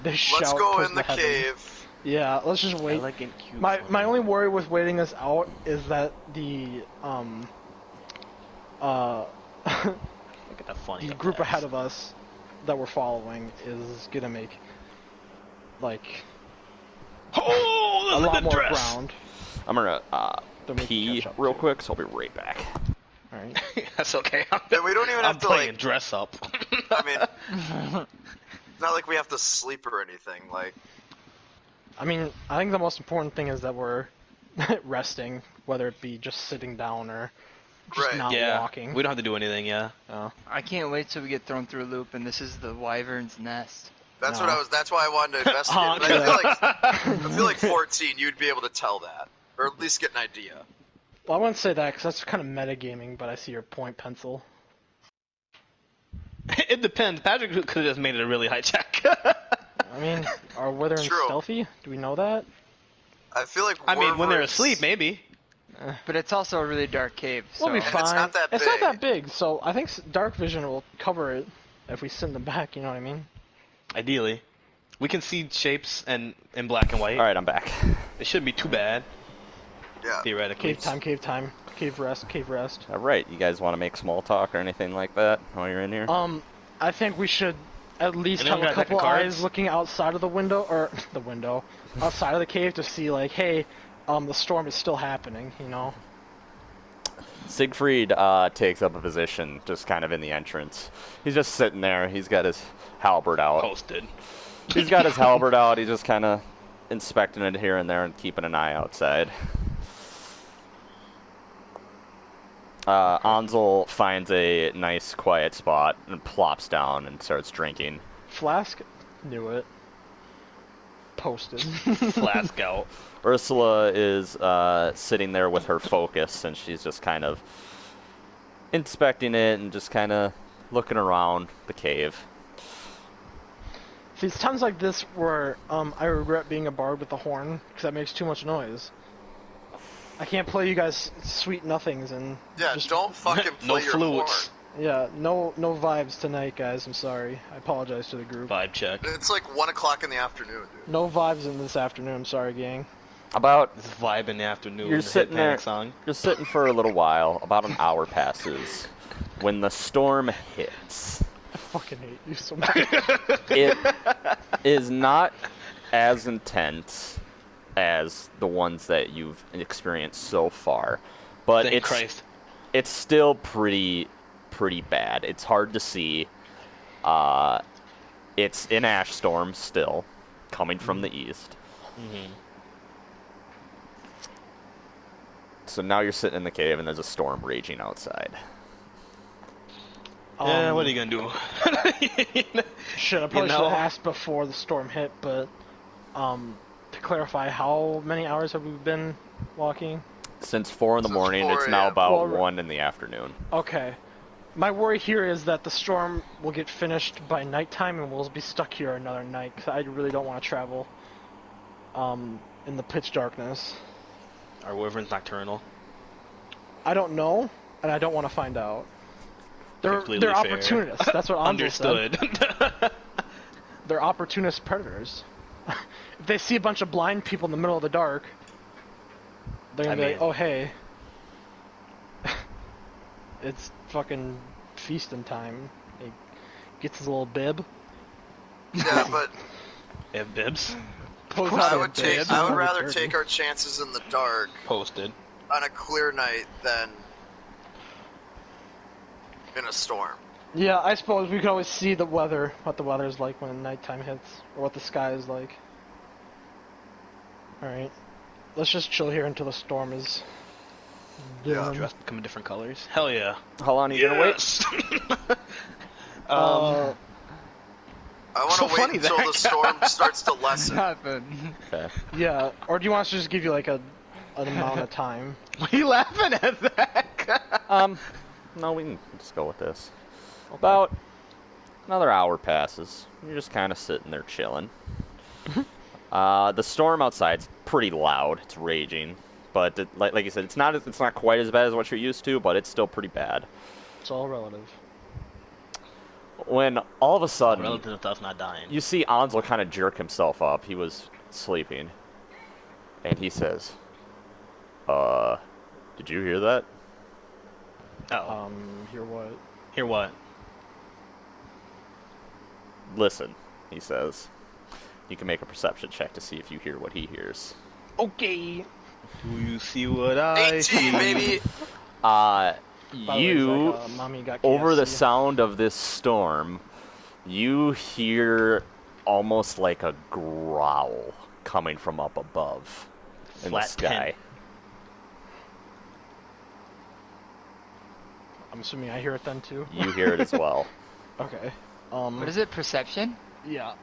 They Let's shout go towards in the heavens. cave. Yeah, let's just wait. Elegant, cute. My only worry with waiting this out is that the Look at that funny. the group ahead of us that we're following is gonna make like Oh, a look lot at the more dress. ground. I'm gonna Then we can pee catch up, real too. quick, so I'll be right back. All right. That's okay. Yeah, we don't even I'm have to playing like. dress up. I mean, it's not like we have to sleep or anything. Like, I mean, I think the most important thing is that we're resting, whether it be just sitting down or just Right. not yeah, walking. we don't have to do anything. Yeah. I can't wait till we get thrown through a loop and this is the wyvern's nest. that's No. what I was. That's why I wanted to investigate. But I feel like 14, you'd be able to tell that, or at least get an idea. Well, I wouldn't say that because that's kind of metagaming, but I see your point, Pencil. It depends. Patrick could have just made it a really high check. I mean, are Withering True. stealthy? Do we know that? I feel like I mean, when they're Wyverns- asleep, maybe. But it's also a really dark cave. So. We'll be And fine. it's not that It's not big. that big, so I think dark vision will cover it if we sit in the back. You know what I mean? Ideally, we can see shapes in black and white. All right, I'm back. It shouldn't be too bad, Yeah. theoretically. Cave time, cave rest. All right, you guys want to make small talk or anything like that while you're in here? I think we should at least Anyone have a got a deck couple of cards? eyes looking outside of the window, or the window, outside of the cave to see, like, hey, the storm is still happening, you know? Siegfried takes up a position just kind of in the entrance. He's just sitting there. He's got his halberd out. Posted. He's got his halberd out. He's just kind of inspecting it here and there and keeping an eye outside. Ansel finds a nice quiet spot and plops down and starts drinking. Flask? Knew it. Posted. Flask out. Ursula is sitting there with her focus, and she's just kind of inspecting it and just kind of looking around the cave. See, it's times like this where I regret being a bard with the horn, because that makes too much noise. I can't play you guys sweet nothings and Yeah, just, don't fucking No play your flutes. horn. yeah, no vibes tonight, guys. I'm sorry. I apologize to the group. Vibe check. It's like 1 o'clock in the afternoon, dude. No vibes in this afternoon. I'm sorry, gang. About This vibe in the afternoon. You're the hit sitting there. Panic song. You're sitting for a little while. About an hour passes when the storm hits. I fucking hate you so much. It is not as intense as the ones that you've experienced so far, but Thank it's Christ. it's still pretty bad. It's hard to see. It's an ash storm still, coming from the east. Mm-hmm. So now you're sitting in the cave and there's a storm raging outside. Yeah, what are you gonna do? Shit, I probably know? should have asked before the storm hit, but to clarify, how many hours have we been walking? Since 4 in the Since morning, 4 it's now a.m. about Well, 1 in the afternoon. Okay. My worry here is that the storm will get finished by nighttime and we'll be stuck here another night, 'cause I really don't want to travel in the pitch darkness. Are wyverns nocturnal? I don't know, and I don't want to find out. They're Completely fair. opportunists. That's what Andre said. Understood. They're opportunist predators. If they see a bunch of blind people in the middle of the dark, they're gonna I be like, mean- "Oh hey, it's fucking feasting time." He gets his little bib. Yeah, but They have bibs. Pulls I out a would bib. rather Turkey. take our chances in the dark Posted. on a clear night than in a storm. Yeah, I suppose we could always see the weather, what the weather's like when nighttime hits, or what the sky is like. Alright. Let's just chill here until the storm is Yeah. done. Dressed become different colors. Hell yeah. How long are you gonna wait? Yes. Uh, I want So to wait funny, until that the storm starts to lessen. Happen. Okay. yeah, or do you want us to just give you like an amount of time? Why are you laughing at that? No, we can just go with this. About another hour passes. You're just kind of sitting there chilling. The storm outside's pretty loud. It's raging, but like you said, it's not quite as bad as what you're used to, but it's still pretty bad. It's all relative. When all of a sudden Relative to us not dying. you see Ansel kind of jerk himself up. He was sleeping, and he says, "Did you hear that?" Oh. Hear what? Hear what? Listen, he says. You can make a perception check to see if you hear what he hears. Okay. Do you see what I 18, see? baby. By the way, You, Zach, Mommy got over the KFC. sound of this storm, you hear almost like a growl coming from up above in the Flat sky. 10. I'm assuming I hear it then too. You hear it as well. Okay. What is it? Perception? Yeah.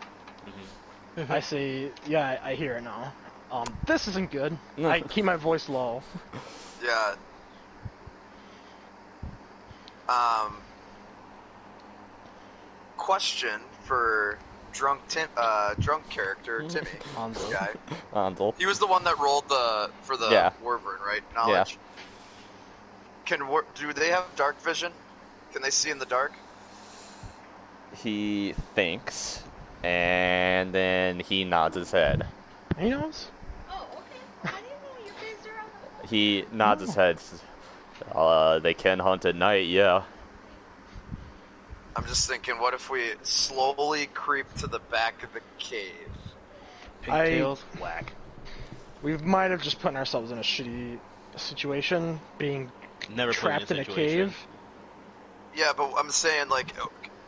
I say, yeah, I hear it now. This isn't good. I keep my voice low. Yeah, Question for drunk character Timmy guy. Ansel. He was the one that rolled for the Yeah. Wyvern, right? Knowledge. Do they have dark vision? Can they see in the dark? He thinks, and then he nods his head. He knows. Oh, okay. I didn't know you guys are on the phone. He nods his head. They can hunt at night, yeah. I'm just thinking, what if we slowly creep to the back of the cave? Pigtails, whack. We might have just put ourselves in a shitty situation, being Never put trapped in a situation. cave. Yeah, but I'm saying, like,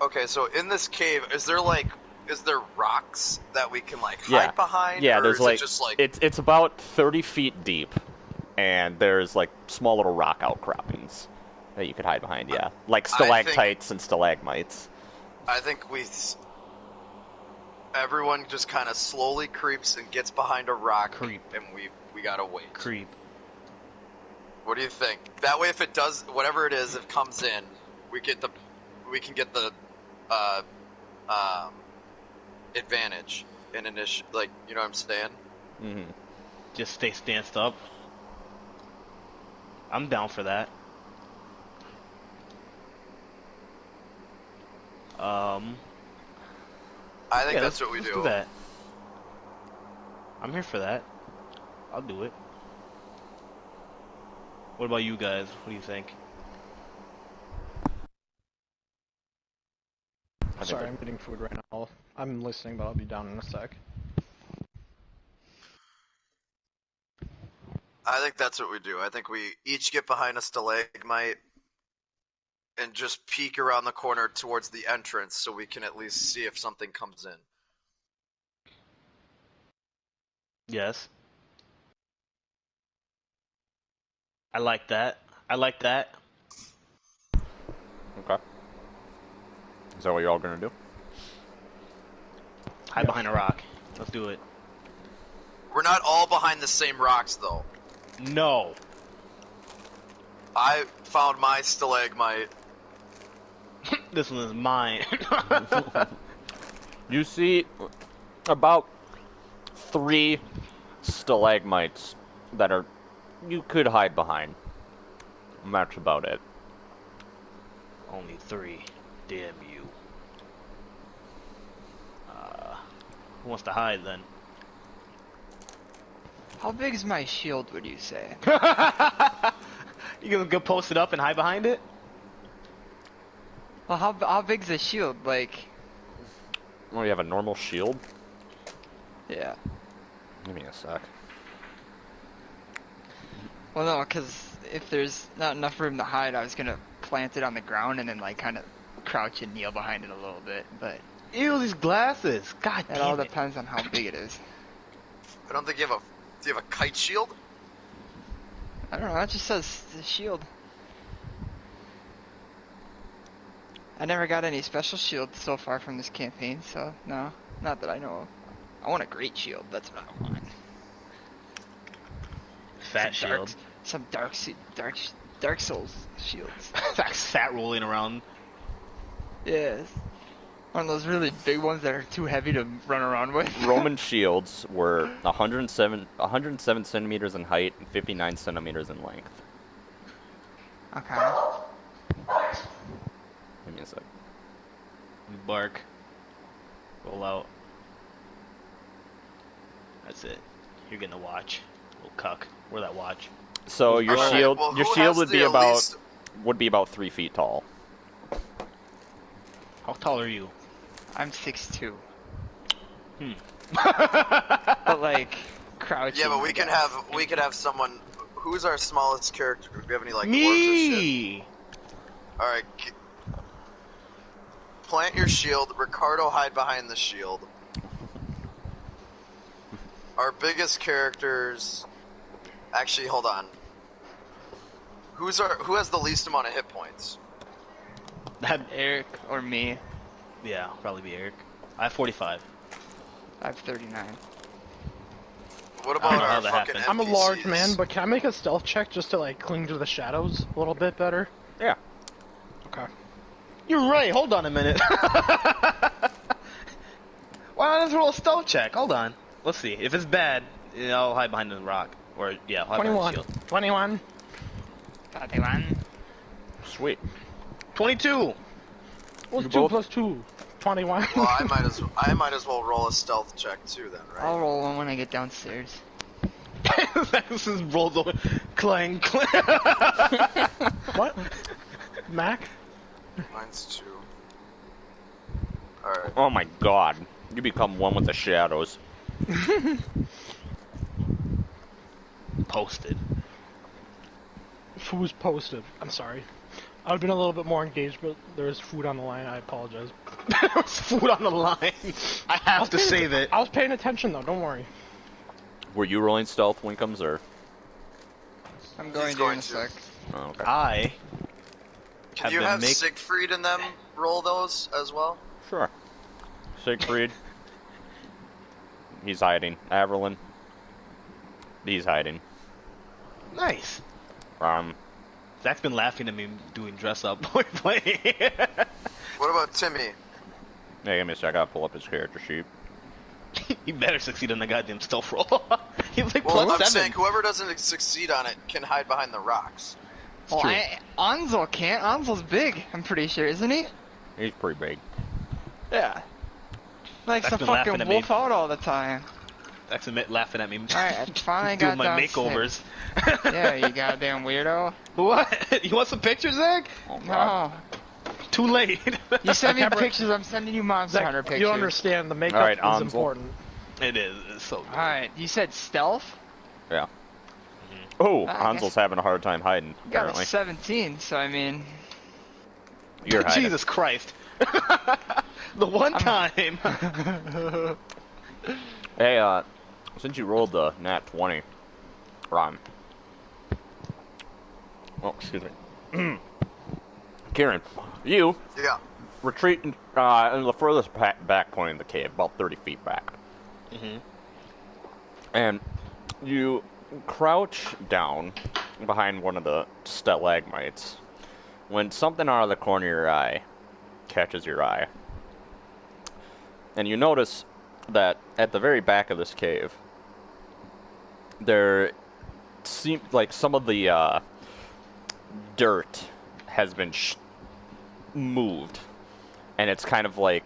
okay, so in this cave, is there rocks that we can, like, hide behind? Yeah, or there's is like, it just like it's about 30 feet deep, and there's like small little rock outcroppings that you could hide behind, yeah. Like stalactites and stalagmites. I think everyone just kind of slowly creeps and gets behind a rock, and we gotta wait. Creep. What do you think? That way, if it does, whatever it is, if it comes in, we can get the advantage in initiative. Like, you know what I'm saying? Mm-hmm. Just stay stanced up. I'm down for that. I think that's what we let's do. do that. I'm here for that. I'll do it. What about you guys? What do you think? Sorry, I'm getting food right now. I'm listening, but I'll be down in a sec. I think that's what we do. I think we each get behind a stalagmite and just peek around the corner towards the entrance so we can at least see if something comes in. Yes. I like that. I like that. Okay. Is that what you're all gonna do? Hide behind a rock. Let's do it. We're not all behind the same rocks, though. No. I found my stalagmite. This one is mine. You see about 3 stalagmites that you could hide behind. And that's about it. Only 3. Damn you. Who wants to hide then? How big is my shield, would you say? You gonna go post it up and hide behind it? Well, how big's the shield? Like, Oh, you have a normal shield? yeah. Give me a sec. Well, no, because if there's not enough room to hide, I was gonna plant it on the ground and then like kind of crouch and kneel behind it a little bit. But Ew, these glasses. God it all damn it. depends on how big it is. I don't think you have a. Do you have a kite shield? I don't know. That just says the shield. I never got any special shield so far from this campaign, so no, not that I know of. I want a great shield. That's what I want. Fat Some shield. Some Dark Souls shields. Fat rolling around. Yes. One of those really big ones that are too heavy to run around with. Roman shields were 107 centimeters in height and 59 centimeters in length. Okay. Give me a sec. Bark. Roll out. That's it. You're getting a watch. Little cuck. Wear that watch. So your Alright, shield, well, your who shield has would the be at about least- 3 feet tall. How tall are you? I'm 6'2". Hmm. But like crouching. Yeah, but I we could guess. have someone. Who's our smallest character? Do we have any like dwarves or shit? Me! All right. Plant your shield. Ricardo, hide behind the shield. Our biggest characters. Actually, hold on. Who has the least amount of hit points? Eric or me. Yeah, probably be Eric. I have 45. I have 39. What I don't about know how our that fucking happened. I'm a large NPCs? man, but can I make a stealth check just to like cling to the shadows a little bit better? Yeah. Okay. You're right. Hold on a minute. Why not just roll a stealth check? Hold on. Let's see. If it's bad, I'll hide behind the rock. Or, yeah, I'll hide behind the 21. shield. 21. 21. Sweet. 22! What's You 2 both- plus 2? 21. Well, I might as well roll a stealth check too then, right? I'll roll one when I get downstairs. This is rolls over. Clang, clang. What? Mac? Mine's 2. Alright. Oh my god. You become one with the shadows. Posted. Food's posted. I'm sorry. I would have been a little bit more engaged, but there is food on the line. I apologize. There's food on the line. I have to save it. I was paying attention though. Don't worry. Were you rolling stealth when comes or? I'm going He's to in going a to. sec. Oh, okay. I Can you been have Siegfried and them roll those as well? Sure. Siegfried. He's hiding. Averlin. He's hiding. Nice. Zach's been laughing at me doing dress up while playing. What about Timmy? Hey, give me a sec. I gotta pull up his character sheet. You better succeed on the goddamn stealth roll. He was like Well, plus I'm 7. saying whoever doesn't succeed on it can hide behind the rocks. Well, Ansel can't. Ansel's big, I'm pretty sure, isn't he? He's pretty big. Yeah. Likes That's to been laughing fucking at me. wolf out all the time. Zach's laughing at me. Alright, I finally doing got my downstairs. makeovers. Yeah, you goddamn weirdo. What? You want some pictures, Zach? No. Too late. You send me pictures, I'm sending you Monster Zach, Hunter pictures. you don't understand. The makeup Alright, is Ansel. important. It is. It's so good. Alright, you said stealth? Yeah. Oh, I Hansel's guess- having a hard time hiding, You got apparently. a 17, so I mean... You're hiding. Jesus Christ. The one time. Hey, since you rolled the nat 20, Ron. Oh, excuse me. Kieran, you Yeah. retreat in the furthest back point of the cave, about 30 feet back. Mhm. And you crouch down behind one of the stalagmites when something out of the corner of your eye catches your eye. And you notice that at the very back of this cave, there seems like some of the dirt has been moved, and it's kind of like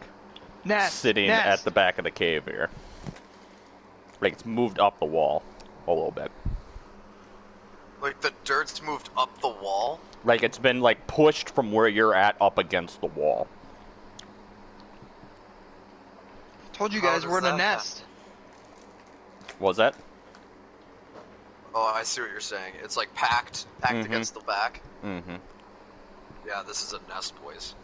sitting at the back of the cave here. Like it's moved up the wall a little bit. Like the dirt's moved up the wall? Like it's been like pushed from where you're at up against the wall. Told you How guys does we're in a that nest. What was that? Oh, I see what you're saying. It's like packed against the back. Mm-hmm. Yeah, this is a nest, boys.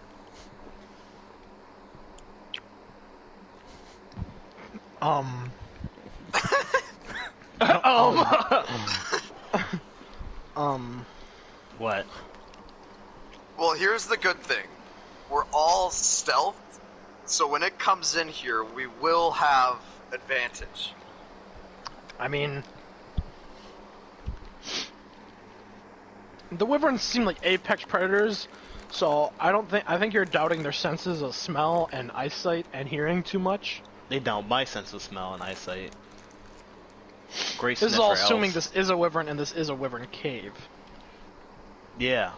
What? Well, here's the good thing. We're all stealthed, so when it comes in here, we will have advantage. I mean, the wyverns seem like apex predators, so I think you're doubting their senses of smell and eyesight and hearing too much. They doubt my sense of smell and eyesight. Great This is all sniffer assuming elves. this is a wyvern and this is a wyvern cave. Yeah.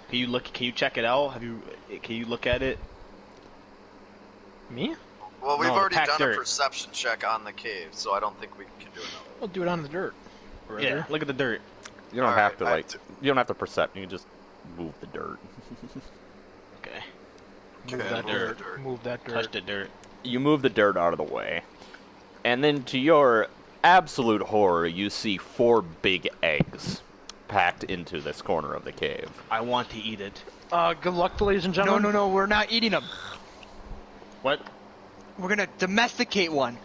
Can you look? Can you check it out? Can you look at it? Me? Well, we've No, already packed done dirt. a perception check on the cave, so I don't think we can do another one. We'll do it on the dirt. Yeah. Look at the dirt. You don't Alright, have to I like. have to- You don't have to percept. You can just move the dirt. Okay. Move Okay, that move dirt. the dirt. Move that dirt. Touch the dirt. You move the dirt out of the way, and then to your absolute horror, you see 4 big eggs packed into this corner of the cave. I want to eat it. Good luck, ladies and No, gentlemen. no, no, we're not eating them. What? We're gonna domesticate one.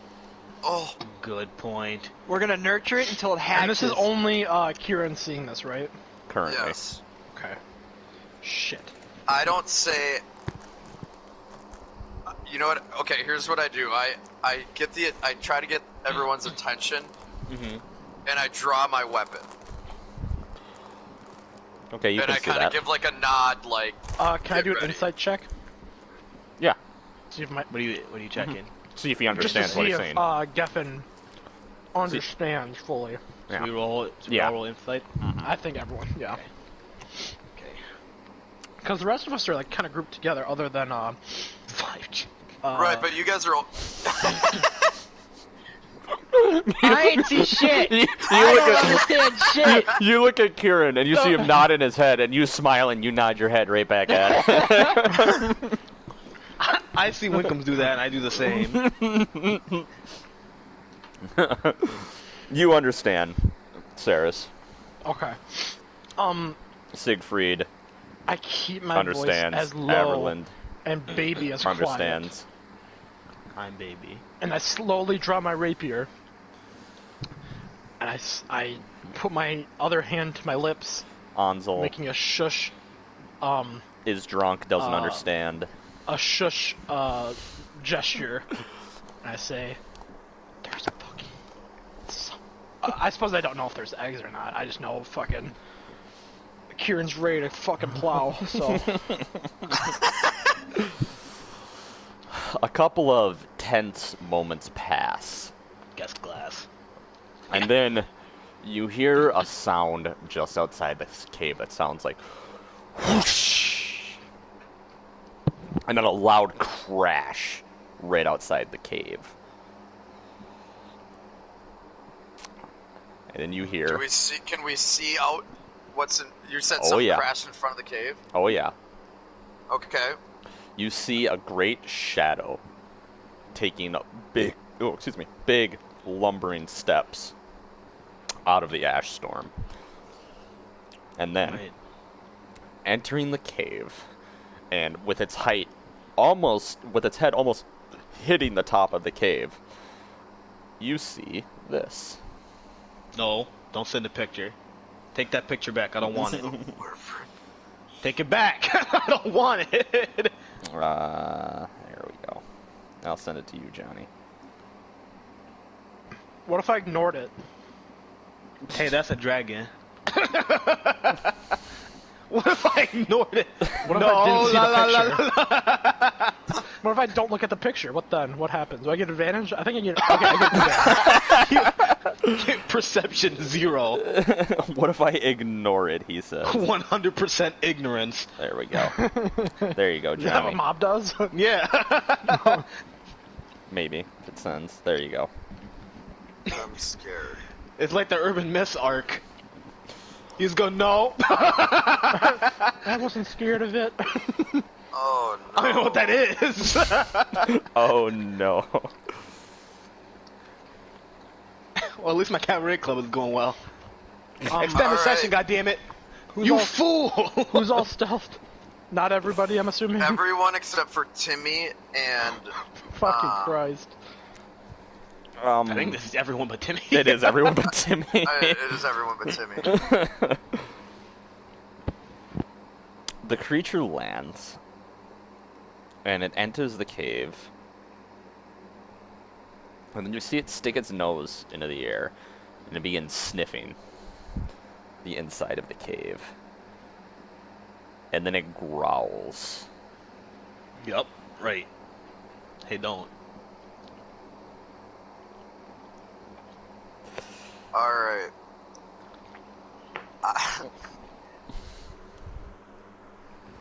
Oh, Good point. We're gonna nurture it until it hatches. And this is only Kieran seeing this, right? Currently, yes. Okay. Shit. I don't say. You know what? Okay, here's what I do. I try to get everyone's attention, Mm-hmm. and I draw my weapon. Okay, you and can I see kind that. of give like a nod, like. Can I do an ready. insight check? Yeah. See if my What are you checking? See if he just to understands what see he's if saying. Geffen understands fully. Yeah. Should we roll? Should we Yeah. all roll insight? I think everyone, yeah. Okay. Because the rest of us are like kind of grouped together, other than 5. Right, but you guys are all. I ain't see shit. You I look don't at understand shit. you look at Kieran and you see him nodding his head, and you smile and you nod your head right back at him. I see Wincombs do that, and I do the same. You understand, Saris. okay. Siegfried I keep my understands. voice as low Everland and baby as quiet. understands. I'm baby. And I slowly draw my rapier. And I put my other hand to my lips, Ansel making a shush, is drunk, doesn't understand. Gesture. And I say, "There's a fucking." I suppose I don't know if there's eggs or not. I just know fucking Kieran's ready to fucking plow. So A couple of tense moments pass, Guess glass. and then you hear a sound just outside this cave that sounds like whoosh, and then a loud crash right outside the cave. And then you hear, Do we see? Can we see out? What's in? You said Oh, something yeah. crashed in front of the cave. oh yeah, Okay. you see a great shadow taking big lumbering steps out of the ash storm. And then Right. entering the cave, and with its head almost hitting the top of the cave, you see this. No, don't send a picture. Take that picture back. I don't want it. Take it back. I don't want it. There we go. I'll send it to you, Johnny. what if I ignored it? Hey, that's a dragon. What if I ignored it? What if I didn't see the picture? What if I don't look at the picture? What then? What happens? Do I get advantage? I think I get. Okay, I get advantage. Perception 0. What if I ignore it? He says. 100% ignorance. There we go. There you go, Is that what Johnny. mob does? Yeah. Maybe if it sends. There you go. I'm scared. It's like the Urban Myths arc. He's going, no. I wasn't scared of it. Oh no. I don't know what that is. Oh no. Well, at least my cabaret club is going well. Extend the Alright. session, goddammit. Who's You all- fool! Who's all stealthed? Not everybody, I'm assuming. Everyone except for Timmy and. Fucking Christ. I think this is everyone but Timmy. It is everyone but Timmy. It is everyone but Timmy. The creature lands, and it enters the cave, and then you see it stick its nose into the air, and it begins sniffing the inside of the cave. And then it growls. Yup, right. Hey, don't. Alright.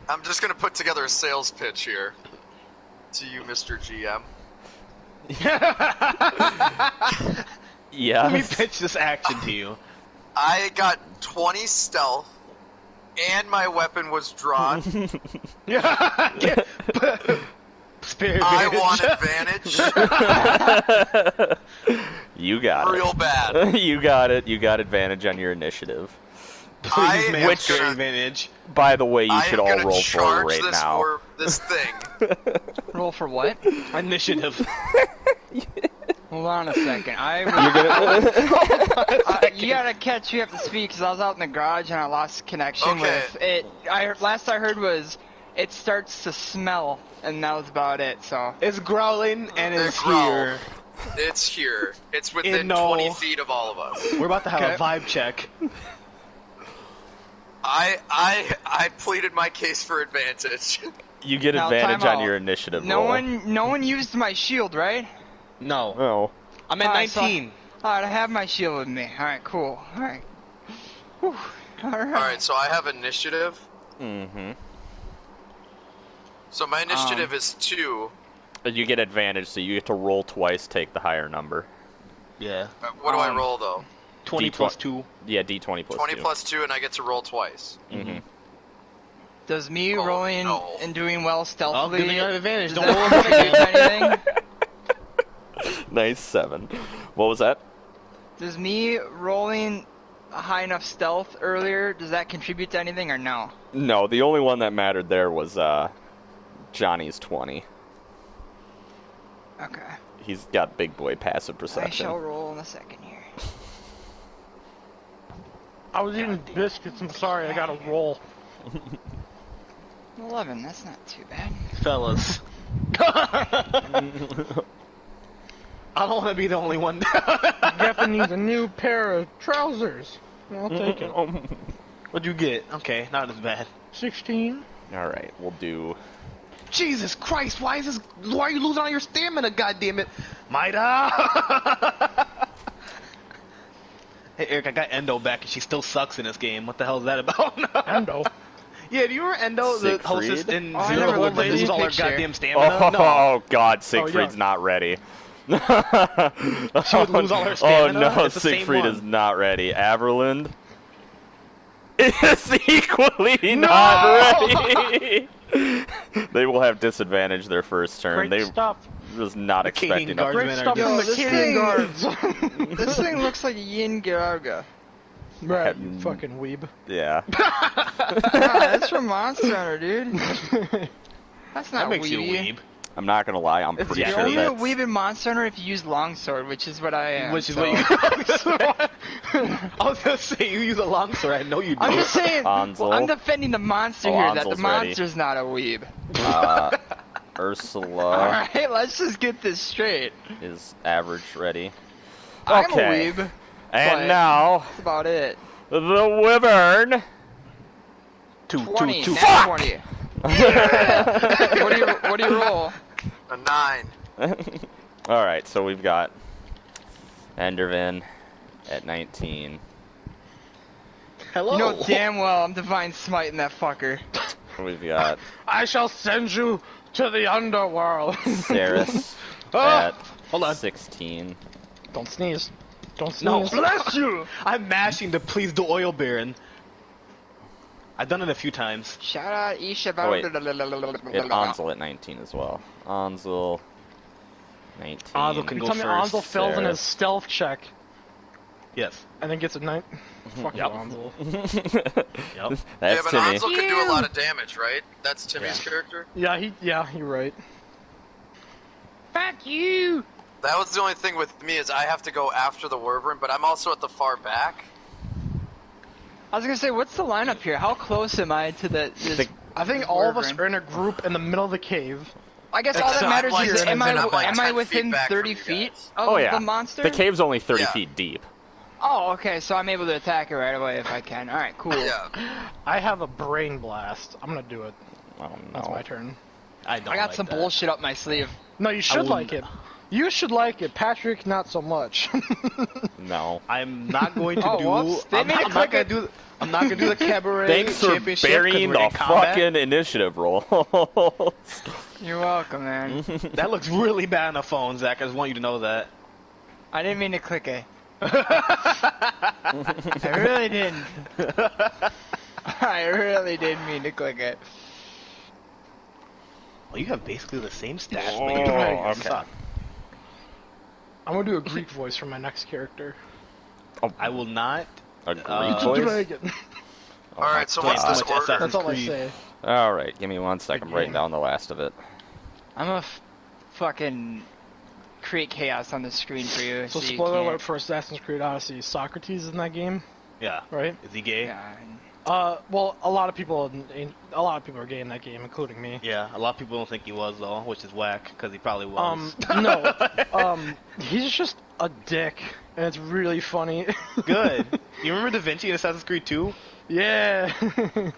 I'm just gonna put together a sales pitch here. To you, Mr. GM. Yeah. Let me pitch this action to you. I got 20 stealth, and my weapon was drawn. Spirit I advantage. want advantage You got real bad. it. You got it. You got advantage on your initiative. Please, man, Which- spirit advantage. By the way, you I should am all gonna roll for it charge right this now. for this thing. Roll for what? Initiative. Hold on a second. You gotta catch me up to speed because I was out in the garage and I lost connection Okay. with it. Last I heard was it starts to smell, and that was about it. So It's growling and It it's growled. here. It's here. It's within No. 20 feet of all of us. We're about to have Okay. a vibe check. I pleaded my case for advantage. You get Now, advantage time on out. your initiative No roll. one used my shield, right? No. No. I'm at Alright, so- 19. Alright, I have my shield with me. Alright, cool. Alright. Alright. Alright, so I have initiative. Mm-hmm. So my initiative is 2. You get advantage, so you get to roll twice, take the higher number. Yeah. What do I roll, though? 20 D20. plus 2. Yeah, D20 plus 20 2. plus 2, and I get to roll twice. Mm-hmm. Does me Oh, rolling no. and doing well Oh, stealthily give me an advantage. does Don't that roll contribute to anything? Nice 7. What was that? Does me rolling a high enough stealth earlier, does that contribute to anything or no? No, the only one that mattered there was Johnny's 20. Okay. He's got big boy passive I perception. shall roll in a second here. I was eating biscuits. I'm sorry. I got to roll. 11, that's not too bad. Fellas. I don't want to be the only one. Geffen needs a new pair of trousers. I'll take it. What'd you get? Okay, not as bad. 16. All right, we'll do. Jesus Christ, why are you losing all your stamina, goddammit? Maida! Hey Eric, I got Endo back and she still sucks in this game. What the hell is that about? Endo. Yeah, do you remember Endo, the hostess Siegfried? in Oh, I Zero never Old looked at Lady, this lose all her picture. goddamn stamina? No. Oh God, Siegfried's yeah. not ready. She would lose all her Oh stamina? no, It's the same Siegfried one. is not ready. Averland is equally not ready. They will have disadvantage their first turn. Great they stuff. was not The Canadian expecting that. Guardsmen Great are stuff just- from the this Canadian thing- Guards. This thing looks like a yin Garaga. Right, you fucking weeb. Yeah. That's from Monster Hunter, dude. That's not That makes you a weeby. weeb. I'm not gonna lie. I'm It's pretty yeah, sure You're only a that's. weeb in Monster Hunter if you use longsword, which is what I am. Which is so- what you. I was gonna say you use a longsword. I know you do. I'm just saying. Ansel. Well, I'm defending the monster Oh, here. That the Ansel's ready. monster's not a weeb. Ursula All right, let's just get this straight. is average ready. I'm Okay. a weeb. And But- now That's about it. the wyvern. 20. two. Nat 20. What do you roll? A 9. All right, so we've got Endervin at 19. Hello. You know damn well I'm divine smiting that fucker. We've got I shall send you to the underworld. Saris Ah, at hold on. 16. Don't sneeze. Don't No. sneeze. Bless you. I'm mashing to please the oil baron. I've done it a few times. Shout out Isha. Oh, wait. It Ansel at 19 as well. Ansel 19. Ansel can You go tell me first. Ansel fails in his Saris. stealth check Yes. and then gets a 9. Fuck you, Yep. Ansel. Yep. Yeah, That's but Timmy. Ansel can do a lot of damage, right? That's Timmy's character? Yeah, you're right. Fuck you. That was the only thing with me is I have to go after the Wyvern, but I'm also at the far back. I was gonna say, what's the lineup here? How close am I to this? I think all of us Wyvern? are in a group in the middle of the cave. I guess all that I'm matters like is, 10 am I I'm like am 10 I feet within back from 30 you feet guys. of Oh yeah. the monster? The cave's only 30 Yeah. feet deep. Oh, okay, so I'm able to attack it right away if I can. All right, cool. Yeah. I have a brain blast. I'm gonna do it. Oh That's no. my turn. I don't I got like some that. bullshit up my sleeve. No, you should wouldn't- like it. You should like it. Patrick, not so much. No. I'm not going to Oh, do. whoops. They I'm made not, it I'm not click gonna it. do. I'm not gonna do the cabaret Thanks for championship 'cause burying we're the in combat. fucking initiative roll. You're welcome, man. That looks really bad on the phone, Zach. I just want you to know that. I didn't mean to click it. I really didn't. I really didn't mean to click it. Well, you have basically the same stats. Oh, but you don't okay. suck. I'm gonna do a Greek voice for my next character. I will not. A Greek It's a voice? Dragon. Oh Alright, so what's God. this Much order? Assassin's That's all I Creed. say. All right, give me 1 second. I'm writing down the last of it. I'm gonna fucking create chaos on the screen for you. So you spoiler can't- alert for Assassin's Creed Odyssey. Socrates is in that game, Yeah. right? Is he gay? Yeah. Well, a lot of people are gay in that game, including me. Yeah, a lot of people don't think he was though, which is whack because he probably was. No. He's just a dick, and it's really funny. Good. You remember Da Vinci in Assassin's Creed 2? Yeah. The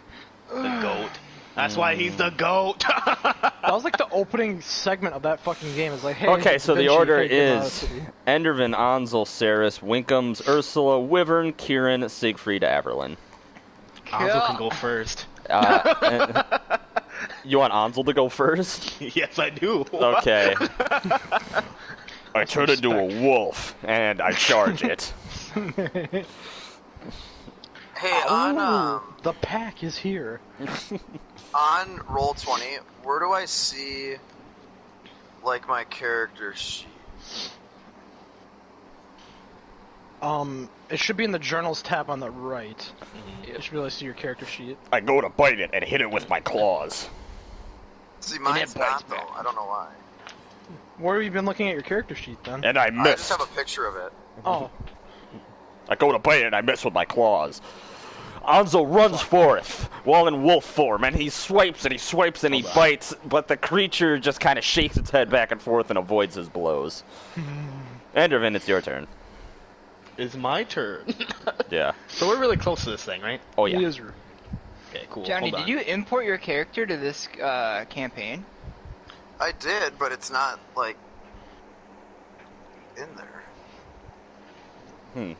goat. That's why he's the goat. That was like the opening segment of that fucking game. It's like, hey, Okay, so the Vinci, order hey, get out of the is city. Endervin, Ansel, Ceres, Winkums, Ursula, Wyvern, Kieran, Siegfried, Averlin. Ansel can go first. You want Ansel to go first? Yes, I do. Okay. I turn into a wolf, and I charge it. Hey, on The pack is here. on Roll20, where do I see like my character sheet? It should be in the journals tab on the right. You should be able to see your character sheet. I go to bite it and hit it with my claws. See, mine's not though. I don't know why. Where have you been looking at your character sheet then? And I I miss. just have a picture of it. Oh, I go to bite it and I miss with my claws. Ansel runs forth while in wolf form, and he swipes and he swipes and he bites, but the creature just kind of shakes its head back and forth and avoids his blows. Endervin, it's your turn. It's my turn. Yeah. So we're really close to this thing, right? Oh, yeah. Okay, cool. Johnny, Hold on. did you import your character to this campaign? I did, but it's not like in there.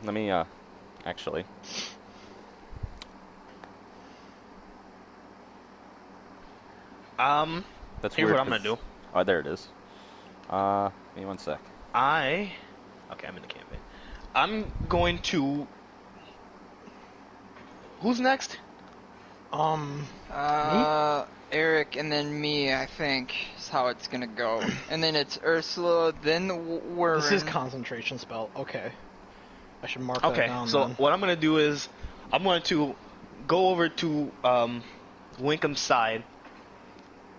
Let me, actually. That's Here's weird, what I'm gonna 'cause- do. Oh, there it is. Give me one sec. Okay, I'm in the campaign. I'm going to. Who's next? Eric and then me, I think, is how it's gonna go. And then it's Ursula, then Wyvern. this is concentration spell. Okay. I should mark that Okay, down so then. what I'm gonna do is I'm going to go over to Winkum's side,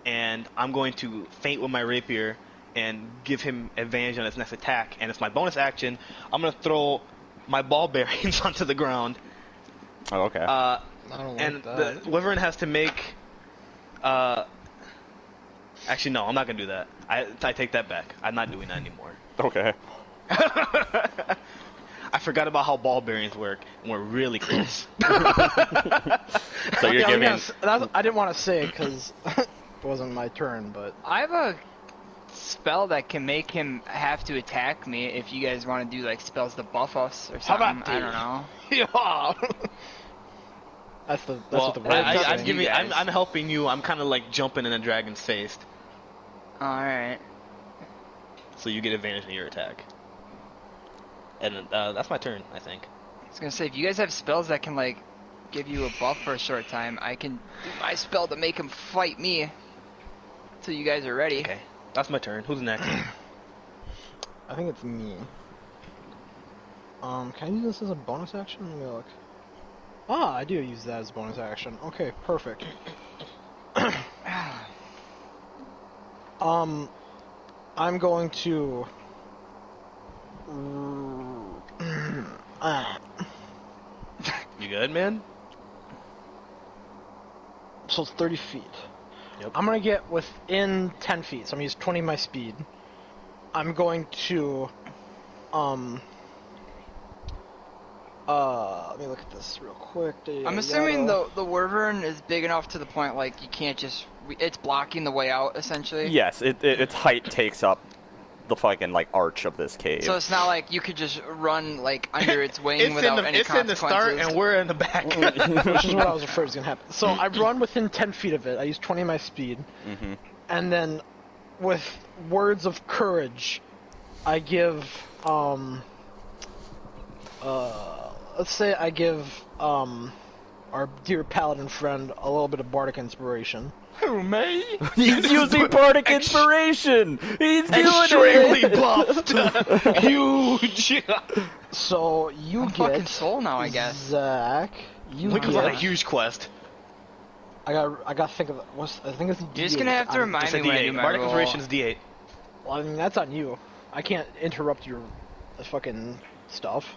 and I'm going to feint with my rapier and give him advantage on his next attack. And it's my bonus action. I'm gonna throw my ball bearings onto the ground. Oh, okay. I don't And like the that. Wyvern has to make. Actually, no, I'm not gonna do that. I take that back. I'm not doing that anymore. Okay. I forgot about how ball bearings work, and we're really close. So you're Yeah, giving. I didn't want to say it because it wasn't my turn, but I have a spell that can make him have to attack me if you guys want to do like spells to buff us or How something. about I don't know. yeah. That's what the word is I'm saying. giving. You guys. I'm helping you. I'm kind of like jumping in a dragon's face, Alright. so you get advantage in your attack. And that's my turn, I think. I was gonna say, if you guys have spells that can like give you a buff for a short time, I can do my spell to make him fight me until you guys are ready. Okay, that's my turn. Who's next? I think it's me. Can I use this as a bonus action? Let me look. Ah, I do use that as a bonus action. Okay, perfect. I'm going to. You good, man? So it's 30 feet. Yep. I'm gonna get within 10 feet, so I'm gonna use 20 of my speed. I'm going to, let me look at this real quick. I'm assuming the Wyvern is big enough to the point like you can't just it's blocking the way out essentially. Yes, its height takes up the fucking like arch of this cave. So it's not like you could just run like under its wing It's without any in the start, consequences. and we're in the back. Which is what I was afraid was gonna happen. So I run within 10 feet of it. I use 20 of my speed, and then with words of courage, I give let's say I give our dear paladin friend a little bit of bardic inspiration. Who, me? He's using bardic inspiration. He's doing Extremely it. buffed. Huge. So you I'm get fucking soul now, I guess. Zach. You Winkle's on a get. huge quest. I got to think of what's. I think it's. You're just gonna have to remind It's a me when I do D8. my Bardic roll. Inspiration is D8. Well, I mean that's on you. I can't interrupt your fucking stuff.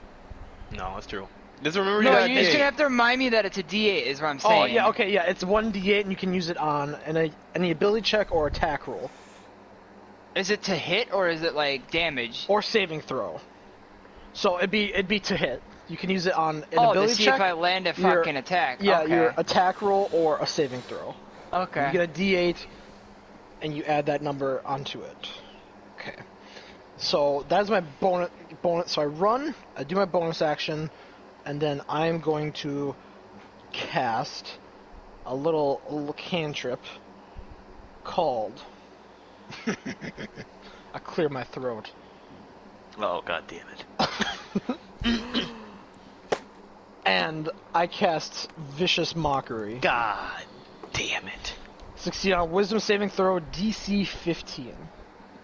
No, that's true. Just remember No, you got you're just D8. gonna have to remind me that it's a D8 is what I'm saying. Oh yeah, okay, yeah. It's 1d8 and you can use it on any ability check or attack roll Is it to hit or is it like damage? or saving throw. So it'd be to hit. You can use it on an Oh, to ability see check. if I land a your- fucking attack. Yeah, Okay. your attack roll or a saving throw. Okay. You get a D8, and you add that number onto it. Okay. So that's my bonus. So I run, I do my bonus action, and then I'm going to cast a little cantrip called. I clear my throat. Oh, god damn it. And I cast Vicious Mockery. God damn it. Succeed on a Wisdom saving throw, DC 15.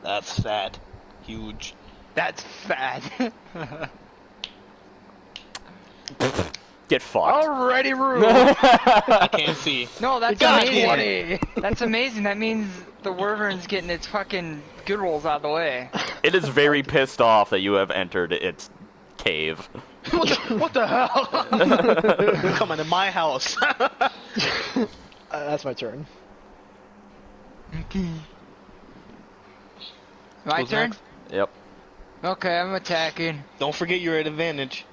That's fat. Huge. That's fat. Get fucked. Alrighty, Rue. I can't see. No, that's Got amazing. 20. That's amazing. That means the Wyvern's getting its fucking good rolls out of the way. It is very pissed off that you have entered its cave. What the hell? You're coming to my house. That's my turn. My Who's turn? next? Yep. Okay, I'm attacking. Don't forget you're at advantage.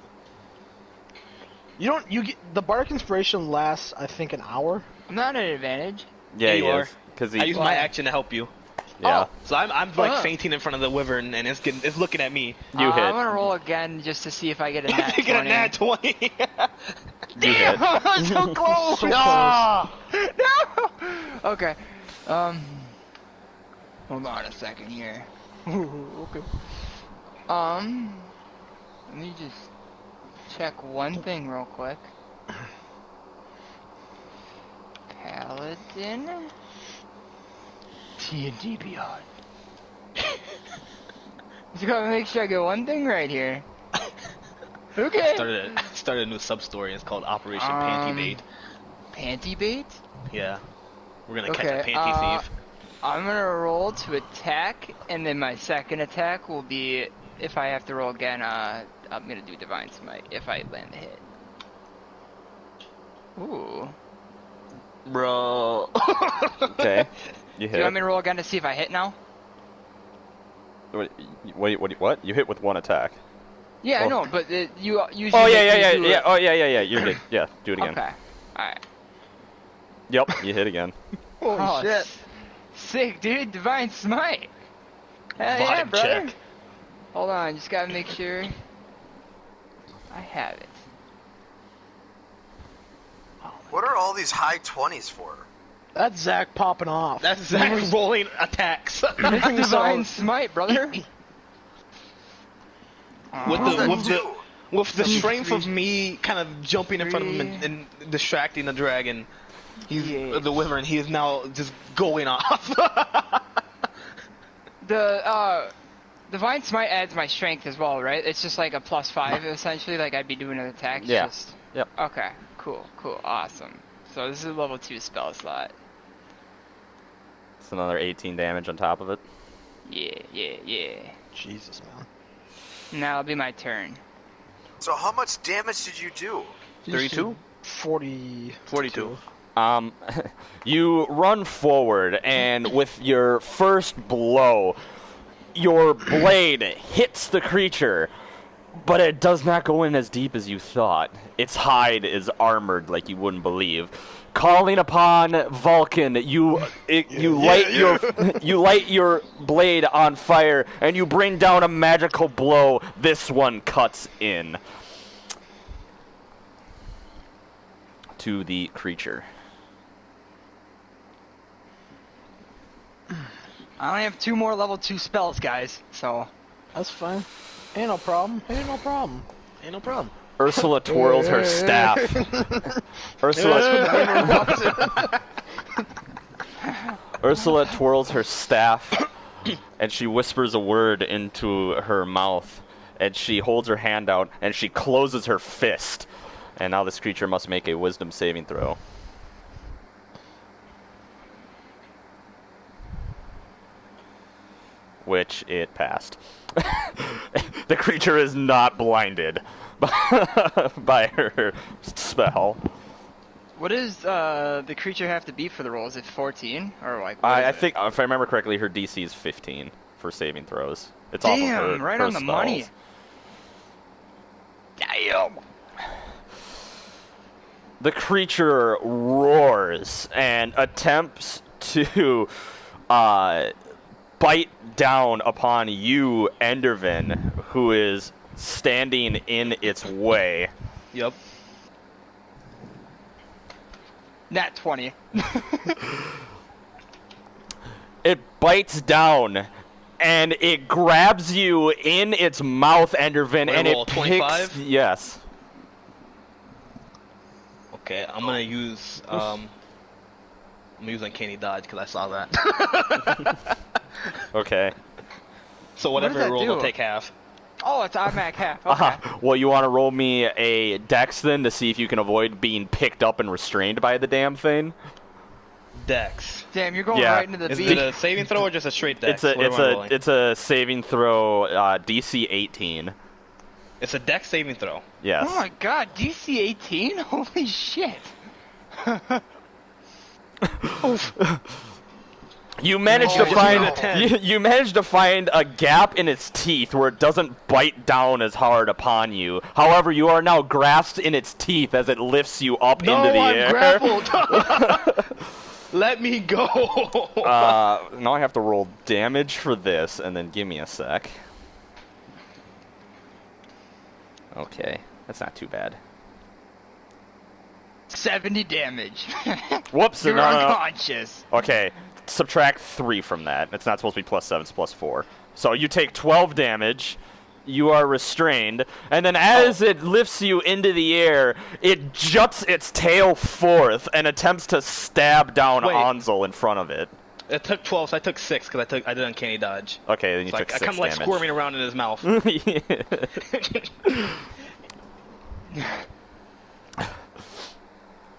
You get the Bardic Inspiration lasts, I think, an hour. I'm not at advantage. Yeah, you he are. is. Because I he. use my action to help you. Yeah. So I'm like Fuck. fainting in front of the wyvern, and it's looking at me. You hit. I'm gonna roll again just to see if I get a nat 20. Get a nat 20. You hit. so close! So no! Okay. Hold on a second here. Okay. Let me just check one thing real quick. Paladin. D&D Beyond. Just gotta make sure I get one thing right here. Okay. Started a new sub story. It's called Operation Panty Bait. Panty bait? Yeah, we're gonna catch Okay, a panty thief. I'm gonna roll to attack, and then my second attack will be, if I have to roll again, I'm gonna do Divine Smite if I land the hit. Ooh. Bro. Okay. You Do you want hit. me to roll again to see if I hit now? What? You hit with one attack. Yeah, I Well- know, but you usually. Oh make yeah. me do it- Oh yeah. You're good. Yeah. Do it again. Okay. Alright. Yep. You hit again. Holy Oh, shit. Sick, dude. Divine Smite. Hell yeah, Vibe brother. check. Hold on, just gotta make sure I have it. What are all these high 20s for? That's Zach popping off. That's Zach rolling attacks. It's Divine Smite, brother. with What does the that with the do? with the strength of me kind of jumping in front of him and distracting the dragon. Yes. The wyvern. He is now just going off. The Divine Smite adds my strength as well, right? It's just like a +5 essentially, like I'd be doing an attack. Yeah. Just... Yep. Okay, cool, awesome. So this is a level 2 spell slot. It's another 18 damage on top of it. Yeah. Jesus, man. Now it'll be my turn. So how much damage did you do? 32? 40. 42. You run forward, and with your first blow, your blade hits the creature, but it does not go in as deep as you thought. Its hide is armored like you wouldn't believe. Calling upon Vulcan, you light your blade on fire, and you bring down a magical blow. This one cuts in to the creature. I only have 2 more level 2 spells, guys. So That's fine. Ain't no problem. Ain't no problem. Ursula twirls her staff. Ursula twirls her staff, and she whispers a word into her mouth, and she holds her hand out, and she closes her fist. And now this creature must make a wisdom saving throw. Which it passed. The creature is not blinded by her spell. what does the creature have to be for the roll? Is it 14 or like? what is I it? think, if I remember correctly, her DC is 15 for saving throws. It's off of Damn, her, right her on the money. spells. him! The creature roars and attempts to bite down upon you, Endervin, who is standing in its way. Yep. Nat 20. It bites down, and it grabs you in its mouth, Endervin, Wait, and roll it picks... 25? Yes. Okay, I'm gonna use I'm using Uncanny Dodge because I saw that. Okay. So What whatever does it that rolls, do? I'll take half. Oh, it's automatic half. Okay. Well, you want to roll me a dex then to see if you can avoid being picked up and restrained by the damn thing? Dex. Damn, you're going Yeah. right into the Is beat. it a saving throw or just a straight dex? It's What am I rolling? a saving throw, DC 18. It's a dex saving throw. Yes. Oh my god, DC 18? Holy shit. You managed Oh, to just find made it a 10. you managed to find a gap in its teeth where it doesn't bite down as hard upon you. However, you are now grasped in its teeth as it lifts you up No, into the I'm air. grappled. Let me go. Now I have to roll damage for this, and then give me a sec. Okay, that's not too bad. 70 damage. Whoops! You're no. unconscious. Okay, subtract 3 from that. It's not supposed to be +7, it's +4. So you take 12 damage, you are restrained, and then as it lifts you into the air, it juts its tail forth and attempts to stab down Wait. Anzel in front of it. It took 12, so I took 6 because I did Uncanny Dodge. Okay, then you So took I 6 come like damage. squirming around in his mouth.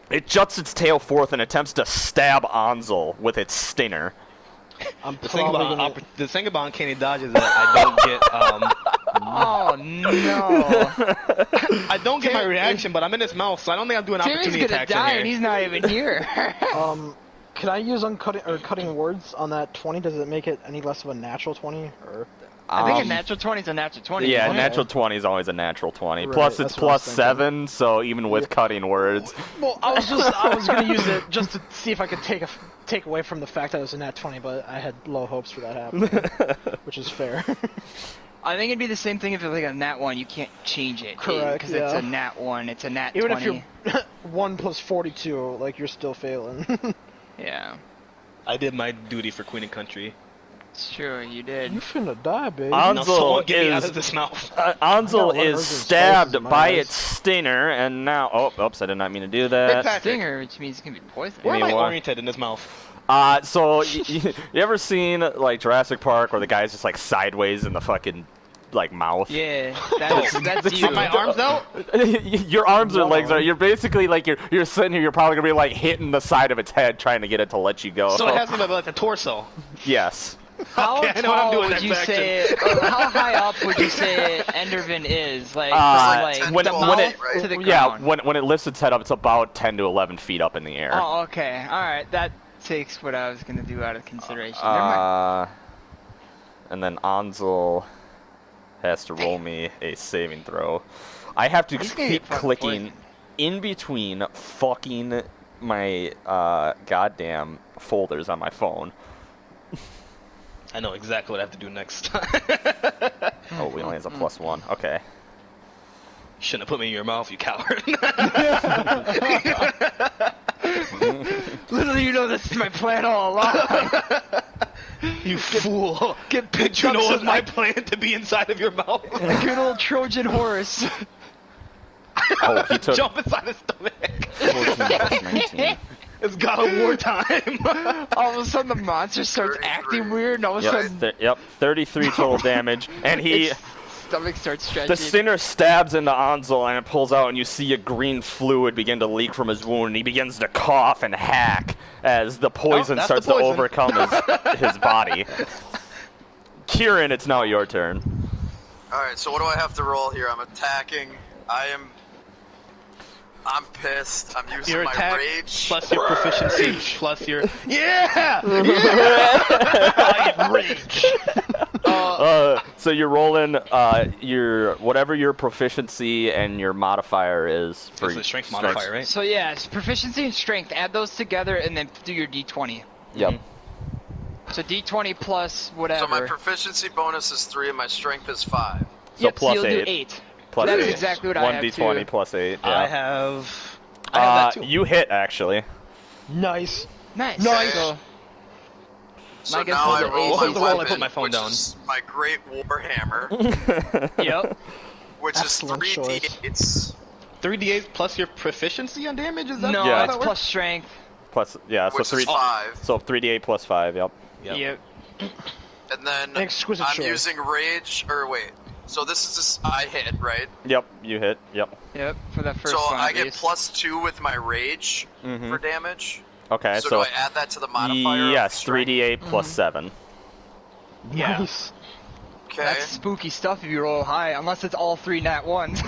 It juts its tail forth and attempts to stab Anzel with its stinger. I'm The thing probably about gonna... the thing about Uncanny Dodge is that I don't get Oh no. I don't get my reaction, but I'm in his mouth, so I don't think I'm doing Timmy's opportunity gonna attacks die in and here. he's not even here. Can I use cutting words on that 20? Does it make it any less of a natural 20? Or I think a natural 20 is a natural 20. Yeah, isn't it? natural 20 is always a natural 20. Right, Plus, that's it's what I was +7, so even with cutting words. well, I was gonna use it just to see if I could take away from the fact that it was a nat 20, but I had low hopes for that happening, which is fair. I think it'd be the same thing if it's like a nat 1, you can't change it. Correct, Because it's yeah. a nat 1, it's a nat Even 20. if you're 1 plus 42, like you're still failing. Yeah. I did my duty for Queen and Country. It's true, you did. You finna die, baby. Now Anzel someone get me out is of this mouth. Anzel one of is hers in stabbed slices in my by eyes. its stinger, and now oops, I did not mean to do Hey, that. Patrick. Stinger, which means it can be poisonous. Where am I Anyone? oriented in his mouth? So you ever seen like Jurassic Park where the guy's just like sideways in the fucking like mouth? Yeah, that's you. Are my arms out? Your arms or legs are. You're basically like you're sitting here. You're probably gonna be like hitting the side of its head trying to get it to let you go. So it has to be like the torso. Yes. How Okay, I know what I'm tall doing would next you action. say, or how high up would you say Endervin is? Like, Like like 10 when to it- the when mouth it- to the Yeah, ground? when it lifts its head up, it's about 10 to 11 feet up in the air. Oh, okay. Alright, that takes what I was going to do out of consideration. Never mind. And then Anzel has to roll me a saving throw. I have to He's gonna keep get fucking clicking poisoned. in between fucking my goddamn folders on my phone. I know exactly what I have to do next. Oh, we only has a +1. Okay. Shouldn't have put me in your mouth, you coward. Literally, you know this is my plan all along. You fool. Get Did you know it was my plan to be inside of your mouth? a good old Trojan horse. Oh, he took Jump inside his stomach. 14 plus 19. It's God of War time. All of a sudden, the monster starts 33. acting weird, and all of a Yep, sudden, yep, 33 total damage, and its stomach starts stretching. the stinger stabs into Anzel, and it pulls out, and you see a green fluid begin to leak from his wound, and he begins to cough and hack as the poison that's starts the poison. to overcome his body. Kieran, it's now your turn. Alright, so what do I have to roll here? I'm attacking. I'm pissed. I'm using Your my attack rage. plus your proficiency plus your I rage. So you're rolling your whatever your proficiency and your modifier is for It's the strength modifier, right? So yeah, it's proficiency and strength. Add those together and then do your d20. Yep. So d20 plus whatever. So my proficiency bonus is 3 and my strength is 5. So Yep, plus so you'll 8. do 8. Plus That is 8. exactly what I have 1d20 too. plus 8. Yeah. I have that too. You hit actually. Nice. Nice. Nice. So, So Mine gets now I rolled at roll eight. my What was the roll? I weapon, put my phone which down. is my great war hammer, yep. which Excellent is 3 choice. d8s, 3d8 plus your proficiency on damage. Is that No, Yeah. how it's that plus works? strength. Plus yeah, so which 3 is 5. so 3d8 plus 5, yep. Yep. And then Exquisite I'm choice. using rage, or wait. So this is just, I hit, right? Yep, you hit. Yep. Yep, for that first So one I at get least. plus 2 with my rage Mhm. for damage. Okay, So, so do I add that to the modifier? of yes, strength? 3d8 plus 7. Yeah. Nice. Okay. That's spooky stuff if you roll high, unless it's all 3 nat 1s.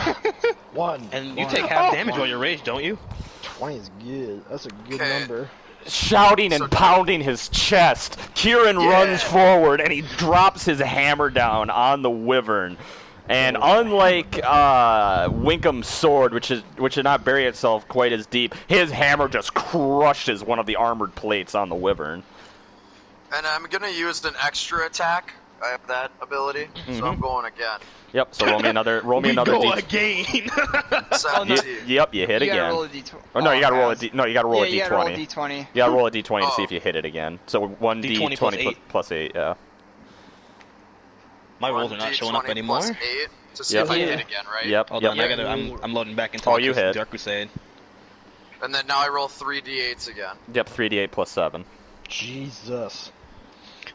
1. And you take half damage while you're raged, don't you? 20 is good. That's a good Okay. number. Shouting and So- pounding his chest, Kieran Yeah. runs forward and he drops his hammer down on the wyvern. And unlike Winkham's sword, which did not bury itself quite as deep, his hammer just crushes one of the armored plates on the wyvern. And I'm gonna use an extra attack. I have that ability, so I'm going again. Yep. So roll me another. Roll me We another. go D- again. 17. Yep. You hit you gotta again. roll a d20. Oh no, you gotta roll a pass. D. No, you gotta roll yeah, a you D20. gotta roll a d20. You gotta roll a D20 to see Oh. if you hit it again. So one D20 D20 plus 8. plus 8. Yeah. My rolls are not showing up 1d20 anymore. plus 8 to see Yep. if I Yeah. hit again, right? Yep. Hold yep. on, I gotta, I'm loading back into Oh, you hit. Dark Crusade. And then now I roll 3d8s again. Yep. 3d8 plus 7. Jesus.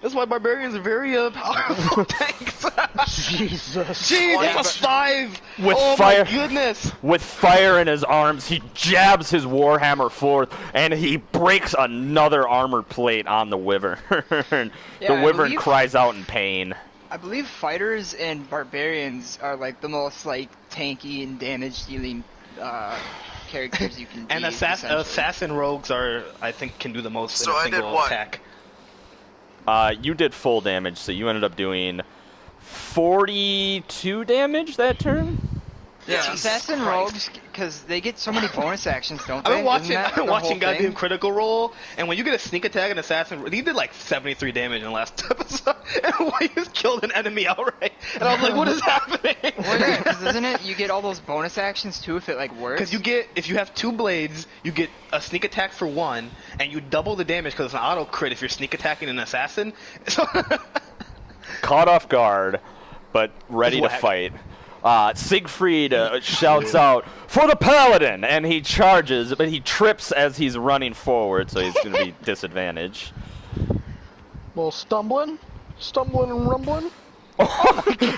That's why barbarians are very powerful tanks. Jesus. Jeez, Yeah, plus but- 5. With oh fire- my goodness. With fire in his arms, he jabs his warhammer forth, and he breaks another armored plate on the wyvern. Yeah, The I wyvern believe- cries out in pain. I believe fighters and barbarians are like the most like tanky and damage dealing characters you can And be, essentially. assassin rogues are, I think, can do the most So in a I did single what? attack. You did full damage, so you ended up doing 42 damage that turn? Yeah, Jesus assassin Christ. rogues, because they get so many bonus actions, don't they? I've been watching, Isn't that I've been the watching whole goddamn thing? Critical Role, and when you get a sneak attack and assassin, he did like 73 damage in the last episode, and he just killed an enemy outright. And I was like, what is happening? Well, yeah, because isn't it? You get all those bonus actions too if it like works. Because you get, if you have 2 blades, you get a sneak attack for 1, and you double the damage because it's an auto crit if you're sneak attacking an assassin. So Caught off guard, but ready to Whack. fight. Siegfried shouts out, "For the paladin!" And he charges, but he trips as he's running forward, so he's going to be disadvantaged. Little stumbling and rumbling.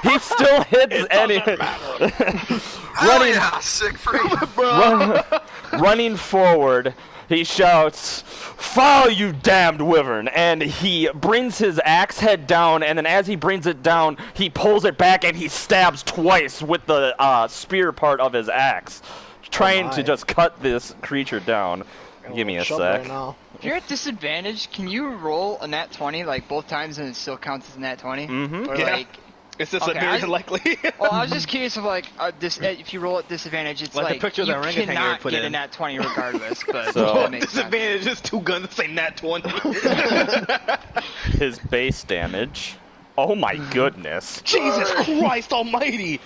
He still hits any. Hell running, yeah, Siegfried! running forward, he shouts, "Foul, you damned wyvern!" And he brings his axe head down, and then as he brings it down, he pulls it back and he stabs twice with the spear part of his axe, trying to my. just cut this creature down. Give me a Shove sec. Right now. If you're at disadvantage, can you roll a nat 20 like both times and it still counts as a nat 20? Mhm. Or Yeah. like, it's just Okay, very I- likely. well, I was just curious of like if you roll at disadvantage, it's Like the like picture of you that orangutan you cannot put get a in. nat 20 regardless. But So- that makes sense. Disadvantage is 2 guns that say nat 20. His base damage. Oh my goodness! Jesus Christ almighty!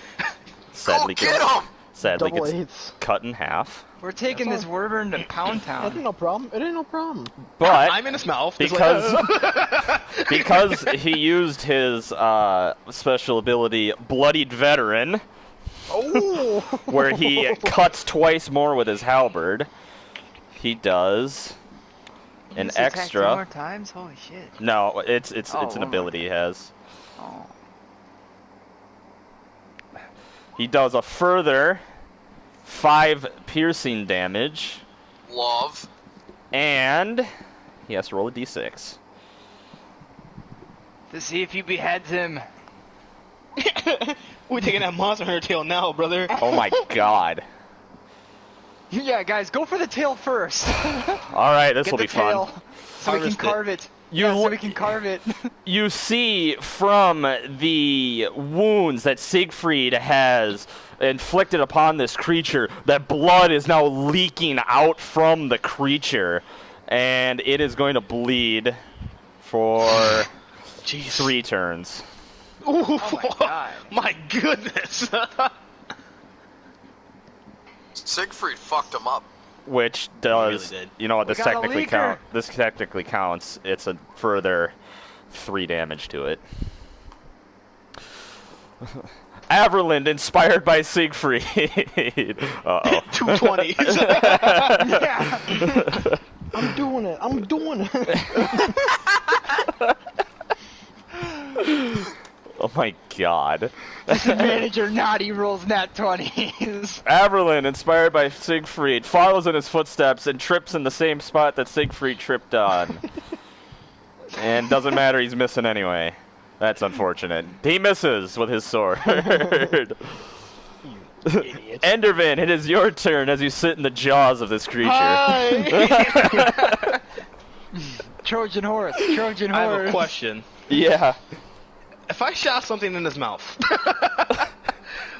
Sadly, Go get him! sadly Double gets eights. cut in half. We're taking this wyvern to Pound It Town. ain't no problem. It ain't no problem. But I'm in his mouth. just because he used his special ability, Bloodied Veteran, Oh. where he cuts twice more with his halberd, he does an This attack 2 extra. more times? Holy shit. No, it's Oh, an ability he has. Oh. He does a further 5 piercing damage, Love. and he has to roll a d6. To see if he beheads him. We're taking that monster hunter tail now, brother. Oh my god! Yeah, guys, go for the tail first. All right, this Get will the be fun. tail so we can Harvest it. carve it. You so we can carve it. You see from the wounds that Siegfried has inflicted upon this creature that blood is now leaking out from the creature, and it is going to bleed for Jeez. 3 turns. Ooh, Oh my god. my goodness. Siegfried fucked him up. Which does, really did. you know what, this We got a technically leaker. This technically counts. It's a further 3 damage to it. Averland, inspired by Siegfried. Uh-oh. 220. Yeah. I'm doing it. I'm doing it. Oh my god. Disadvantage or not, he rolls nat 20s. Averland, inspired by Siegfried, follows in his footsteps and trips in the same spot that Siegfried tripped on. And doesn't matter, he's missing anyway. That's unfortunate. He misses with his sword. Enderman, it is your turn as you sit in the jaws of this creature. Hi. Trojan horse, Trojan I have horse. a question. Yeah. If I shot something in his mouth,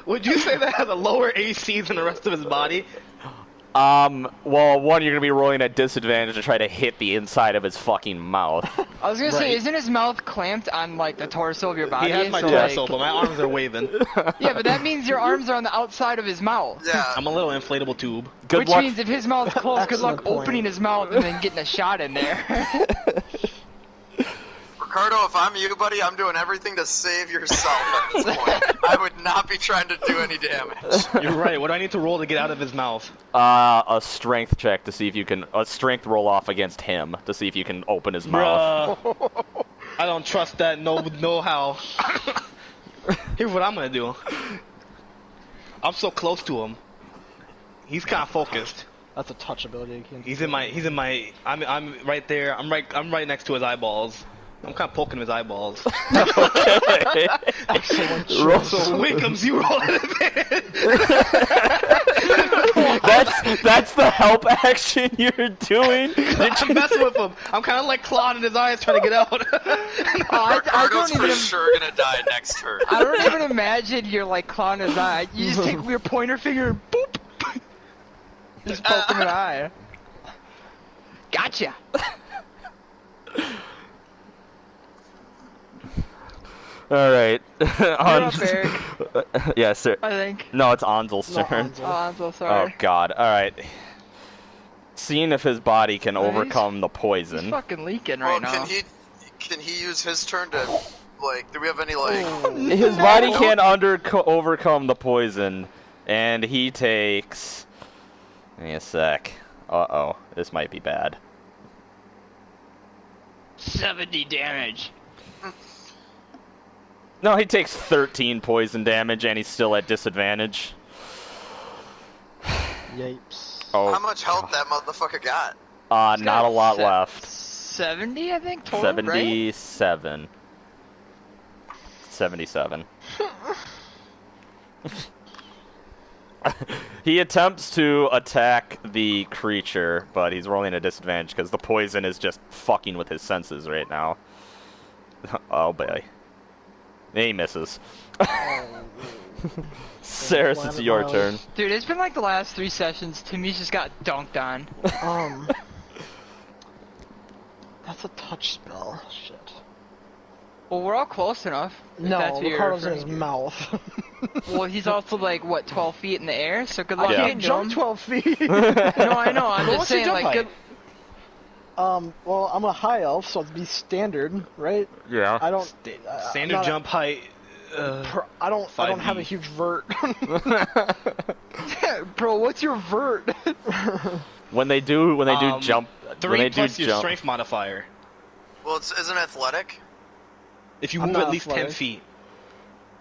would you say that has a lower AC than the rest of his body? Well, one, you're gonna be rolling at disadvantage to try to hit the inside of his fucking mouth. I was gonna say, Right. isn't his mouth clamped on like the torso of your body? He has my So, torso, like- but my arms are waving. Yeah, but that means your arms are on the outside of his mouth. Yeah. I'm a little inflatable tube. Good Which luck. means if his mouth's closed, good luck Excellent point. opening his mouth and then getting a shot in there. Ricardo, if I'm you, buddy, I'm doing everything to save yourself at this point. I would not be trying to do any damage. You're right. What do I need to roll to get out of his mouth? A strength check to see if you can, a strength roll off against him to see if you can open his mouth. Bruh. I don't trust that. No how. Here's what I'm gonna do. I'm so close to him. He's kind of focused. That's a touch ability. He's in my. I'm right there. I'm right next to his eyeballs. I'm kind of poking his eyeballs. Excellent. Roll- So Winkums, you roll it. That's the help action you're doing. I'm messing with him. I'm kind of like clawing in his eyes trying to get out. I Ricardo's don't for even. sure gonna die next turn. I don't even imagine you're like clawing his eye. You just take your pointer finger and boop. Just poke him in the eye. Gotcha. All right. You're up, Eric, Yes, sir. I think. No, it's Ansel's No, turn. Ansel. Oh, I'm so Oh sorry. God! All right. Seeing if his body can He's- overcome the He's poison. fucking leaking Well, right now. can he use his turn to, like, do we have any, like... His body can't overcome the poison, and he takes. Give me a sec. Uh-oh, this might be bad. 70 damage. No, he takes 13 poison damage, and he's still at disadvantage. Yapes. Oh, How much health that motherfucker got? He's not got a lot se- left. 70, I think, total, 77. 77. He attempts to attack the creature, but he's rolling a disadvantage because the poison is just fucking with his senses right now. Oh boy. He misses. Saris, it's your turn. right? Dude, it's been like the last 3 sessions. Timmy's just got dunked on. That's a touch spell. Shit. Well, we're all close enough. if No, that's what you're Ricardo's in his referring mouth. to. Well, he's also like, what, 12 feet in the air? So good luck I Yeah. can't getting to jump him. 12 feet. No, I know. I'm Well, just what's your saying, jump like, height? good. Well, I'm a high elf, so it'd be standard, right? Yeah. I don't. Standard not a- jump height. I don't 5e. have a huge vert. Bro, what's your vert? When they do jump, when 3 they do plus your jump, strength modifier. Well, isn't athletic? If you I'm move not at least 10 athletic. feet.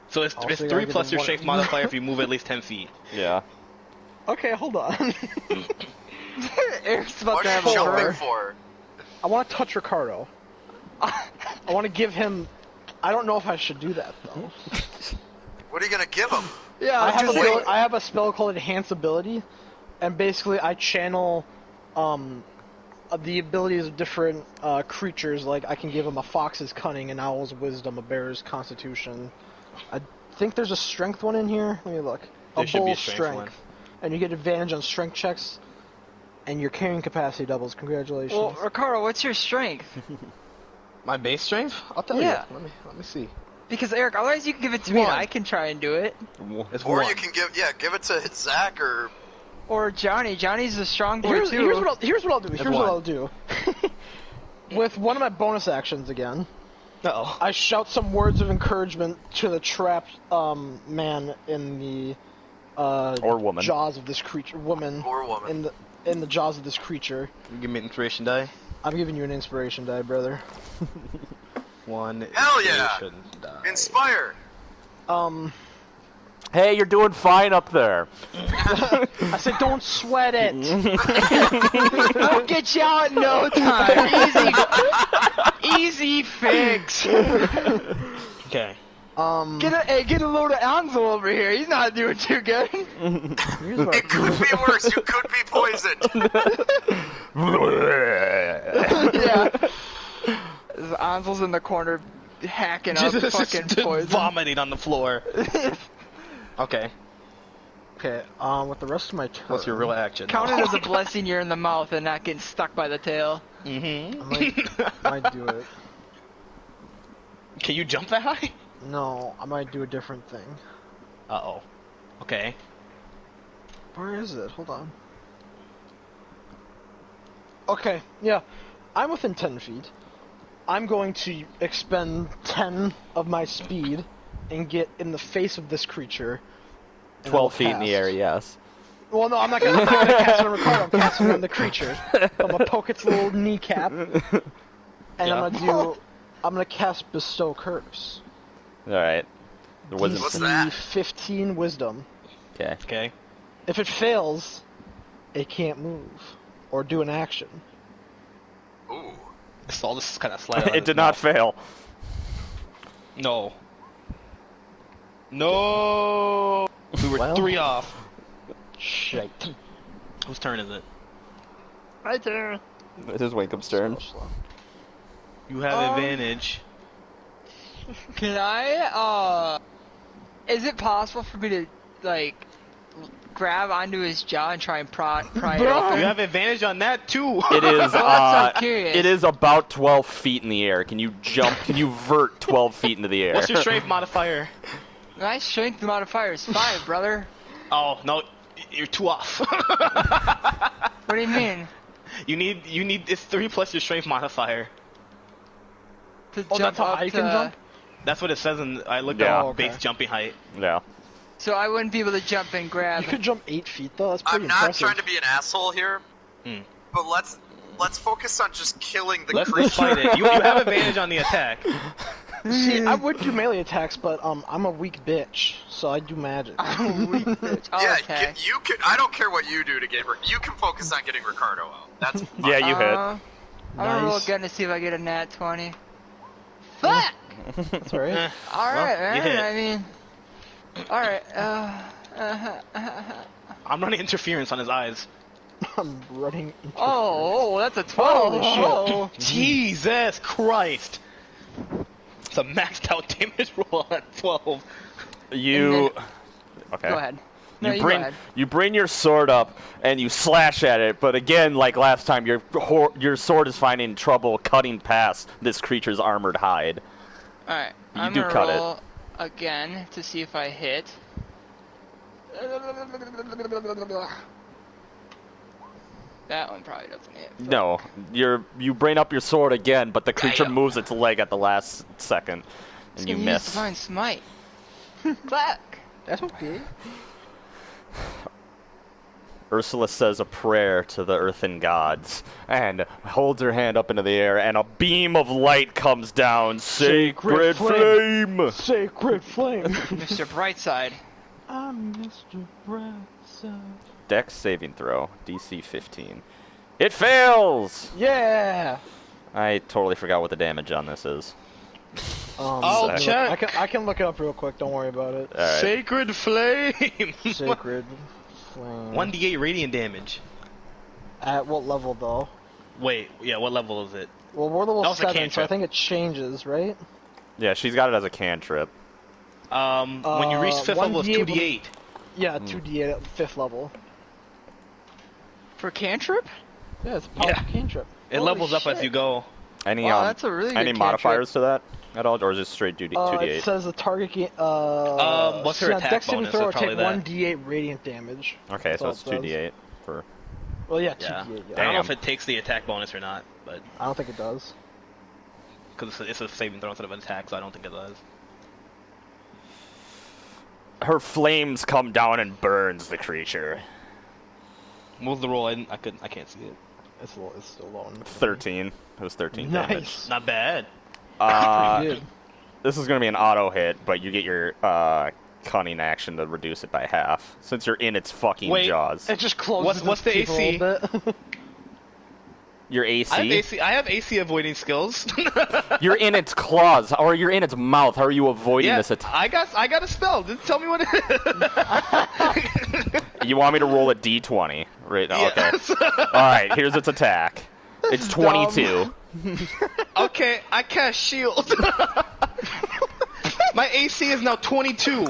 So it's Oh, 3 so you gotta plus give your him strength one- modifier if you move at least 10 feet. yeah. Okay, hold on. Eric's about What to are have you a jumping vert. for? I want to touch Ricardo. I want to give him. I don't know if I should do that though. What are you gonna give him? Yeah, I have, just a wait. ability, I have a spell called Enhance Ability, and basically I channel the abilities of different creatures. Like I can give them a fox's cunning, an owl's wisdom, a bear's constitution. I think there's a strength one in here. Let me look. There should be a bull's strength one. and you get advantage on strength checks, and your carrying capacity doubles. Congratulations. Well, Ricardo, what's your strength? My base strength? I'll tell Yeah. you. Let me see. Because Eric, otherwise you can give it to me and One. I can try and do it. It's Or one. you can give it to Zach or Or Johnny. Johnny's a strong boy here's, too. here's what I'll do. That's Here's what one. I'll do. With one of my bonus actions again, Uh-oh. I shout some words of encouragement to the trapped man in the Or woman. jaws of this creature. Woman. or woman. In the jaws of this creature. You give me an inspiration die. I'm giving you an inspiration die, brother. One. Hell yeah! inspiration die. Inspire. Hey, you're doing fine up there. I said, don't sweat it. We'll get you out in no time. Easy fix. Okay. Get a load of Ansel over here. He's not doing too good. Here's what It could be worse. You could be poisoned. Yeah. Ansel's in the corner hacking up Jesus, fucking just poison. vomiting on the floor. Okay. Okay, with the rest of my turn, What's your real action? Count it as a blessing you're in the mouth and not getting stuck by the tail. Mm-hmm. I might do it. Can you jump that high? No, I might do a different thing. Uh-oh. Okay. Where is it? Hold on. Okay, yeah. I'm within 10 feet. I'm going to expend 10 of my speed and get in the face of this creature. and 12 I'll feet in the cast. air, yes. Well, no, I'm not gonna cast it on Ricardo. I'm casting it on the creature. I'm gonna poke its little kneecap, and Yeah. I'm gonna cast Bestow Curse. Alright. The wisdom. What's DC that? 15 Wisdom. Okay. Okay. If it fails, it can't move or do an action. Ooh. All this kind of slide. It did not fail. No. No. We were Well. 3 off. Shite. Whose turn is it? Right there. This is Winkum's turn. You have advantage. Can I, is it possible for me to, like, grab onto his jaw and try and pry it open? You have advantage on that too. It is, I'm curious. it is about 12 feet in the air. Can you jump? Can you vert 12 feet into the air? What's your strength modifier? My strength modifier is 5, brother. Oh no, you're 2 off. What do you mean? you need it's 3 plus your strength modifier. To Oh, jump that's how up high you can to- jump? That's what it says in. I looked Yeah. at Okay. base jumping height. Yeah. So I wouldn't be able to jump and grab. You could jump 8 feet though. That's pretty I'm not impressive. trying to be an asshole here, Hmm. but let's focus on just killing the Let's creature. fight it. You have advantage on the attack. See, I would do melee attacks, but I'm a weak bitch, so I do magic. Oh, weak bitch. Oh, Yeah, okay. you can. I don't care what you do to get. You can focus on getting Ricardo out. That's fine. Yeah, you hit. I'm gonna roll Nice. again to see if I get a nat 20. Fuck! That's alright. Eh, Alright, well, you hit. man. I mean. Alright, I'm running interference on his eyes. I'm running. Into Oh, that's a 12. Holy shit. Oh. Jesus Christ! It's a maxed out damage roll on 12. You. Okay. Go ahead. No, you bring go ahead. you bring your sword up and you slash at it, but again, like last time, your sword is finding trouble cutting past this creature's armored hide. Alright, You I'm do gonna cut it. roll again to see if I hit. That one probably doesn't hit. No, you bring up your sword again, but the creature yeah. moves its leg at the last second, and you Use miss. Divine Smite. Clack. That's okay. Ursula says a prayer to the earthen gods and holds her hand up into the air, and a beam of light comes down. Sacred flame! Sacred flame. Mr. Brightside. I'm Mr. Brightside. Dex saving throw, DC 15. It fails! Yeah. I totally forgot what the damage on this is. I'll Second. check. I can look it up real quick. Don't worry about it. Alright. Sacred flame. Sacred flame. 1d8 radiant damage. At what level though? Wait, yeah, what level is it? Well, we're That level was a 7, so I cantrip. think it changes, right? Yeah, she's got it as a cantrip. When you reach 5th level, it's 1d8 2d8. Yeah, 2d8 at 5th level. For cantrip? Yeah, it's a powerful cantrip. It Holy levels up as shit. you go. Any Wow, that's a really any good modifiers to that at all, or is it straight 2d8? It says the target what's her attack dex saving bonus? throw So or take probably that. 1d8 radiant damage. Okay, That's so all it's it says. 2d8 for. Well, yeah, Yeah. 2d8. I don't know if Damn. it takes the attack bonus or not, but I don't think it does. because it's a saving throw instead of an attack, so I don't think it does. Her flames come down and burns the creature. What was the roll? I can't see it. It's still low. 13. It was 13 damage. Nice. Not bad. Pretty good. This is going to be an auto hit, but you get your cunning action to reduce it by half, since you're in its fucking Wait, jaws. It just closes What's the its teeth a AC? little bit. Your AC? I have AC avoiding skills. You're in its claws, or you're in its mouth. How are you avoiding Yeah, this attack? I got a spell. Just tell me what it is. You want me to roll a d20? Right, Yes. okay. Alright, here's its attack. It's 22. Okay, I cast shield. My AC is now 22.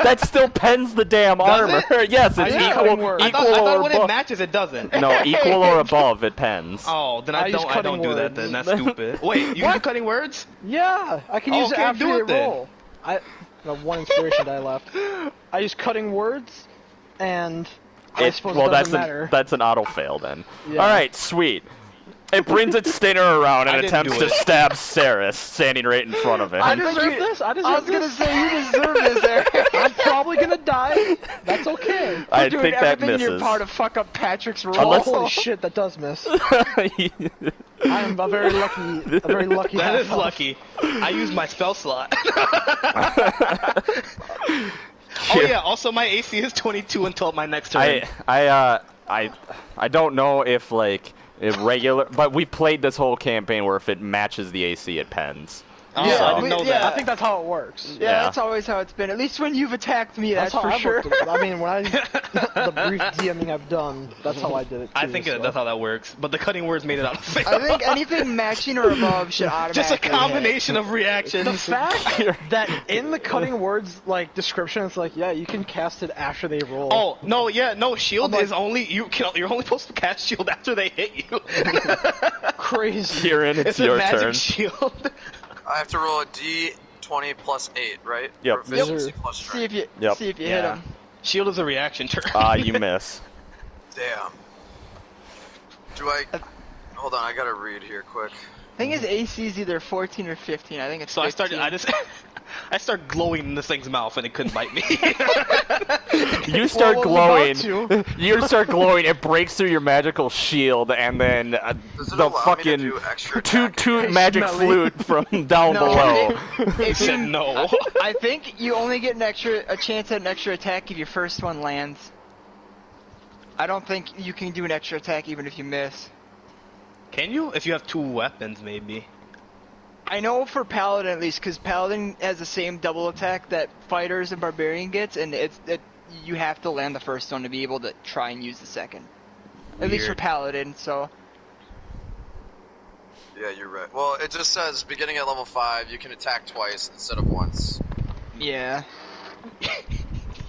That still pens the damn armor. Yes, it's use equal, cutting words. I thought or when it above. matches, it doesn't. No, equal or above, it pens. Oh, then I I use don't cutting do that words. then. That's stupid. Wait, you can do cutting words? Yeah, I can use it Okay, after do they it then. roll. I have one inspiration die left. I use cutting words, and I suppose it doesn't matter. That's an auto fail then. Yeah. Alright, sweet. It brings its stinger around and I didn't attempts do to it. stab Saris, standing right in front of it. I deserve this. I I deserve was gonna this. say you deserve this, Eric. I'm probably gonna die. That's okay. I You're doing think that everything in your misses. power to fuck up Patrick's roll. Unless- Holy shit, that does miss. I am a very lucky. That is half-elf. lucky. I used my spell slot. Oh yeah, also my AC is 22 until my next turn. I don't know if regular, but we played this whole campaign where if it matches the AC, it pens. Oh, Yeah, I didn't know yeah. that. I think that's how it works. Yeah, Yeah. that's always how it's been. At least when you've attacked me, that's how for I've sure. worked it. I mean, when the brief DMing I've done, that's how I did it too. I think so. that's how that works. But the cutting words made it out of fail. I think anything matching or above should automatically Just a hit. combination of reactions. The fact that in the cutting words description, it's like, yeah, you can cast it after they roll. Oh no, yeah, no. Shield I'm like- is only you're only supposed to cast shield after they hit you. Crazy. Kieran, it's a your magic turn. shield. I have to roll a D20 plus 8, right? Yep. For efficiency Yep. plus See strength. if you Yep. see if you hit Yeah. him. Shield is a reaction turn. You miss. Damn. Do I... Hold on, I gotta read here quick. I think his AC is either 14 or 15. I think it's So 15. I start glowing in this thing's mouth and it couldn't bite me. You start Well, glowing. I was about You start glowing. It breaks through your magical shield, and then Does it the allow me to fucking do extra two attack? magic Smelly. flute from down No, below. He said no. I think you only get a chance at an extra attack if your first one lands. I don't think you can do an extra attack even if you miss. Can you? If you have 2 weapons, maybe. I know for Paladin at least, because Paladin has the same double attack that Fighters and Barbarian gets, and you have to land the first one to be able to try and use the second. At least for Weird. Paladin, so... Yeah, you're right. Well, it just says beginning at level 5, you can attack twice instead of once. Yeah.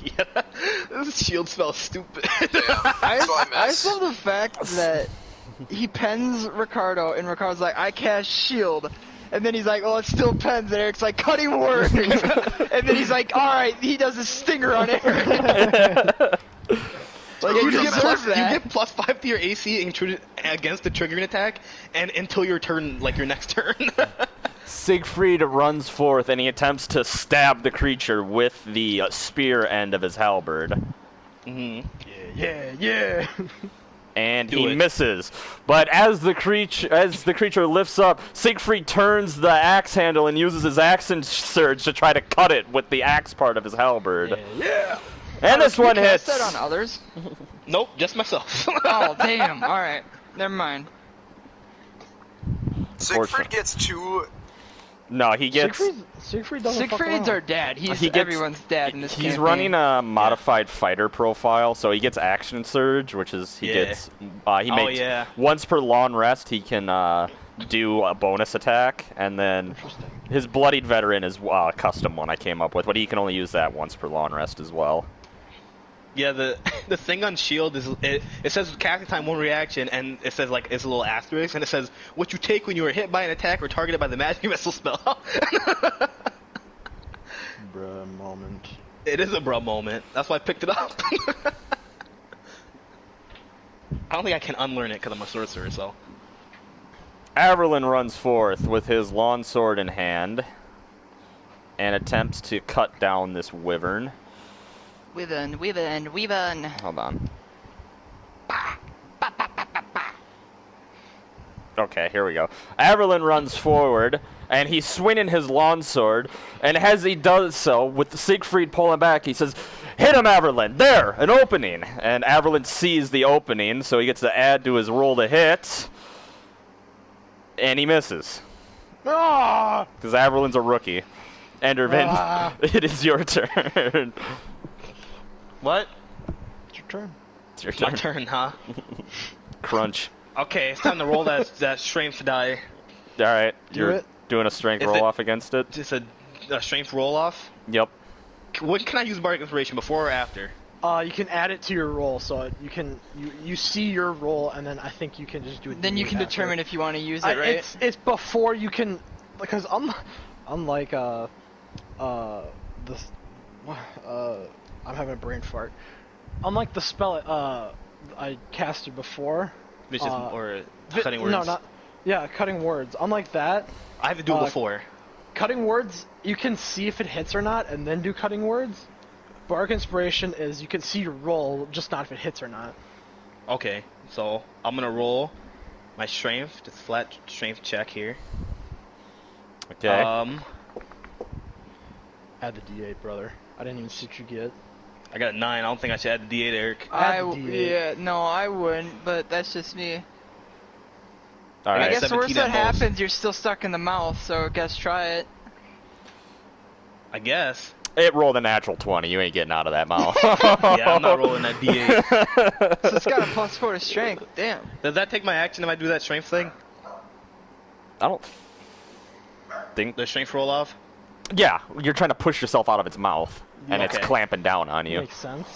Yeah, this shield smells stupid. Damn. So I I miss. just love the fact that he pens Ricardo, and Ricardo's like, I cast shield. And then he's like, well, it still pens. And Eric's like, cutting words. And then he's like, alright, he does a stinger on Eric. Like, you You deserve You that. get +5 to your AC against the triggering attack, and until your turn, like your next turn. Siegfried runs forth and he attempts to stab the creature with the spear end of his halberd. Yeah. And Do he it. misses. But as the creature lifts up, Siegfried turns the axe handle and uses his action surge to try to cut it with the axe part of his halberd. Yeah. And this Can you one cast hits. that on others? Nope, just myself. Oh, damn. Alright. Never mind. Siegfried gets 2 No, he gets. Siegfried doesn't fuck Siegfried's around. our dad. He's He gets- everyone's dad in this He's campaign. running a modified fighter profile, so he gets action surge, which is he Yeah. gets. He makes yeah. once per long rest. He can do a bonus attack, and then his bloodied veteran is a custom one I came up with, but he can only use that once per long rest as well. Yeah, the the thing on shield is it says casting time 1 reaction, and it says like it's a little asterisk, and it says what you take when you are hit by an attack or targeted by the magic missile spell. Bruh, moment. It is a bruh moment. That's why I picked it up. I don't think I can unlearn it because I'm a sorcerer. So Averlin runs forth with his long sword in hand and attempts to cut down this wyvern. Weavin. Hold on. Okay, here we go. Averlin runs forward, and he's swinging his longsword, and as he does so, with Siegfried pulling back, he says, "Hit him, Averlin! There! An opening!" And Averlin sees the opening, so he gets to add to his roll to hit, and he misses. Ah! Because Averlin's a rookie. Endervin, it is your turn. what? It's your turn. It's your My turn. turn, huh? Crunch. Okay, it's time to roll that strength die. Alright, Do you're it. doing a strength Is roll it- off against it? Just a strength roll off. Yep. When can I use bardic inspiration, before or after? You can add it to your roll, so you see your roll, and then I think you can just do it. Then you can determine if you want to use it, right? It's before you can, because unlike this, I'm having a brain fart. Unlike the spell I casted before, Which is or cutting words. No, not cutting words. Unlike that, I have to do it before. cutting words you can see if it hits or not, and then do cutting words. Bardic inspiration is you can see your roll, just not if it hits or not. Okay, so I'm gonna roll my strength, just flat strength check here. Okay. Add the D8, brother. I didn't even see what you get. I got a 9. I don't think I should add the D8, Eric. Add the D8. No, I wouldn't, but that's just me. I Alright. guess the 17 worst that at most. happens, you're still stuck in the mouth, so I guess try it. I guess. It rolled a natural 20. You ain't getting out of that mouth. Yeah, I'm not rolling that D8. So it's got a +4 to strength. Damn. Does that take my action if I do that strength thing? I don't think. The strength roll off? Yeah, you're trying to push yourself out of its mouth, and it's Okay. clamping down on you. Makes sense.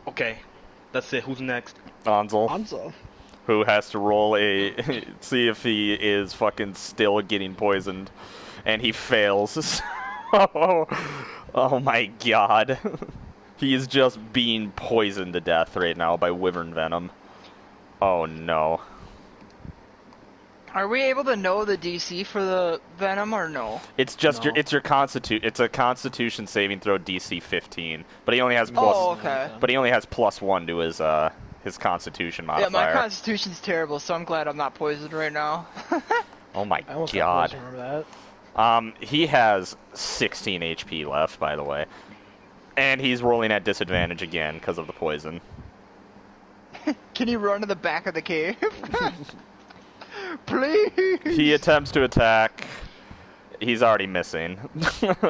Okay. That's it. Who's next? Anzel, Hanzo. who has to roll a see if he is fucking still getting poisoned, and he fails. Oh my god. He is just being poisoned to death right now by wyvern venom. Oh no. Are we able to know the DC for the venom or no? It's just No. it's a constitution saving throw DC 15, but he only has plus Oh, okay. but he only has +1 to his constitution Yeah, modifier. my constitution's terrible, so I'm glad I'm not poisoned right now. Oh my I almost got god. poisoned, remember that? He has 16 HP left, by the way. And he's rolling at disadvantage again because of the poison. Can you run to the back of the cave? Please! He attempts to attack. He's already missing.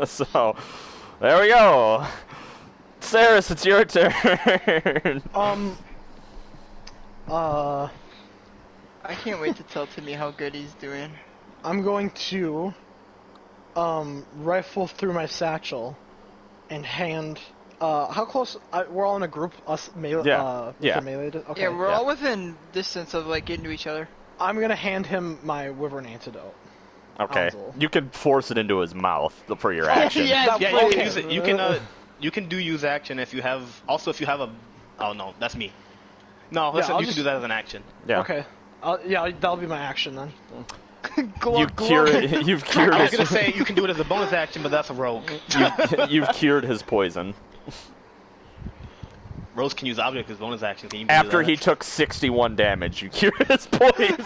So, there we go. Saris, it's your turn. I can't wait to tell Timmy how good he's doing. I'm going to rifle through my satchel and hand. How close? We're all in a group. Us melee. Yeah. Yeah. Melee. Okay. Yeah, we're yeah. all within distance of like getting to each other. I'm gonna hand him my wyvern antidote. Okay. Anzel. You can force it into his mouth for your action. Yeah, Yeah, you can Okay. use it. You can use action if you have. Also, if you have a. Oh no, that's me. No, listen, I'll you just- can do that as an action. Yeah. Okay. Yeah, that'll be my action then. You've cured I was gonna his, say you can do it as a bonus action, but that's a rogue. you've cured his poison. Rogues can use object as bonus action. Can you After do that? he took 61 damage, you cured his poison.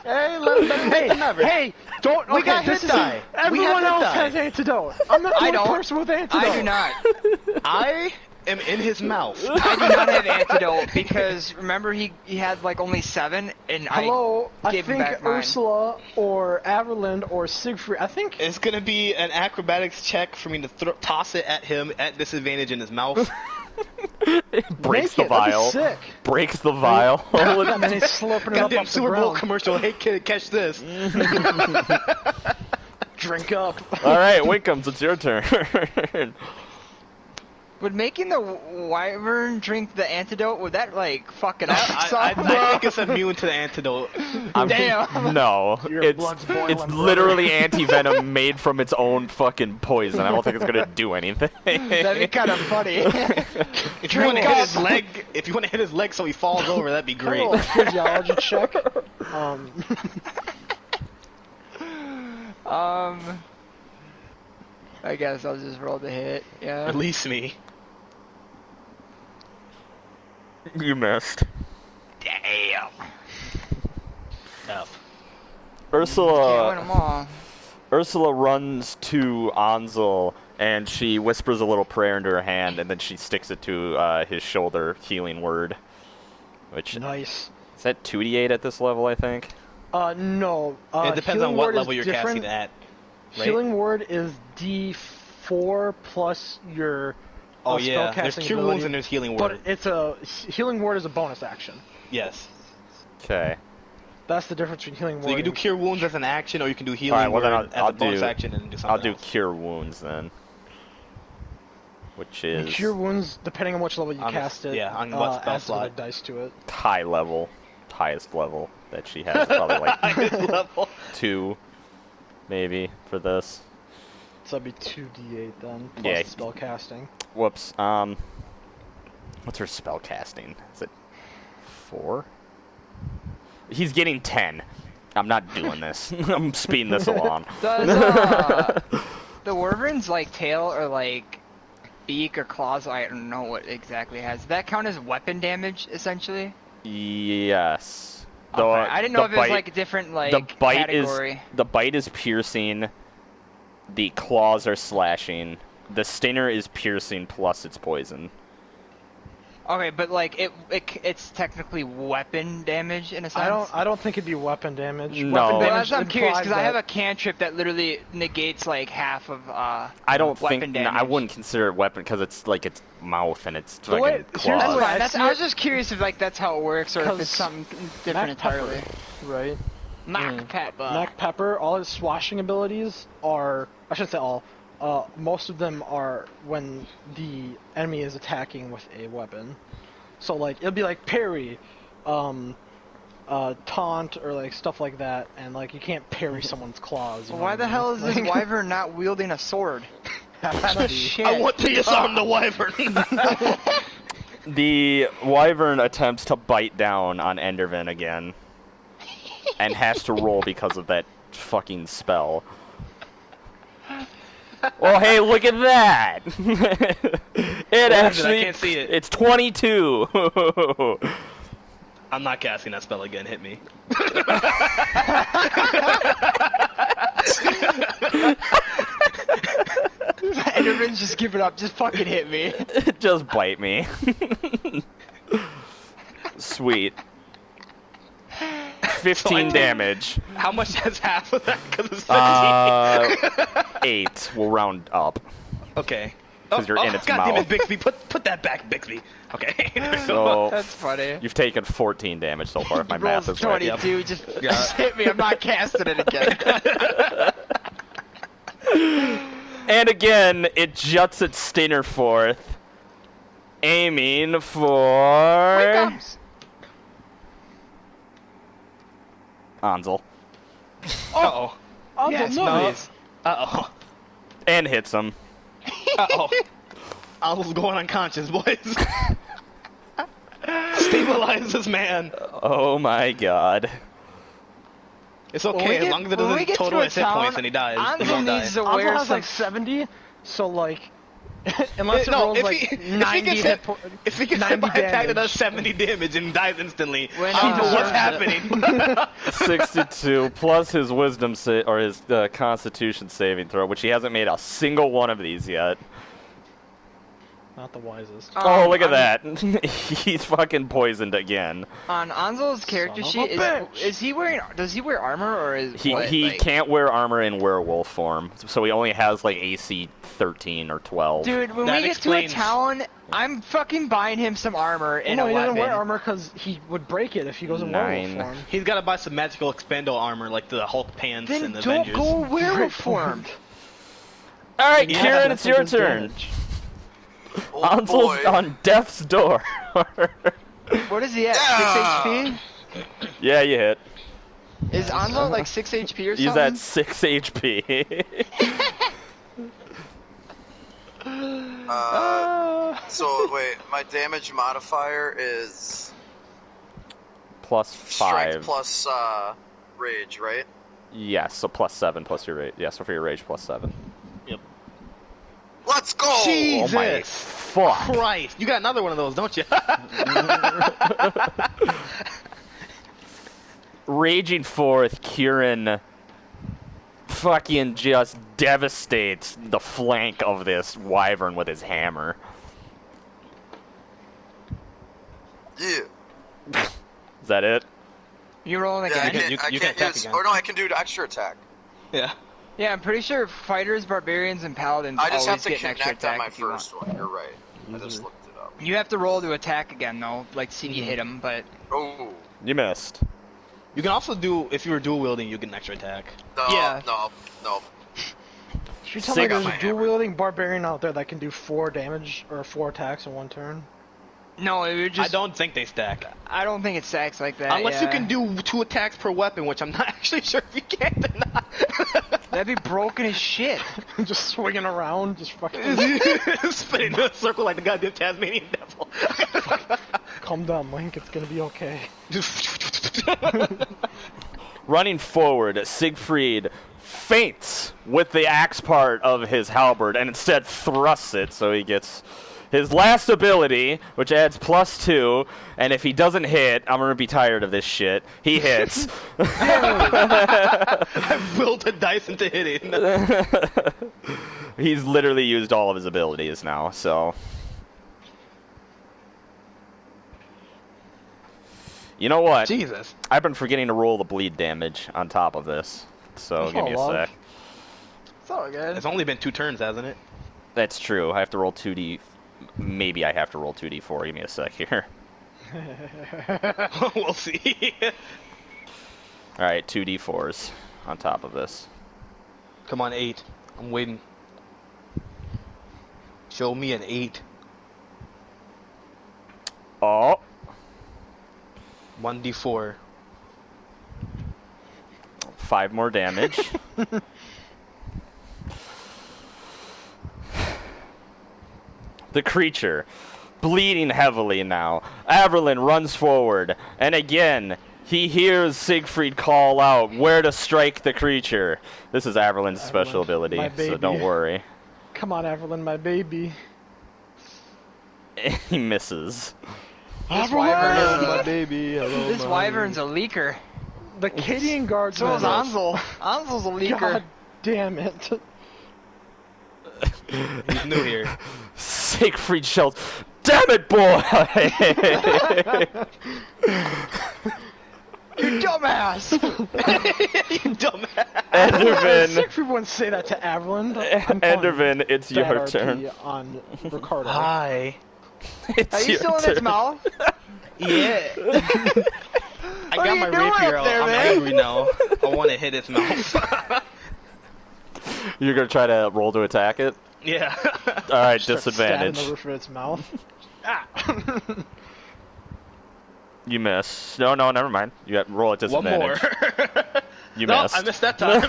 Hey, Hey, don't. We okay, got this hit is- die. We Everyone have hit else die. has antidote. I'm not the I only don't. person with antidote. I do not. I am in his mouth. I do not have antidote because remember he had like only 7 and Hello, I I gave him think back mine. Ursula or Averland or Siegfried. I think It's gonna be an acrobatics check for me to toss it at him at disadvantage in his mouth. Breaks Make the it, that'd be vial. sick. Breaks the vial. and then he's slurping it up Goddamn off the Super Bowl ground. commercial. Hey kid, catch this. Drink up. All right, Winkums, it's your turn. Would making the wyvern drink the antidote, would that like fuck it up? I think it's immune to the antidote. Damn. No, Your it's blood's boiling, brother. literally anti-venom made from its own fucking poison. I don't think it's gonna do anything. That'd be kind of funny. If you want to hit his leg, so he falls over, that'd be great. Little physiology check. I guess I'll just roll the hit. Yeah. Release me. You missed. Damn. F. Can't win Ursula 'em all. runs to Ansel and she whispers a little prayer into her hand and then she sticks it to his shoulder, healing word. Which Nice. is that 2d8 at this level, I think. No. It depends Healing on what Word is level you're different. casting it at. Right? Healing word is D4 plus your Oh yeah, spellcasting there's cure ability, wounds and there's healing word. But it's a healing word is a bonus action. Yes. Okay. That's the difference between healing word. So you can do and- cure wounds as an action, or you can do healing Alright, well then word I'll as a bonus do- action and do something I'll do else. cure wounds then. Which is Cure wounds, depending on which level you On the- cast it. yeah, on what spell adds another slot. dice to it. high level, highest level that she has, probably like Highest level. 2, maybe for this. So that'd be 2d8 then, plus Yeah. the spell casting. Whoops. What's her spell casting? Is it 4? He's getting 10. I'm not doing this. I'm speeding this along. Does the wyvern's like tail or like beak or claws? I don't know what exactly it has. Does that count as weapon damage essentially? Yes. Okay. I didn't know if it was like a different like the bite category. the bite is piercing. The claws are slashing. The stinger is piercing plus its poison. Okay, but like it's technically weapon damage in a sense. I don't think it'd be weapon damage. No. Weapon Well, Well, damage that's I'm curious implies because I have a that- cantrip that literally negates like half of I don't weapon think damage. I wouldn't consider it weapon because it's like its mouth and its The way- fucking here's claws. the That's way fine. I That's, see I was it- just curious if like that's how it works or if 'Cause it's something different Mac Pepper, entirely. right? Mac Pepper. Mac Pepper, all his swashing abilities are, I shouldn't say all, most of them are when the enemy is attacking with a weapon. So like, it'll be like parry, taunt, or like stuff like that, and like you can't parry someone's claws. You know Why what the I mean? hell is this Like, wyvern not wielding a sword? Shit. I want to disarm the wyvern. The wyvern attempts to bite down on Enderman again, and has to roll because of that fucking spell. Well, hey, look at that! It actually, I can't see it. It's 22. I'm not casting that spell again. Hit me. Enderman's just give it up. Just fucking hit me. Just bite me. Sweet. 15 damage. How much has half of that? Because it's 15. 8. We'll round up. Okay. 'Cause you're in its God damn mouth. it, Bixby. Put that back, Bixby. Okay. So That's funny. you've taken 14 damage so far, if my math Rolls is right. 22. Just hit me. I'm not casting it again. And again, it juts its stinger forth, aiming for Here it comes. Ansel, Uh-oh. Oh, Yes, no. nice. Uh-oh. and hits him. Uh-oh. I was going unconscious, boys. Stabilize this man. Oh my god. It's okay, as long as it when we doesn't get total to his a hit town, points and he dies. He Ansel won't die. needs to Ansel wear has some. like 70, so like, unless it No, rolls if like he 90 gets hit hit, po- if he gets 90 hit by attack that damage. does 70 damage and dies instantly, When, I don't know what's uh, happening. 62 plus his wisdom or his constitution saving throw, which he hasn't made a single one of these yet. Not the wisest. Oh, look at that. He's fucking poisoned again. On Anzel's character Son of sheet, a is he wearing? Does he wear armor or is He what, he like- can't wear armor in werewolf form, so he only has like AC 13 or 12. Dude, when That we get explains- to a town, I'm fucking buying him some armor and no, a he doesn't weapon. wear armor because he would break it if he goes in 9. werewolf form. He's got to buy some magical expendo armor like the Hulk pants Then and the don't Avengers. go werewolf form. All right, Yeah, Kieran, that's it's your what does turn. damage. Oh Ansel's boy. on death's door. What is he at? Yeah. 6 Yeah, you hit. HP? Is Ansel like 6 HP or He's something? at 6 HP. So wait, my damage modifier is Plus strength 5. plus rage, right? Yes, so plus 7 plus your rage. Yeah, so for your rage, plus 7. Let's go! Oh my Jesus fuck. Christ! You got another one of those, don't you? Raging forth, Kieran fucking just devastates the flank of this wyvern with his hammer. Yeah. Is that it? You rolling Yeah, I again? can't, you I can can't attack use. again. Or no, I can do extra attack. Yeah. Yeah, I'm pretty sure fighters, barbarians, and paladins I just have always to get an extra connect on attack my if you want. first one. You're right. I just looked it up. You have to roll to attack again though, like see if you hit him, but Oh. You missed. You can also do, if you were dual wielding, you get an extra attack. No, Yeah. no. Should you tell me Six. there's My a dual hammer. wielding barbarian out there that can do 4 damage or 4 attacks in one turn? no, it would just. I don't think they stack. I don't think it stacks like that. Unless you yeah. can do 2 attacks per weapon, which I'm not actually sure if you can or not. That'd be broken as shit. Just swinging around, just fucking Spinning in a circle like the goddamn Tasmanian devil. calm down, Link. It's gonna be okay. Running forward, Siegfried feints with the axe part of his halberd and instead thrusts it, so he gets his last ability, which adds +2, and if he doesn't hit, I'm gonna be tired of this shit. He hits. I willed the dice into hitting. He's literally used all of his abilities now, so. You know what? Jesus. I've been forgetting to roll the bleed damage on top of this, so That's give me a all love. sec. It's all good. It's only been 2 turns, hasn't it? That's true. I have to roll 2d. Maybe I have to roll 2d4. Give me a sec here. We'll see. Alright, 2d4s on top of this. Come on, 8. I'm waiting. Show me an 8. Oh! 1d4. 5 more damage. The creature, bleeding heavily now. Averlin runs forward, and again, he hears Siegfried call out where to strike the creature. This is Averlin's special ability, my so baby. don't worry. Come on, Evelyn, my baby. He misses. This wyvern is my baby. Hello, This wyvern's a leaker. The Cadian guards. So is Ansel. Ansel's a leaker. God damn it. He's new here. Siegfried shouts, "Damn it, boy!" You dumbass! You dumbass. Endervin, Siegfried wouldn't say that to Evelyn. I'm calling Endervin, it's bad your RP turn. on Ricardo. Hi. It's Are you your still in turn. its mouth? Yeah. I What are got you my doing rapier up out. there, I'm man? angry now. I want to hit its mouth. You're gonna try to roll to attack it? Yeah. Alright, Start stabbing disadvantage. the roof of its mouth. You miss. No, never mind. You got roll at One more. disadvantage. You No, missed. I missed that time.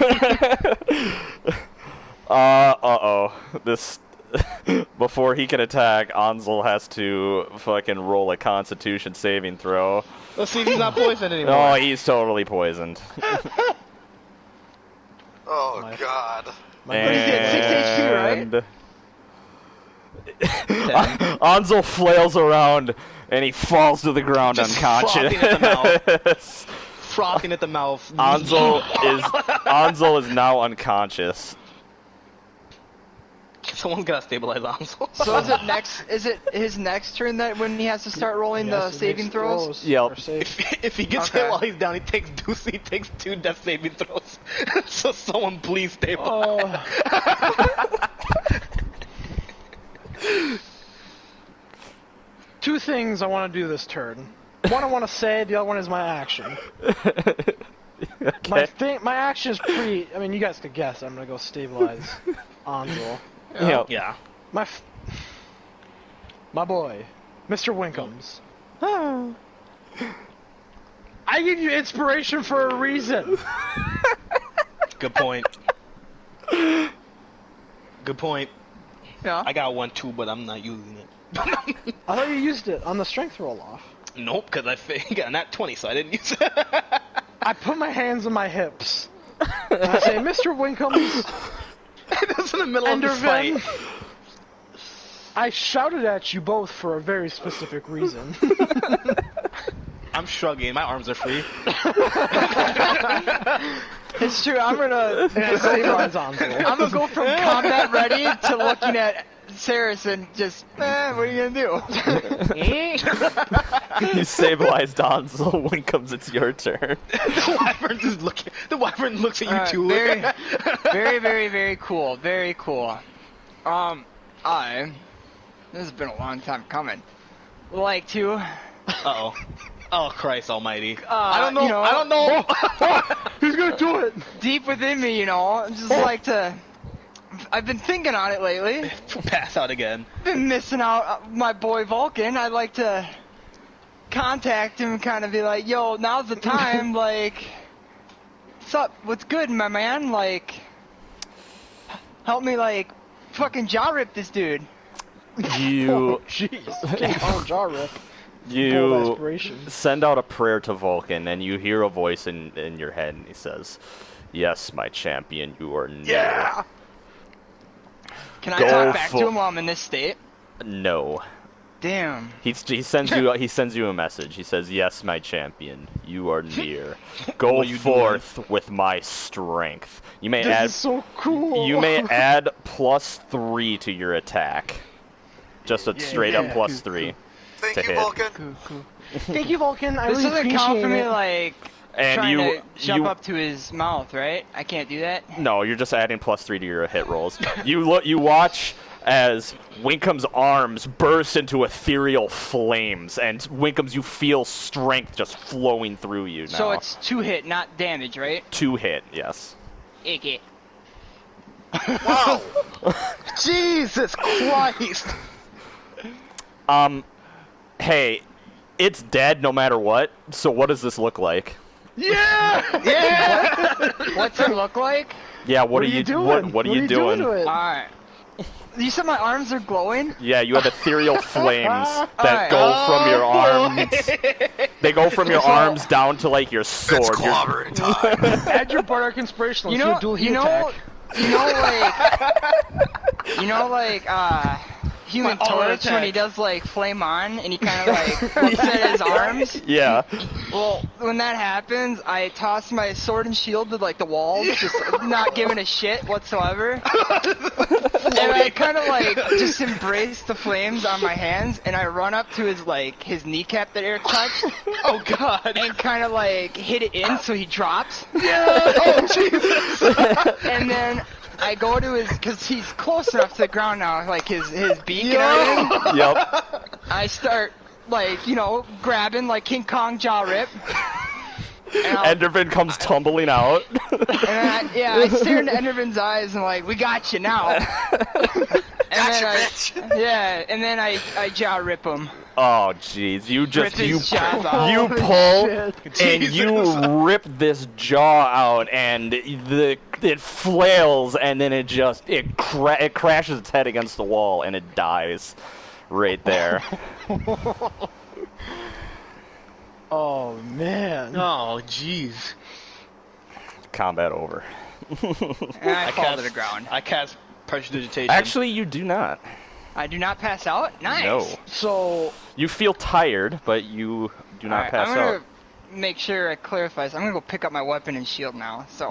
Uh-oh. This... Before he can attack, Ansel has to fucking roll a constitution saving throw. Let's see if he's not poisoned anymore. Oh, he's totally poisoned. Oh My- God. And... Ansel flails around and he falls to the ground Just unconscious. Frothing at the mouth. Ansel is now unconscious. Someone's gotta stabilize Alonso. So is it next? Is it his next turn that when he has to start rolling the saving throws? Yep. Or save. If he gets Okay. hit while he's down, he takes 2 death saving throws. So someone please stabilize. Two things I want to do this turn. One I want to say, the other one is my action. Okay. My action is pretty. I mean, you guys could guess. I'm gonna go stabilize Anzel. Yep. Yeah. My boy, Mr. Winkums. I give you inspiration for a reason. Good point. Good point. Yeah. I got 1 too, but I'm not using it. I thought you used it on the strength roll off. Nope, because I got not 20, so I didn't use it. I put my hands on my hips. And I say, Mr. Winkums, That's in the middle of the Endervin, fight. I shouted at you both for a very specific reason. I'm shrugging. My arms are free. It's true. I'm gonna Stabilize Anzel. I'm gonna go from combat ready to looking at Saris and just, what are you gonna do? You stabilized Donzel. When comes it's your turn. The wyvern is looking. The wyvern looks at you Alright, too. very, very, very, very cool. Very cool. This has been a long time coming. Like to, Uh-oh. Oh, Christ almighty. I don't know. You know, I don't know. Who's gonna do it? deep within me, you know, just like to. I've been thinking on it lately. Pass out again. Been missing out my boy Vulcan. I'd like to contact him and kind of be like, yo, now's the time, like, what's up? What's good, my man? Like, help me, like, fucking jaw rip this dude. You Jeez. Can't call him jaw rip. Bold you aspirations. send out a prayer to Vulcan, and you hear a voice in your head, and he says, "Yes, my champion, you are near." Yeah! Can I Go talk back for- to him while I'm in this state? No. Damn. He sends you a message. He says, "Yes, my champion, you are near. Go What are you forth with my strength." You may This add is so cool. you may add +3 to your attack. Just a straight up +3 Thank to you, hit. Vulcan. Cool, cool. Thank you, Vulcan. I This really doesn't count for appreciate me, it. like, And trying you to jump you up to his mouth, right? I can't do that? No, you're just adding +3 to your hit rolls. You watch as Winkum's arms burst into ethereal flames, and Winkums, you feel strength just flowing through you now. So it's 2 hit, not damage, right? 2 hit, yes. Icky. Wow. Jesus Christ! Hey, it's dead no matter what. So what does this look like? What's it look like? Yeah, what are are you you doing? What are you doing? to it? Alright. You said my arms are glowing? Yeah, you have ethereal flames that Alright. go from your arms. They go from your arms down to like your It's sword. Your- clobbering time. Add your Bardic Inspiration. You Let's do know, a dual you heat know, attack. you know, like, Human My auto Torch when he attack. does like flame on and he kind of like looks at his arms. Yeah. Well, when that happens, I toss my sword and shield to like the walls, just not giving a shit whatsoever. And I kind of like just embrace the flames on my hands, and I run up to his kneecap that Eric touched. Oh God! And kind of like hit it in so he drops. Yeah! Oh Jesus! And then I go to because he's close enough to the ground now, like his beak and everything. Yep. I start like, grabbing like King Kong jaw rip. And Enderman comes tumbling out. I stare into Enderman's eyes and like, we got you now. Gotcha, bitch. Yeah, and then I jaw rip him. Oh jeez, you just Rip his jaws out. you Holy pull shit. and you rip this jaw out, and it flails, and then it crashes its head against the wall, and it dies right there. Oh man. Oh jeez! Combat over. And I fall to the ground. I cast prestidigitation. Actually, you do not. I do not pass out? Nice. No. So You feel tired, but you do not Alright, pass I'm gonna out. make sure I clarify this. I'm gonna go pick up my weapon and shield now, so.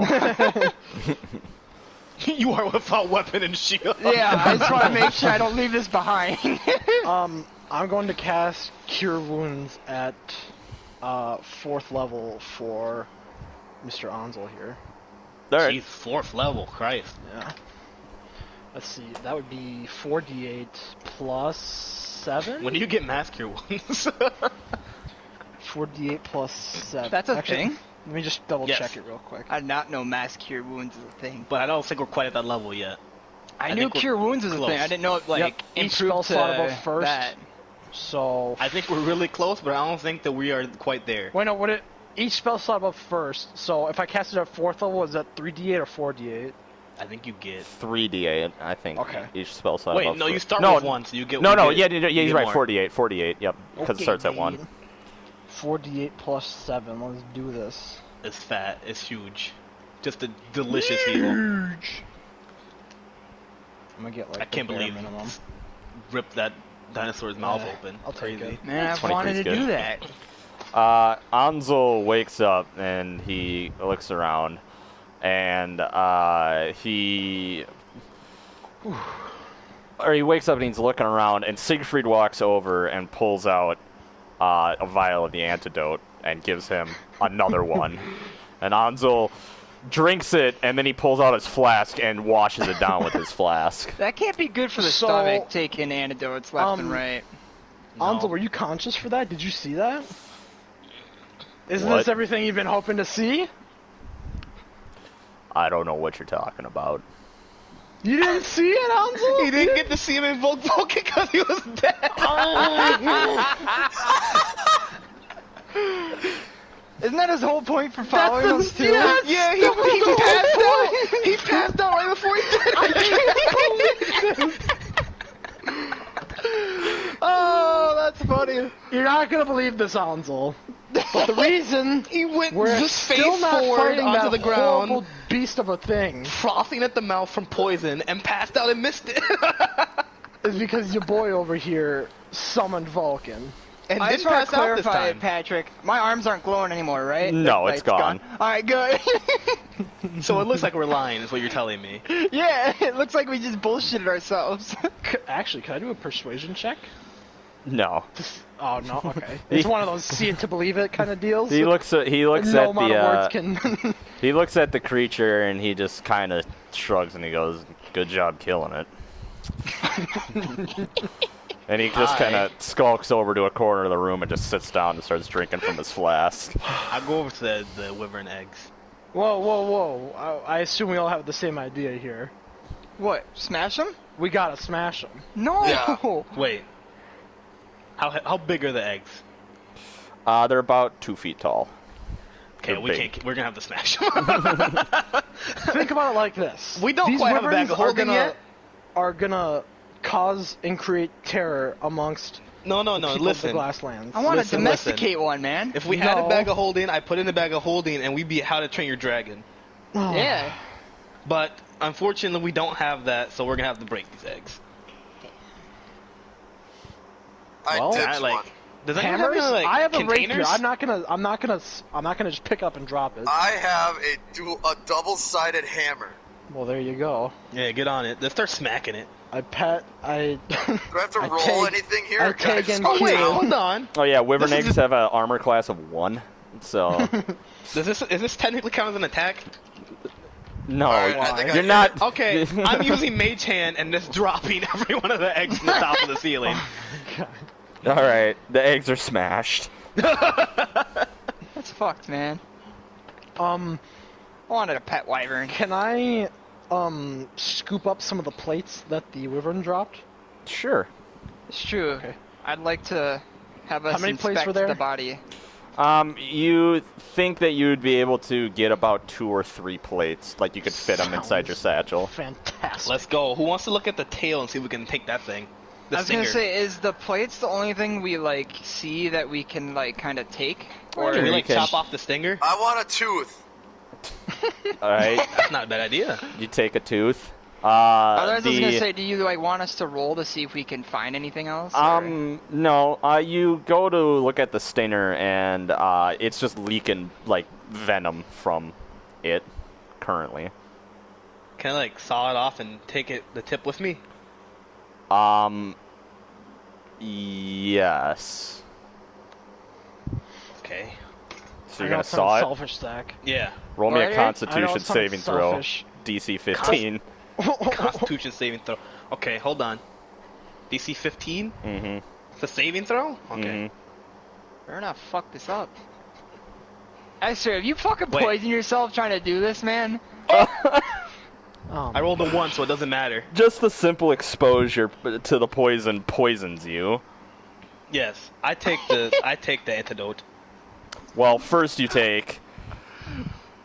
You are without weapon and shield. Yeah, I just want to make sure I don't leave this behind. I'm going to cast Cure Wounds at 4th level for Mr. Ansel here. Alright. Jeez, 4th level, Christ. Yeah. Let's see, that would be 4d8 plus 7? When do you get mass cure wounds? 4d8 plus 7. That's a Actually, thing? Let me just double Yes. check it real quick. I did not know mass cure wounds is a thing. But I don't think we're quite at that level yet. I I knew think we're cure wounds was a close. thing. I didn't know it like Yep, each spell improved slot to above first. that. So, I think we're really close, but I don't think that we are quite there. wait, no, each spell slot above first, so if I cast it at 4th level, is that 3d8 or 4d8? I think you get. 3d8, I think. Okay. Each spell slot. Wait, above no, you first. start no, with 1, so you get. No, you no, get- yeah, you he's get right. more. 48, yep, because it starts at 1. 4d8 plus 7, let's do this. It's fat. It's huge. Just a delicious heal. I'm gonna get like I can't the bare believe minimum. rip that dinosaur's mouth Yeah, open. I'll take Crazy. it. Man, I've 23 wanted is to good. do that. Ansel wakes up and he looks around, and he wakes up and he's looking around, and Siegfried walks over and pulls out a vial of the antidote and gives him another one, and Ansel drinks it, and then he pulls out his flask and washes it down with his flask. That can't be good for the So, stomach, taking antidotes left and right. Ansel, were you conscious for that? Did you see that? Isn't What? this everything you've been hoping to see? I don't know what you're talking about. You didn't see it, Ansel? He didn't get to see him invoke Vulcan because he was dead. Isn't that his whole point for following us too? Yeah, he passed out. He passed out right before he did it. Oh, that's funny. You're not gonna believe this, Ansel. But the reason He went we're just still face not forward fighting onto that the ground, horrible beast of a thing frothing at the mouth from poison, and passed out and missed it. is because your boy over here summoned Vulcan. And I didn't just want pass to out this clarify, time. Patrick. My arms aren't glowing anymore, right? No, The it's light's gone. All right, good. So it looks like we're lying, is what you're telling me. Yeah, it looks like we just bullshitted ourselves. Actually, can I do a persuasion check? No. Oh no, okay. It's one of those see it to believe it kind of deals. He looks no at amount the of words can. he looks at the creature and he just kind of shrugs and he goes, "Good job killing it." And he just kind of skulks over to a corner of the room and just sits down and starts drinking from his flask. I'll go over to the wyvern eggs. Whoa, whoa, whoa! I assume we all have the same idea here. What? Smash him? We gotta smash them. No. Yeah. Wait. How big are the eggs? They're about 2 feet tall. Okay, They're we big. can't. We're gonna have to smash them. Think about it like this: We don't These quite have a bag wyverns of holding yet. Are gonna cause and create terror amongst No. people of the Listen. Glasslands. I want to Listen, domesticate one, man. If we had a No. bag of holding, I put in the bag of holding, and we'd be How to Train Your Dragon. Yeah. But unfortunately, we don't have that, so we're gonna have to break these eggs. I Well, ditched I like. one. Does anyone Hammers? have any, like, I have a rapier. containers? I'm not gonna just pick up and drop it. I have a double-sided hammer. Well, there you go. Yeah, get on it. Let's start smacking it. I Do I have to I roll take- anything here? I or can I take just and go kill. Wait, down? hold on. Oh yeah, wyvern This is eggs have an armor class of 1. So Is this technically count as an attack? no, Alright, I think I you're get not. it. Okay, I'm using Mage Hand and just dropping every one of the eggs to the top of the ceiling. All right, the eggs are smashed. That's fucked, man. I I wanted a pet wyvern. can I scoop up some of the plates that the wyvern dropped? Sure. It's true. Okay. I'd like to have us How many plates inspect were there? the body. You think that you'd be able to get about 2 or 3 plates, like you could fit them inside your satchel. Fantastic. Let's go. Who wants to look at the tail and see if we can take that thing? The I was stinger. gonna say, is the plates the only thing we like see that we can like kind of take? Or Or can we you like can- chop off the stinger? I want a tooth. All right, That's not a bad idea. you take a tooth. Otherwise, I was gonna say, do you like want us to roll to see if we can find anything else? or- No. You go to look at the stinger, and it's just leaking like venom from it currently. Can I like saw it off and take the tip with me? Yes. Okay. So I you're know gonna it sounds saw it? selfish, Zach. Yeah. Roll me a Alright. I know Constitution it sounds saving throw. selfish. DC 15. Constitution saving throw. Okay, hold on. DC 15? Mm-hmm. It's a saving throw? Okay. Better not fuck this up. I swear, if you fucking Wait. poison yourself trying to do this, man. I rolled a 1, so it doesn't matter. Just the simple exposure to the poison poisons you. Yes, I take the antidote. Well, first you take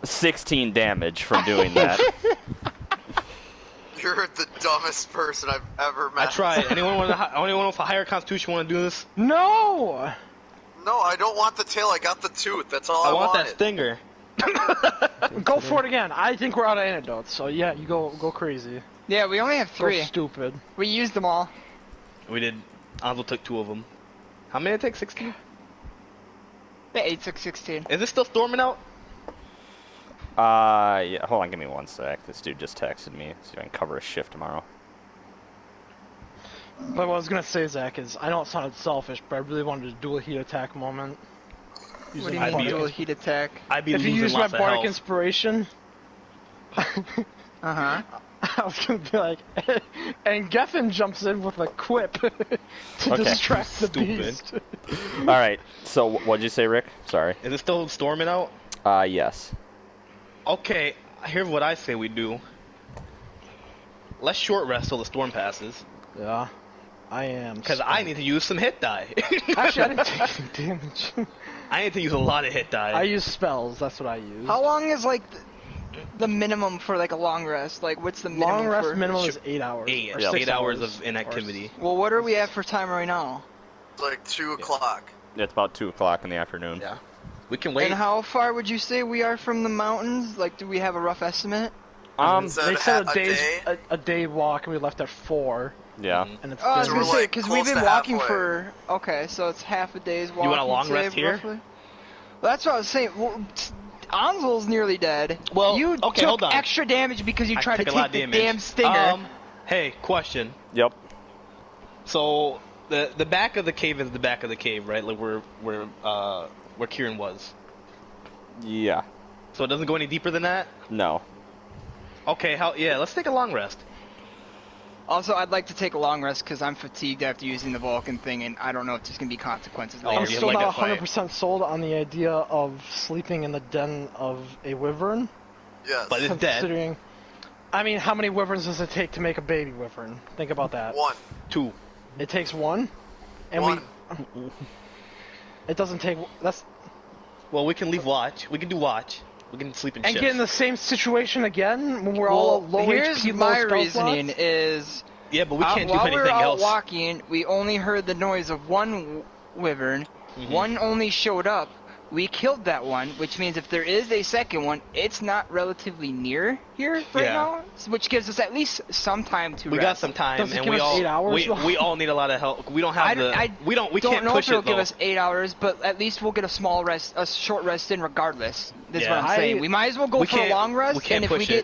16 damage from doing that. You're the dumbest person I've ever met. I tried. Anyone with a higher constitution want to do this? No! No, I don't want the tail. I got the tooth. That's all I I want that wanted. stinger. Go for it again. I think we're out of antidotes, so yeah, you go crazy. Yeah, we only have Go 3. stupid. We used them all. We did. Anzo took 2 of them. How many did it take? 16? Yeah, 8, 6, 16. Is it still storming out? Yeah, hold on, give me 1 sec. This dude just texted me, so I can cover a shift tomorrow. But what I was gonna say, Zach, is I know it sounded selfish, but I really wanted a dual heat attack moment. What do you Using I'd mean, be- dual heat attack? I'd be If you losing use my lots of bardic health. inspiration, Uh-huh. I was gonna be like, and Geffen jumps in with a quip to Okay. distract the Stupid. beast. Alright, so what'd you say, Rick? Sorry. Is it still storming out? Yes. Okay, here's what I say we do. Let's short rest till the storm passes. Yeah, I am. Because I need to use some hit die. Actually, I didn't take any damage. I need to use a lot of hit die. I use spells. That's what I use. How long is, like, the minimum for, like, a long rest? Like, what's the minimum Long rest for... minimum is 8 hours. 8, or yeah, 6 8 hours of inactivity. Well, what are we at for time right now? It's like 2 o'clock. It's about 2 o'clock in the afternoon. Yeah. We can wait. And how far would you say we are from the mountains? Like, do we have a rough estimate? So They said a day? a day walk, and we left at 4. Yeah. And it's Oh, I was So gonna we're, say, like, because we've close been to walking halfway. for... Okay, so it's half a day's walk. want a long you'd say, rest here? roughly? Well, that's what I was saying. Well, Anzel's nearly dead. Well, you okay, took hold on. extra damage because you I tried to took a lot take of the damage. damn stinger. Hey, question. Yep. So the back of the cave is the back of the cave, right? Like where Kieran was. Yeah. So it doesn't go any deeper than that. No. Okay, let's take a long rest. Also, I'd like to take a long rest because I'm fatigued after using the Vulcan thing, and I don't know if there's gonna be consequences Oh, later. I'm you still like not that fight. 100% sold on the idea of sleeping in the den of a wyvern. Yes. But it's dead. Considering, I mean, how many wyverns does it take to make a baby wyvern? Think about that. 1. 2. It takes 1, and 1. it doesn't take. That's Well, we can leave watch. We can do watch. We can sleep in and shifts. get in the same situation again when we're all low here's HP, my low spell reasoning slots? is Yeah, but we can't do while we anything were out else. walking, we only heard the noise of one wyvern. Mm-hmm. One only showed up. We killed that one, which means if there is a second one, it's not relatively near here right Yeah. now, which gives us at least some time to We rest. got some time, Does it and give we us all 8 hours, though? we all need a lot of help. We don't have we don't can't know push if it'll it give though. us 8 hours, but at least we'll get a small rest, a short rest in regardless. That's Yeah. what I'm saying. We might as well go we for a can't- long rest, we can't and if push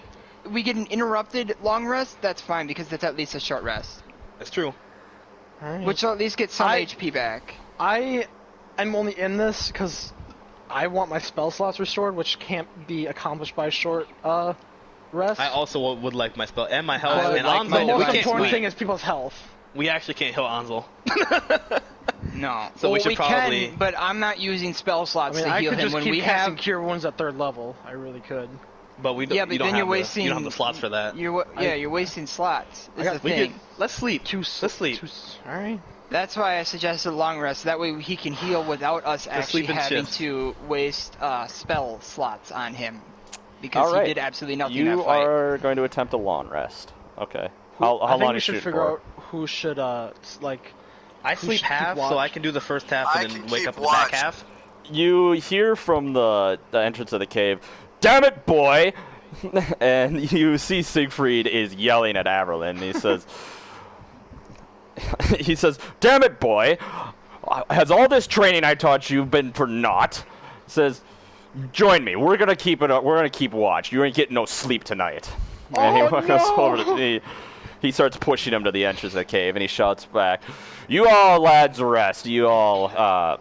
we get an interrupted long rest, that's fine because that's at least a short rest, That's true. Alright. which will at least get some I- HP back. I'm only in this because I want my spell slots restored, which can't be accomplished by a short rest. I also would like my spell and my health. I would And like Anzel, my the we most can't. important thing is people's health. We actually can't heal Anzel. No, So we well, should probably- can, but I'm not using spell I slots mean, to I heal could him just when keep we casting have. Cure Wounds at 3rd level. I really could. But we don't. Yeah, but you don't then have you're the, wasting. you don't have the slots for that. You're wasting slots. Is the We thing. could, let's sleep. Let's sleep. Alright. That's why I suggested long rest. That way he can heal without us actually sleep in having shifts. to waste spell slots on him. Because All right. he did absolutely nothing You in that fight. are going to attempt a long rest. Okay. I How think long we is should shoot figure for? out who should like. I Who sleep should keep half, so watch? I can do the first half I and then can wake keep up in the back watch. half. You hear from the entrance of the cave, "Damn it, boy!" And you see Siegfried is yelling at Averlin. He says, "He says, damn it, boy! Has all this training I taught you been for naught?" Says, "Join me. We're gonna keep it. We're gonna keep watch. You ain't getting no sleep tonight." And he Oh, goes no! over to he starts pushing him to the entrance of the cave, and he shouts back, "You all lads rest. You all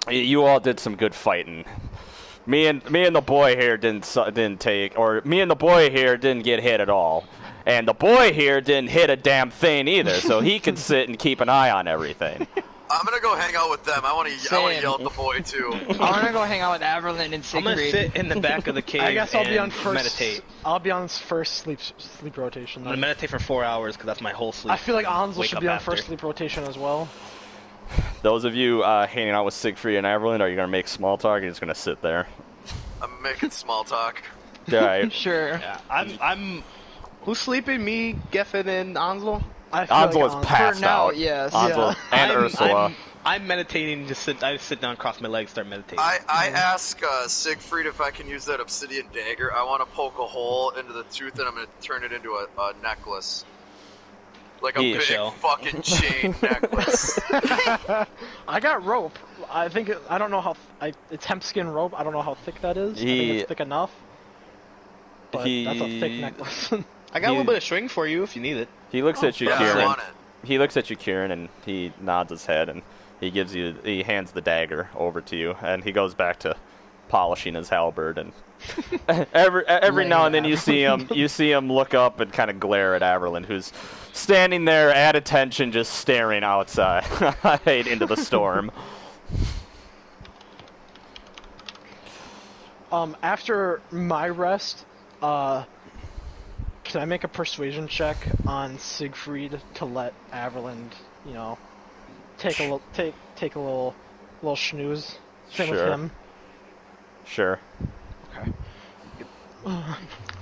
did some good fighting. Me and the boy here didn't get hit at all, and the boy here didn't hit a damn thing either. So he can sit and keep an eye on everything." I'm gonna go hang out with them. I want to yell at the boy too. I want to go hang out with Averlin and I'm gonna Siegfried. sit in the back of the cave I guess I'll be on and first. meditate. I'll be on first sleep rotation. I'm gonna Then. meditate for 4 hours because that's my whole sleep. I feel like Ansel Wake should up be on after. first sleep rotation as well. Those of you hanging out with Siegfried and Averland, are you gonna make small talk? Or are you just gonna sit there? I'm making small talk. All right. Sure. Yeah, I'm. Who's sleeping? Me, Geffen, and Ansel. I feel Ansel like is Ansel- passed For now, out. yes. Ansel and Ursula. I'm meditating. I just sit down, cross my legs, start meditating. I ask Siegfried if I can use that obsidian dagger. I want to poke a hole into the tooth and I'm gonna turn it into a necklace. Like a big fucking chain necklace. I got rope. I think I don't know how it's hemp skin rope. I don't know how thick that is. I think it's thick enough. But that's a thick necklace. I got a little bit of string for you if you need it. He looks at you, Yeah, I Kieran. want it. He looks at you, Kieran, and he nods his head, and he hands the dagger over to you, and he goes back to polishing his halberd. And every now and then you see him look up and kind of glare at Averland, who's standing there at attention, just staring outside into the storm. After my rest, can I make a persuasion check on Siegfried to let Averland, take a little snooze? Same with Sure. him. Sure. Okay.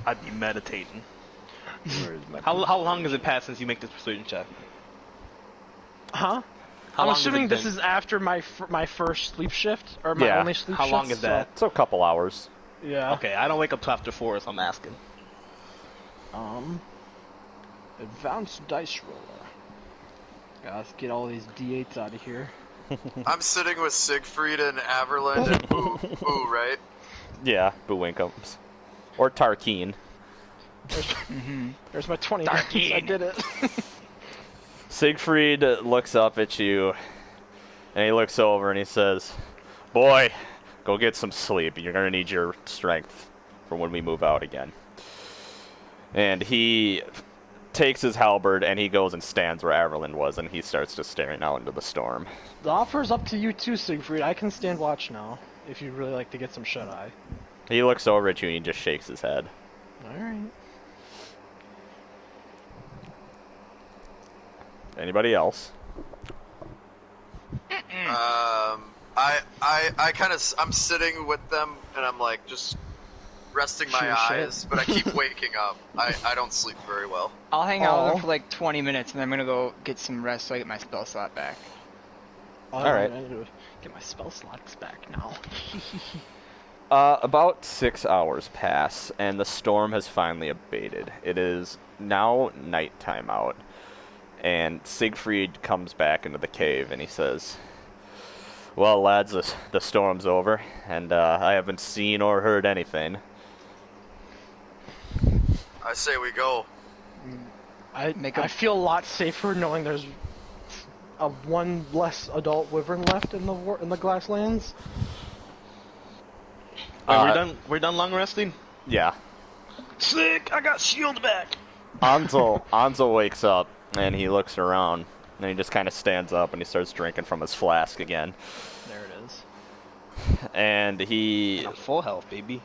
I'd be meditating. How long has it passed since you make this persuasion check? Huh? How I'm long has assuming it this been? is after my first sleep shift, or my Yeah. only sleep How shift. long is that? It's a couple hours. So, yeah. Okay, I don't wake up till after 4, so I'm asking. Advanced dice roller. Yeah, let's get all these d8s out of here. I'm sitting with Siegfried and Averland and Boo, right? Yeah, Buwinkums. Or Tarkeen. There's my 20. I did it. Siegfried looks up at you, and he looks over and he says, "Boy, go get some sleep. You're going to need your strength for when we move out again." And he takes his halberd and he goes and stands where Averland was, and he starts just staring out into the storm. The offer's up to you too, Siegfried. I can stand watch now, if you'd really like to get some shut-eye. He looks over at you and he just shakes his head. Alright. Anybody else? I'm sitting with them and I'm like just resting my Shoot your eyes, shit. but I keep waking up. I don't sleep very well. I'll hang out with Aw. him for like 20 minutes, and then I'm gonna go get some rest so I get my spell slot back. Alright. I need to get my spell slots back now. About 6 hours pass, and the storm has finally abated. It is now nighttime out, and Siegfried comes back into the cave, and he says, "Well, lads, the storm's over, and I haven't seen or heard anything." I say we go. I feel a lot safer knowing there's one less adult wyvern left in the Glasslands. Wait, we're done long resting? Yeah. Sick! I got shield back! Ansel wakes up, and he looks around, and he just kind of stands up, and he starts drinking from his flask again. There it is. And he I'm full health, baby.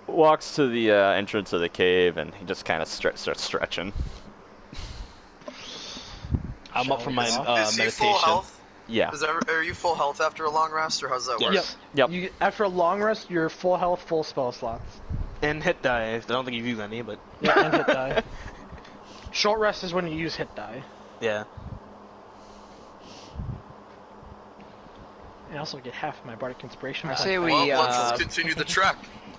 walks to the entrance of the cave, and he just kind of starts stretching. I'm up for my Is he meditation. full health? Yeah. Are you full health after a long rest, or how's that work? Yep. After a long rest, you're full health, full spell slots. And hit die. I don't think you've used any, but Yeah, and hit die. Short rest is when you use hit die. yeah. And I also get half of my bardic inspiration. I say Well, we let's continue the trek.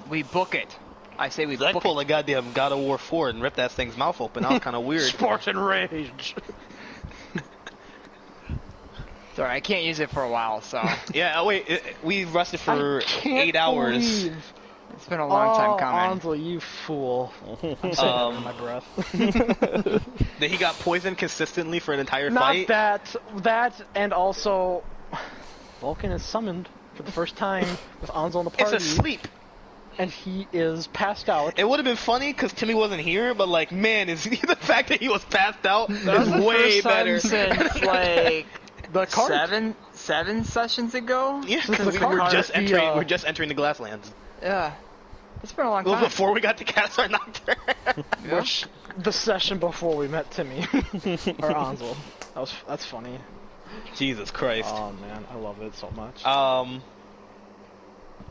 we book it. I say we I book pulled it. a goddamn God of War 4 and ripped that thing's mouth open. That was kind of weird. Spartan rage. Sorry, I can't use it for a while, so Yeah, wait, we rested for I can't 8 hours. believe It's been a long time coming. Ansel, you fool. I'm saying that under my breath. That he got poisoned consistently for an entire Not fight. that, and also, Vulcan is summoned for the first time with Ansel in the party. It's asleep. And he is passed out. It would have been funny because Timmy wasn't here, but like, man, is the fact that he was passed out That was is the way first time better. since like The cart. seven sessions ago. Yeah, Since because the we were cart, just the, entering. We're just entering the Glasslands. Yeah, it's been a long Well, time. before we got to Castle Nocturne. Yeah. Which the session before we met Timmy or Ansel. That's funny. Jesus Christ. Oh man, I love it so much.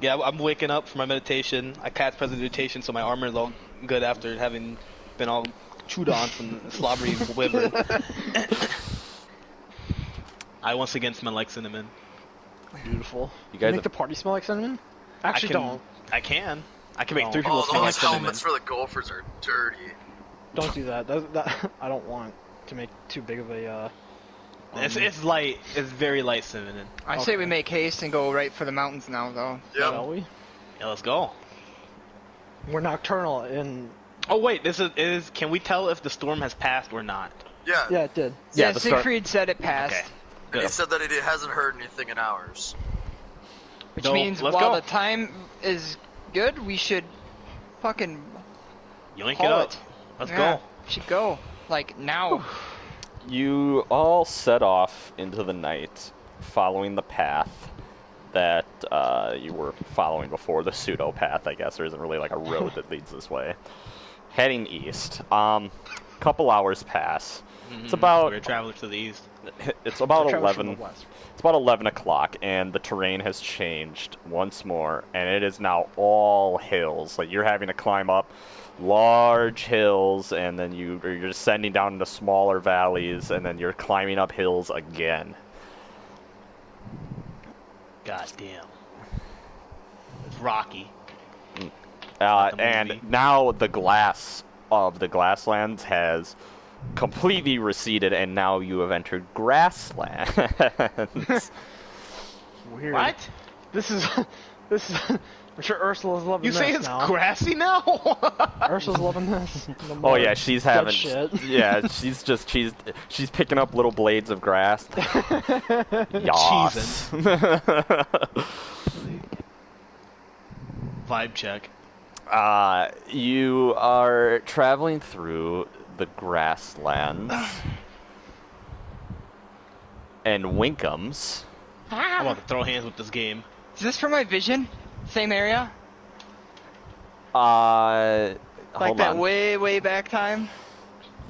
Yeah, I'm waking up from my meditation. I cast Presidentation, so my armor is all good after having been all chewed on from the slobbery wyvern. I once again smell like cinnamon. Beautiful. You guys make have- the party smell like cinnamon? Actually, don't. I can. I can make No. 3 people Oh, smell like those cinnamon. helmets for the Gophers are dirty. Don't do that. That I don't want to make too big of a. It's light. It's very light cinnamon. I say we make haste and go right for the mountains now, though. Shall Yep. we? Yeah, let's go. We're nocturnal and Oh wait, this is. Can we tell if the storm has passed or not? Yeah. yeah, it did. Yeah, Yeah, the start- Siegfried said it passed. Okay. And he Good. said that he hasn't heard anything in hours. Which So, means let's while go. the time is good, we should fucking Yoink it haul up. it. Let's Yeah, go. we should go. Like, now. You all set off into the night, following the path that you were following before, the pseudo path, I guess. There isn't really like a road that leads this way. Heading east. Couple hours pass. It's about We're traveling to the east. it's about Travis from 11. the west. It's about 11 o'clock, and the terrain has changed once more, and it is now all hills. Like, you're having to climb up large hills, and then you're descending down into smaller valleys, and then you're climbing up hills again. God damn. It's rocky. the And movie. now the glass of the Glasslands has completely receded, and now you have entered grasslands. Weird. What? This is. I'm sure Ursula's loving You this say it's now. grassy now? Ursula's loving this. The Oh more yeah, she's dead having. shit. Yeah, she's picking up little blades of grass. Yas. Vibe check. You are traveling through the grasslands and Winkums. I'm about to throw hands with this game. Is this for my vision? Same area? Like Like that way back time?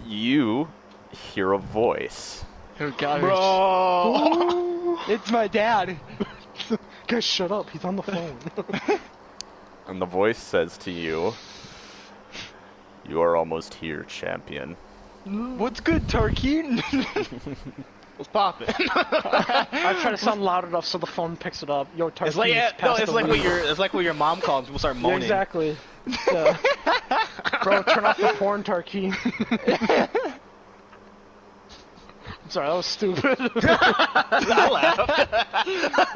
You hear a voice. Oh god. Bro! It's my dad. Guys, shut up. He's on the phone. And the voice says to you, "You are almost here, champion." What's good, Tarkeen? What's poppin'? I try to sound loud enough so the phone picks it up. Yo, Tarkin, It's like it's like when your mom calls and people start Yeah, moaning. exactly. Yeah. Bro, turn off the porn, Tarkeen. I'm sorry, that was stupid. I laugh.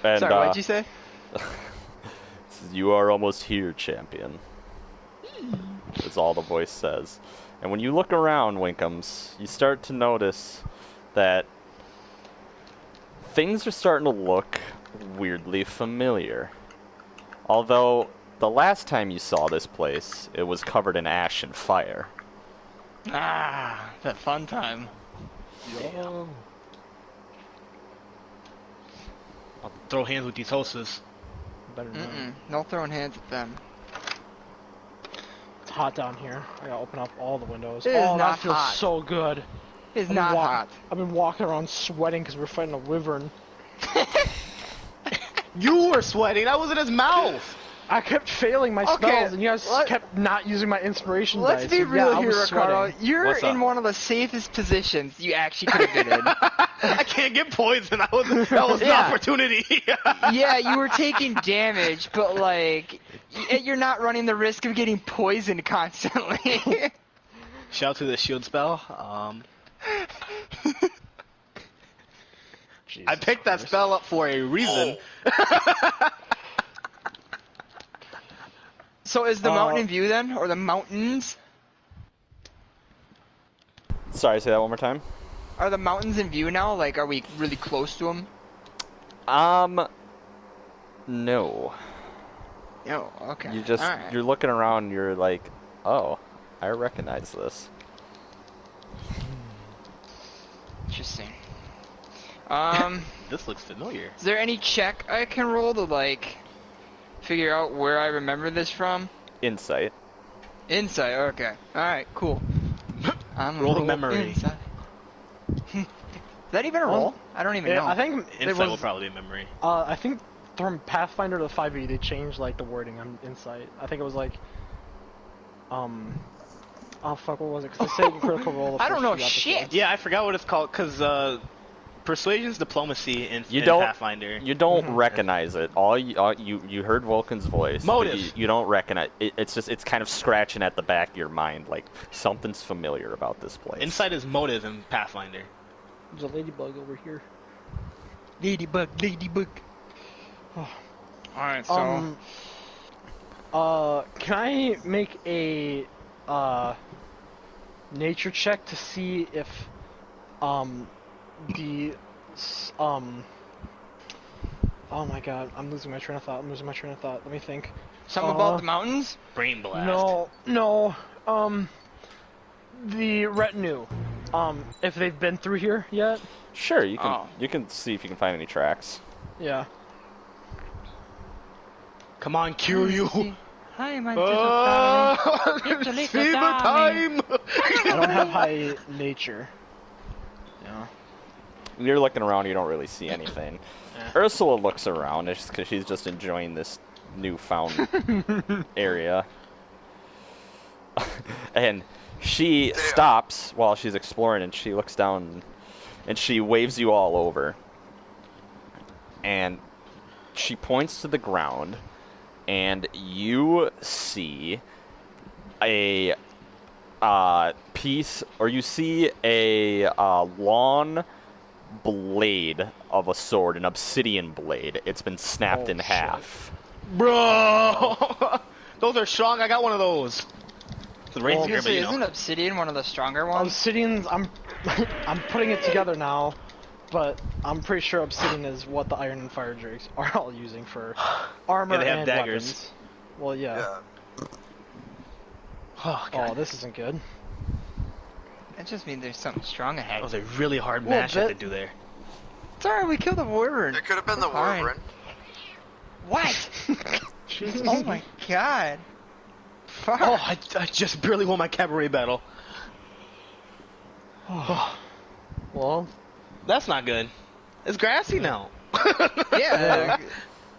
And Sorry, what'd you say? says, "You are almost here, champion." That's all the voice says. And when you look around, Winkums, you start to notice that things are starting to look weirdly familiar. Although, the last time you saw this place, it was covered in ash and fire. Ah, that fun time. I'll throw hands with these hostess. Better not. No throwing hands at them. It's hot down here. I gotta open up all the windows. It is oh, not that feels hot. so good. It's I've not been hot. I've been walking around sweating because we're fighting a wyvern. You were sweating. That was in his mouth. I kept failing my Okay, spells, and you guys let- kept not using my inspiration Let's dice. be So, real yeah, I here, was Ricardo. sweating. You're What's in up? one of the safest positions you actually could have been in. I can't get poisoned. That was an Yeah. opportunity. Yeah, you were taking damage, but like, you're not running the risk of getting poisoned constantly. Shout out to the shield spell. I picked that spell up for a reason. So is the mountain in view then, or the mountains? Sorry, say that one more time. Are the mountains in view now? Like, are we really close to them? No. No. Okay. You just Alright. you're looking around. And you're like, oh, I recognize this. Interesting. This looks familiar. Is there any check I can roll to like figure out where I remember this from? Insight. Insight. Okay. All right. Cool. I'm Roll gonna memory. Insight. Is that even a roll? I don't even know. I think it Insight will was. probably be memory. I think from Pathfinder to 5e they changed like the wording on Insight. I think it was like, oh fuck, what was it? Because they say critical roll. the I don't first know few shit. episodes. Yeah, I forgot what it's called because persuasion's diplomacy in You in don't. Pathfinder. You don't recognize it. All you heard Vulcan's voice. but Motive. You don't recognize it. It's kind of scratching at the back of your mind, like something's familiar about this place. Insight is motive in Pathfinder. There's a ladybug over here. Ladybug. Alright, so Can I make a nature check to see if the oh my god, I'm losing my train of thought. Let me think. something about the mountains? Brain blast. No. The retinue. If they've been through here yet? Sure, you can. Oh. You can see if you can find any tracks. Yeah. Come on, Kiryu. Hi, my Oh, It's a little fever darling. time. I don't have high nature. Yeah. You're looking around. You don't really see anything. Ursula looks around because she's just enjoying this newfound area, and she stops while she's exploring, and she looks down, and she waves you all over, and she points to the ground, and you see a piece, or you see a long blade of a sword, an obsidian blade. It's been snapped in half. Bro, those are strong. I got one of those. It's a rapier, but you Isn't know. obsidian one of the stronger ones? Obsidian's, I'm putting it together now, but I'm pretty sure obsidian is what the iron and fire drakes are all using for armor Yeah, they have and daggers. weapons. Well, yeah. Oh, God. Oh, this isn't good. That just means there's something strong That ahead. was a really hard Well, match I that- could do there. It's alright, we killed a wyvern. It could have been the We're fine. Wyvern. What? Jesus. Oh my god. Fuck. Oh, I just barely won my cabaret battle. Well, That's not good. It's grassy now. Yeah.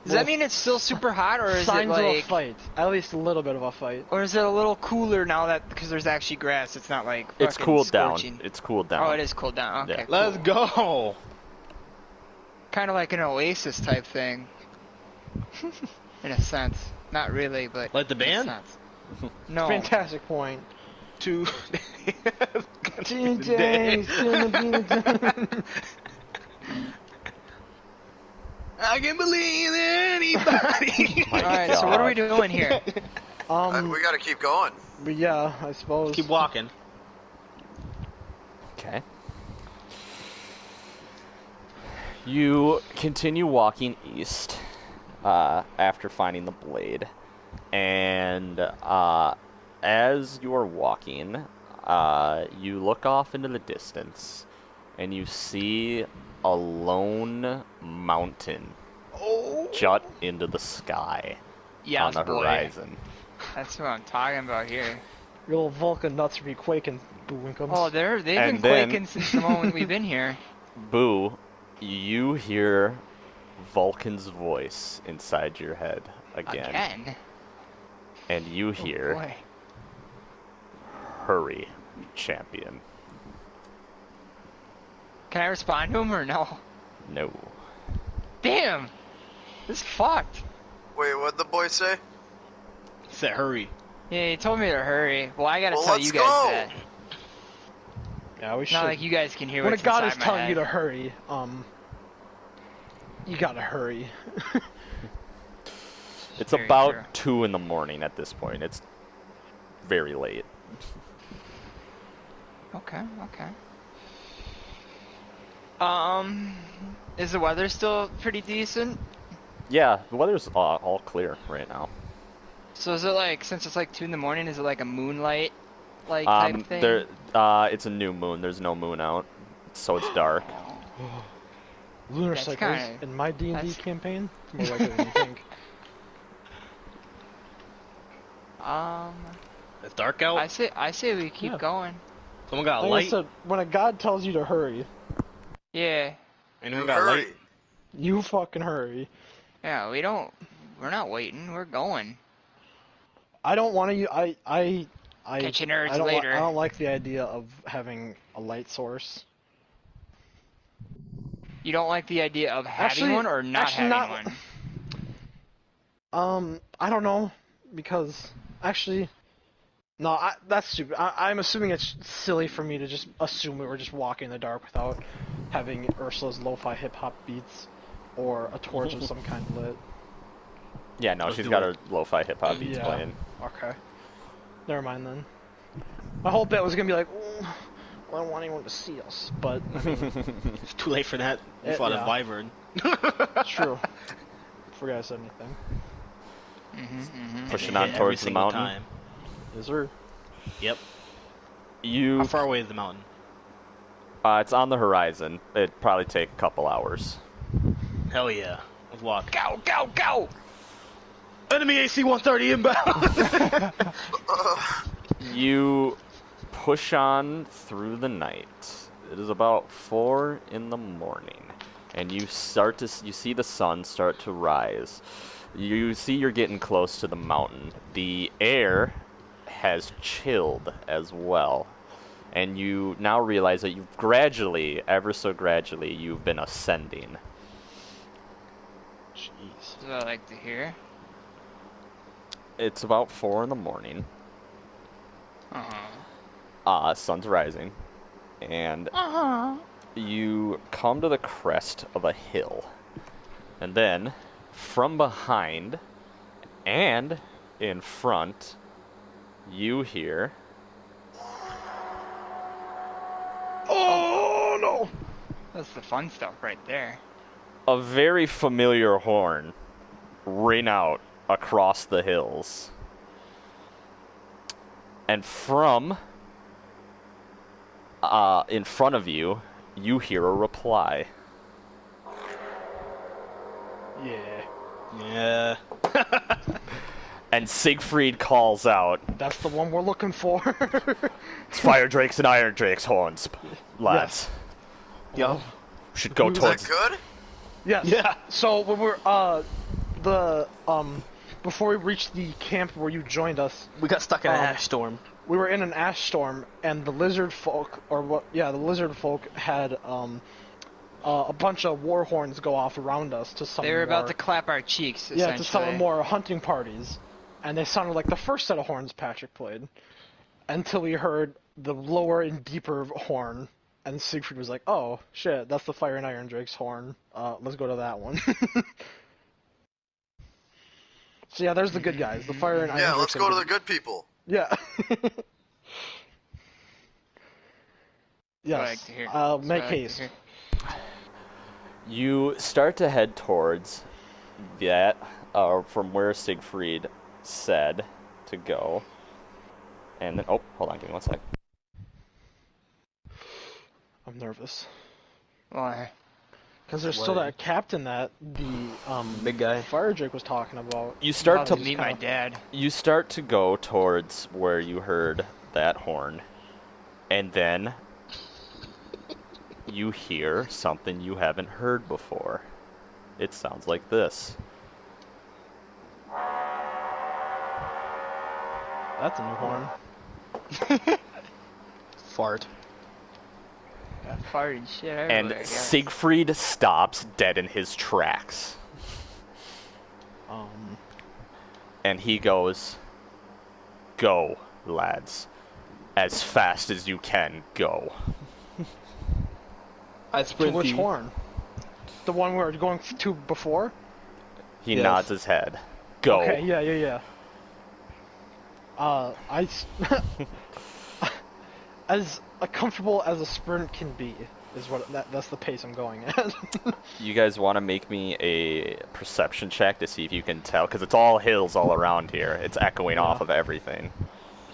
Does that mean it's still super hot, or is it signs of a like, fight. At least a little bit of a fight. or is it a little cooler now that because there's actually grass? It's not like It's fucking cooled scorching. down. It's cooled down. Oh, it is cooled down. Okay. Yeah. Let's go. Kind of like an oasis type thing, in a sense. Not really, but Like the in a band? sense. No. Fantastic point. Two. Today's gonna be the day. I can believe anybody. My Alright, so what are we God. doing here? We gotta keep going. But yeah, I suppose. Keep walking. Okay. You continue walking east after finding the blade, and as you are walking, you look off into the distance, and you see a lone mountain jut into the sky Yes, on the boy. horizon. That's what I'm talking about here. Your little Vulcan nuts would be quaking, Boo-winkums. Oh, they've been And then- quaking since the moment we've been here. Boo, you hear Vulcan's voice inside your head again. And you Oh, hear, boy. hurry, champion. Can I respond to him or no? No. Damn! This is fucked. Wait, what'd the boy say? Said hurry. Yeah, he told me to hurry. Well, I gotta Well, tell let's you guys go. that. Yeah, we should. Not like you guys can hear when a what's god inside is my telling head. you to hurry, You gotta hurry. It's Very about true. 2 in the morning at this point. It's very late. Okay. Is the weather still pretty decent? Yeah, the weather's all clear right now. So is it like, since it's like 2 in the morning, is it like a moonlight like type thing? It's a new moon. There's no moon out, so it's dark. Lunar That's cycles kinda- in my D&D that's- campaign. It's more likely than you think. It's dark out. I say we keep Yeah. going. Someone got a Like I light. said, when a god tells you to hurry, Yeah. Anyone You got a hurry. light? you fucking hurry. Yeah, we're not waiting, we're going. I don't want to. I Catch you nerds I don't later. I don't like the idea of having a light source. You don't like the idea of having Actually- one or not actually having not- one? I don't know, because actually, no, that's stupid. I'm assuming it's silly for me to just assume we were just walking in the dark without having Ursula's lo-fi hip-hop beats or a torch of some kind lit. Yeah, no, Let's she's do got it. her lo-fi hip-hop beats Yeah. playing. Okay. Never mind then. My whole bet was gonna be like, well, I don't want anyone to see us, but I mean, It's too late for that. You fought yeah. a wyvern. it's true. Forgot I said anything. Pushing Hit on every towards the single mountain. time. Is there? Yep. You, How far away is the mountain? it's on the horizon. It'd probably take a couple hours. Hell yeah. Let's walk. Go, go, go! Enemy AC-130 inbound. You push on through the night. It is about 4 in the morning, and you see the sun start to rise. You see you're getting close to the mountain. The air has chilled as well, and you now realize that you've gradually, ever so gradually, you've been ascending. Jeez. That's what I like to hear. It's about 4 in the morning. Sun's rising, and you come to the crest of a hill, and then from behind and in front, you hear Oh no! That's the fun stuff right there. a very familiar horn ring out across the hills. And from in front of you, you hear a reply. Yeah, Yeah. And Siegfried calls out, that's the one we're looking for. "It's Fire Drake's and Iron Drake's horns, lads. Yo. Should go Is that towards." good? Yes. Yeah. So when we're before we reached the camp where you joined us, We got stuck in an Um, ash storm. we were in an ash storm, and the lizard folk, the lizard folk had a bunch of war horns go off around us to summon They were more, about to clap our cheeks, yeah, to summon essentially. more hunting parties, and they sounded like the first set of horns Patrick played, until we heard the lower and deeper horn, and Siegfried was like, "Oh shit, that's the Fire and Iron Drake's horn. Let's go to that one." So yeah, there's the good guys, the Fire and Iron Yeah, Drakes let's are go to the good people. Yeah. That's what I Yes. like to hear. That's what I Make like to haste. hear. You start to head towards that, from where Siegfried said to go. And then, oh, hold on, give me 1 sec. I'm nervous. Why? Because there's still that captain that the Big guy. Fire Drake was talking about. You start About to to meet my dad. You start to go towards where you heard that horn, and then you hear something you haven't heard before. It sounds like this. That's a new horn. Fart. Got farted shit everywhere, And guys. Siegfried stops dead in his tracks. And he goes, "Go, lads. As fast as you can, go." I To sprint which the- horn? The one we were going to before? He Yes. nods his head. Go. Okay, yeah. As comfortable as a sprint can be is that's the pace I'm going at. You guys want to make me a perception check to see if you can tell, because it's all hills all around here. It's echoing off of everything.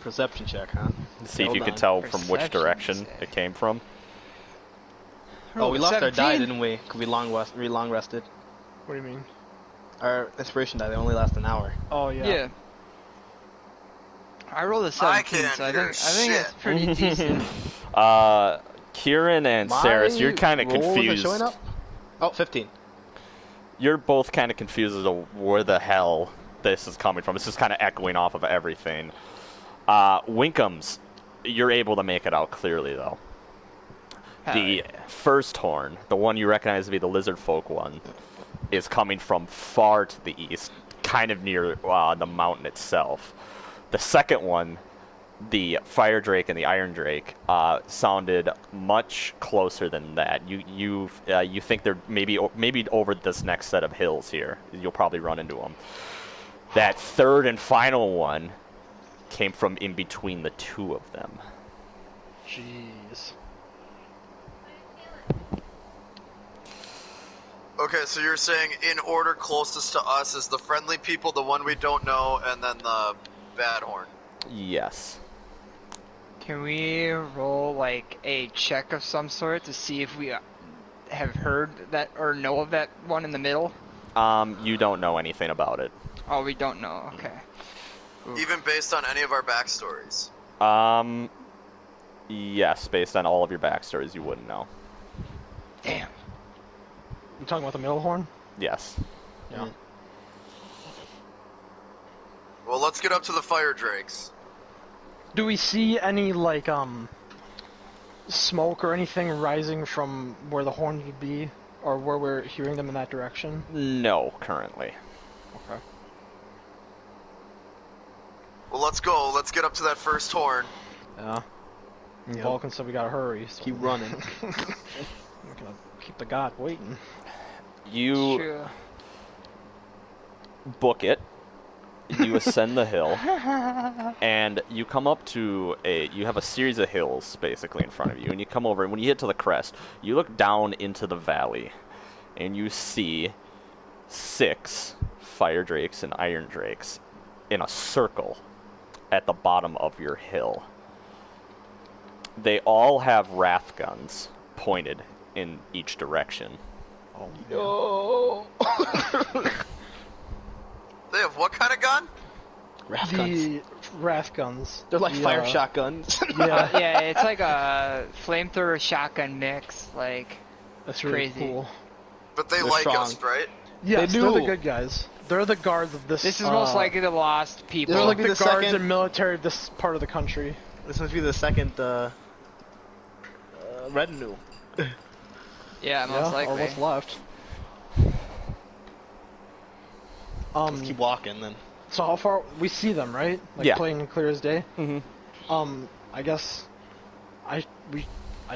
Perception check, huh? See if Hold you can on. tell from which Perception direction check. it came from. Oh, we lost our die, 17. didn't we? Cause we long rested. What do you mean? Our inspiration die, they only last an hour. Oh Yeah. I rolled a I 17, can't so I hear think it's shit. pretty decent. Kieran and Saris, you're kind of rolls are confused. showing up? Oh, 15. You're both kind of confused as to where the hell this is coming from. It's just kind of echoing off of everything. Winkums, you're able to make it out clearly, though. Hell The yeah. first horn, the one you recognize to be the lizard folk one, is coming from far to the east, kind of near the mountain itself. The second one, the fire drake and the iron drake, sounded much closer than that. You think they're maybe over this next set of hills here. You'll probably run into them. That third and final one came from in between the two of them. Jeez. Okay, so you're saying in order closest to us is the friendly people, the one we don't know, and then the bad horn. Yes. Can we roll like a check of some sort to see if we have heard that or know of that one in the middle? You don't know anything about it. Oh, we don't know. Okay. Even based on any of our backstories. Yes, based on all of your backstories, you wouldn't know. Damn. You talking about the middle horn? Yes. Yeah. Well, let's get up to the fire drakes. Do we see any like smoke or anything rising from where the horn would be, or where we're hearing them in that direction? No, currently. Okay. Well, let's go. Let's get up to that first horn. Yeah. Yep. Vulcan said we gotta hurry. So Keep running. we're gonna keep the god waiting. You Sure. book it. You ascend the hill, and you come up to you have a series of hills basically in front of you, and you come over, and when you get to the crest, you look down into the valley, and you see 6 fire drakes and iron drakes in a circle at the bottom of your hill. They all have wrath guns pointed in each direction. Oh They have what kind of gun? Wrath guns. The wrath guns. They're like The, fire shotguns. Yeah, Yeah, it's like a flamethrower shotgun mix. Like, that's really Crazy. cool. But they They're like strong. us, right? Yes, They they're the do. good guys. They're the guards of this. this is most likely the lost people. They're This like will be the the guards second- and military of this part of the country. This must be the second retinue. Yeah, most Yeah, or likely. what's left. Let's keep walking then. So how far we see them, right? Like Yeah. plain and clear as day. Mm-hmm. I guess I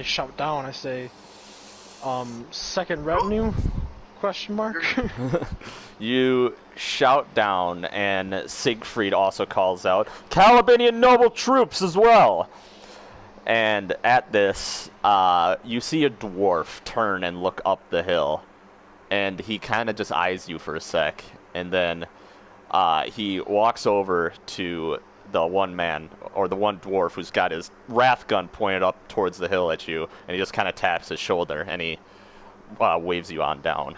shout down. I say, second retinue? Question mark. You shout down, and Siegfried also calls out, Calabinian noble troops as well! And at this, you see a dwarf turn and look up the hill, and he kind of just eyes you for a sec, and then he walks over to the one man, or the one dwarf who's got his wrath gun pointed up towards the hill at you, and he just kind of taps his shoulder, and he waves you on down.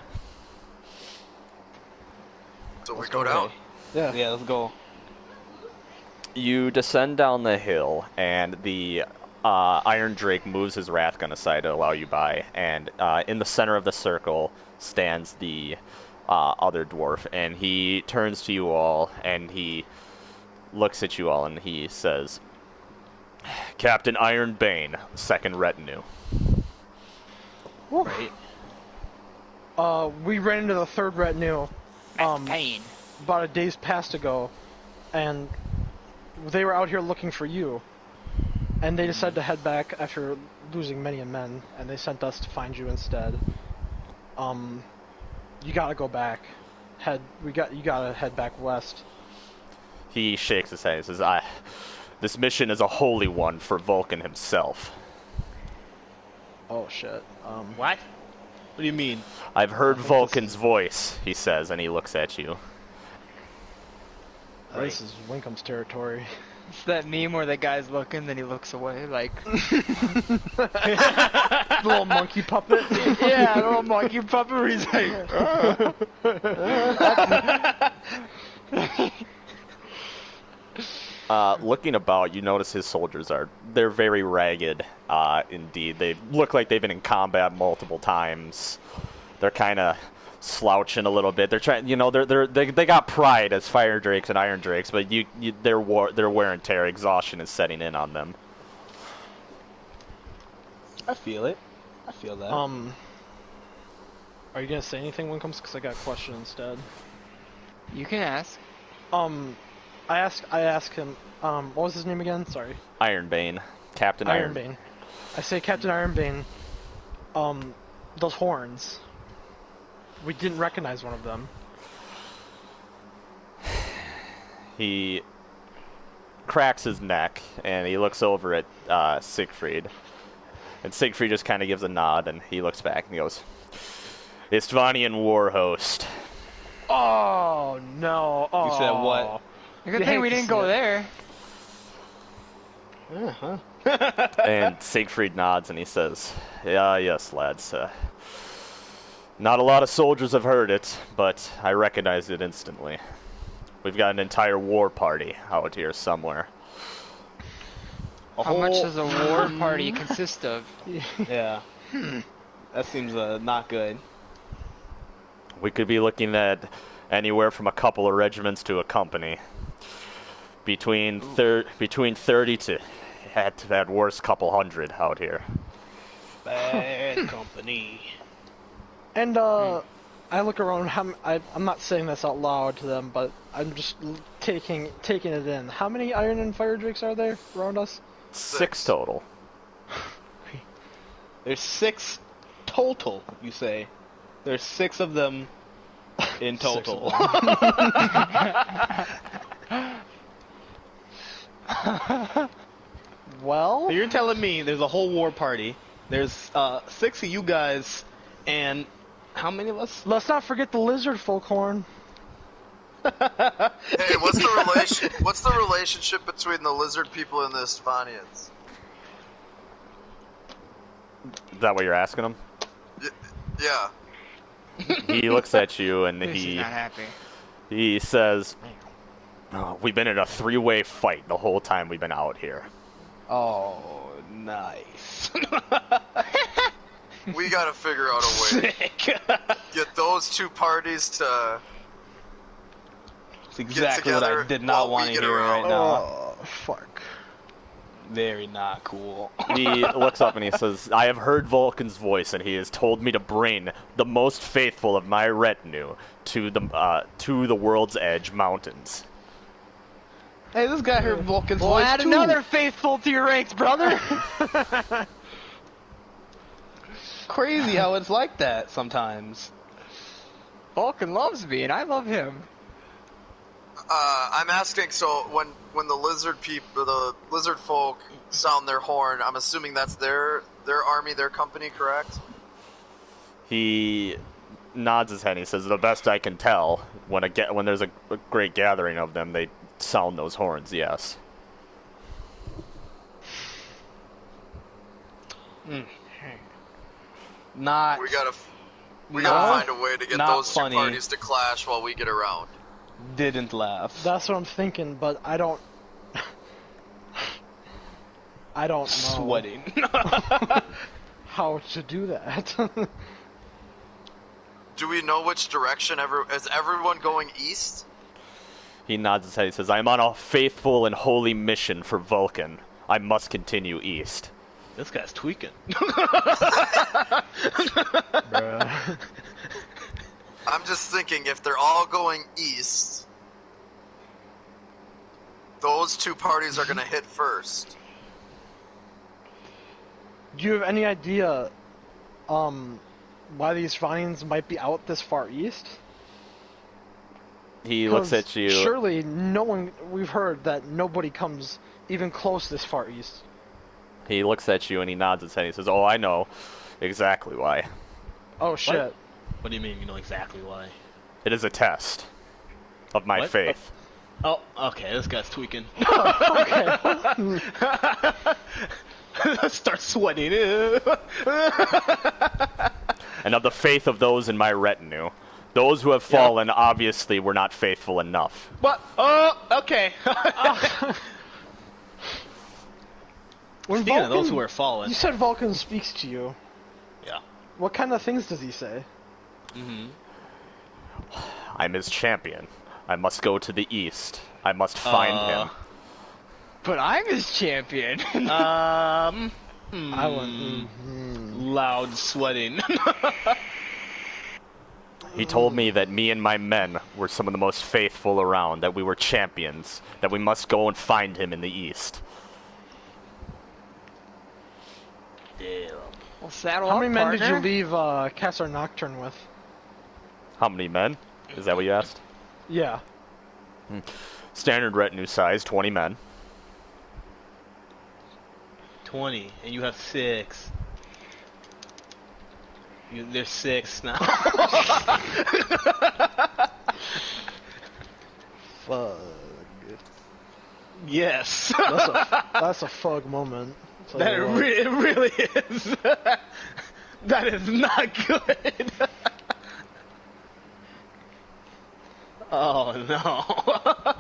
So we go down. Yeah. Yeah, let's go. You descend down the hill, and the Iron Drake moves his wrath gun aside to allow you by, and in the center of the circle stands the other dwarf, and he turns to you all, and he looks at you all, and he says, Captain Ironbane, second retinue. Right. We ran into the third retinue. Pain. About a day's past ago, and they were out here looking for you, and they decided to head back after losing many men, and they sent us to find you instead. you gotta go back. You gotta head back west. He shakes his head and says, this mission is a holy one for Vulcan himself. Oh shit. What? What do you mean? I've heard think Vulcan's voice, he says, and he looks at you. This is Wincomb's territory. It's that meme where the guy's looking, then he looks away, like... Little monkey puppet. yeah, a little monkey puppet where he's like... Looking about, you notice his soldiers they're very ragged, indeed. They look like they've been in combat multiple times. They're kind of slouching a little bit. They're trying, they got pride as fire drakes and iron drakes, but their wear and tear, exhaustion is setting in on them. I feel it. I feel that. Are you gonna say anything, Wincombs? Because I got a question instead. You can ask. I ask him, what was his name again? Sorry. Ironbane. Captain Ironbane. I say, Captain Ironbane, those horns. We didn't recognize one of them. He cracks his neck, and he looks over at Siegfried. And Siegfried just kind of gives a nod, and he looks back and he goes, Istvanian war host. Oh, no. Oh. You said what? Good thing we didn't go there. Uh-huh. And Siegfried nods and he says, yes, lads. Not a lot of soldiers have heard it, but I recognize it instantly. We've got an entire war party out here somewhere. How much does a war party consist of? Yeah. That seems not good. We could be looking at anywhere from a couple of regiments to a company. Between 30 to, at worst, couple hundred out here. Bad company. And, I look around, I'm not saying this out loud to them, but I'm just taking it in. How many iron and fire drakes are there around us? 6 total. There's 6 total, you say. There's 6 of them in total. Well, So you're telling me there's a whole war party. There's 6 of you guys, and how many of us? let's not forget the lizard folk horn. Hey, what's the relationship between the lizard people and the Istvanians? Is that what you're asking him? Yeah. He looks at you and He's he not happy. he says, we've been in a 3-way fight the whole time we've been out here. Oh, nice. We gotta figure out a way. Sick. Get those two parties to It's exactly what together I did not while want we to get hear around. right now. Oh, fuck. Very not cool. He looks up and he says, I have heard Vulcan's voice, and he has told me to bring the most faithful of my retinue to the World's Edge Mountains. Hey, this guy heard Vulcan's We'll voice add too. another faithful to your ranks, brother. Crazy how it's like that sometimes. Vulcan loves me, and I love him. I'm asking. So when the lizard folk sound their horn, I'm assuming that's their army, their company, correct? He nods his head and he says, the best I can tell, when there's a great gathering of them, they sound those horns, yes. Not. We gotta No, find a way to get not those funny. two parties to clash while we get around. Didn't laugh. That's what I'm thinking, but I don't know Sweating. how to do that. Do we know which direction is everyone going east? He nods his head. He says, I am on a faithful and holy mission for Vulcan. I must continue east. This guy's tweaking. Bruh. I'm just thinking, if they're all going east, those two parties are gonna hit first. Do you have any idea, why these vines might be out this far east? He looks 'Cause at you. Surely no one. We've heard that nobody comes even close this far east. He looks at you and he nods his head. He says, "Oh, I know exactly why. Oh shit! What do you mean? You know exactly why? It is a test of my What? faith." Oh, okay. This guy's tweaking. Okay. Start sweating. And of the faith of those in my retinue. Those who have fallen obviously were not faithful enough. What? Oh, okay. When Speaking of Vulcan- those who are fallen. You said Vulcan speaks to you. Yeah. What kind of things does he say? Mm-hmm. I'm his champion. I must go to the east. I must find him. But I'm his champion. I went. Loud sweating. He told me that me and my men were some of the most faithful around, that we were champions, that we must go and find him in the east. Damn. Well, saddle How up, many men did you partner. leave Castor Nocturne with? How many men? Is that what you asked? Yeah. Standard retinue size, 20 men. 20, and you have 6. There's 6 now. Fuck. Yes. That's a fug moment. So That it really is. That is not good. Oh no.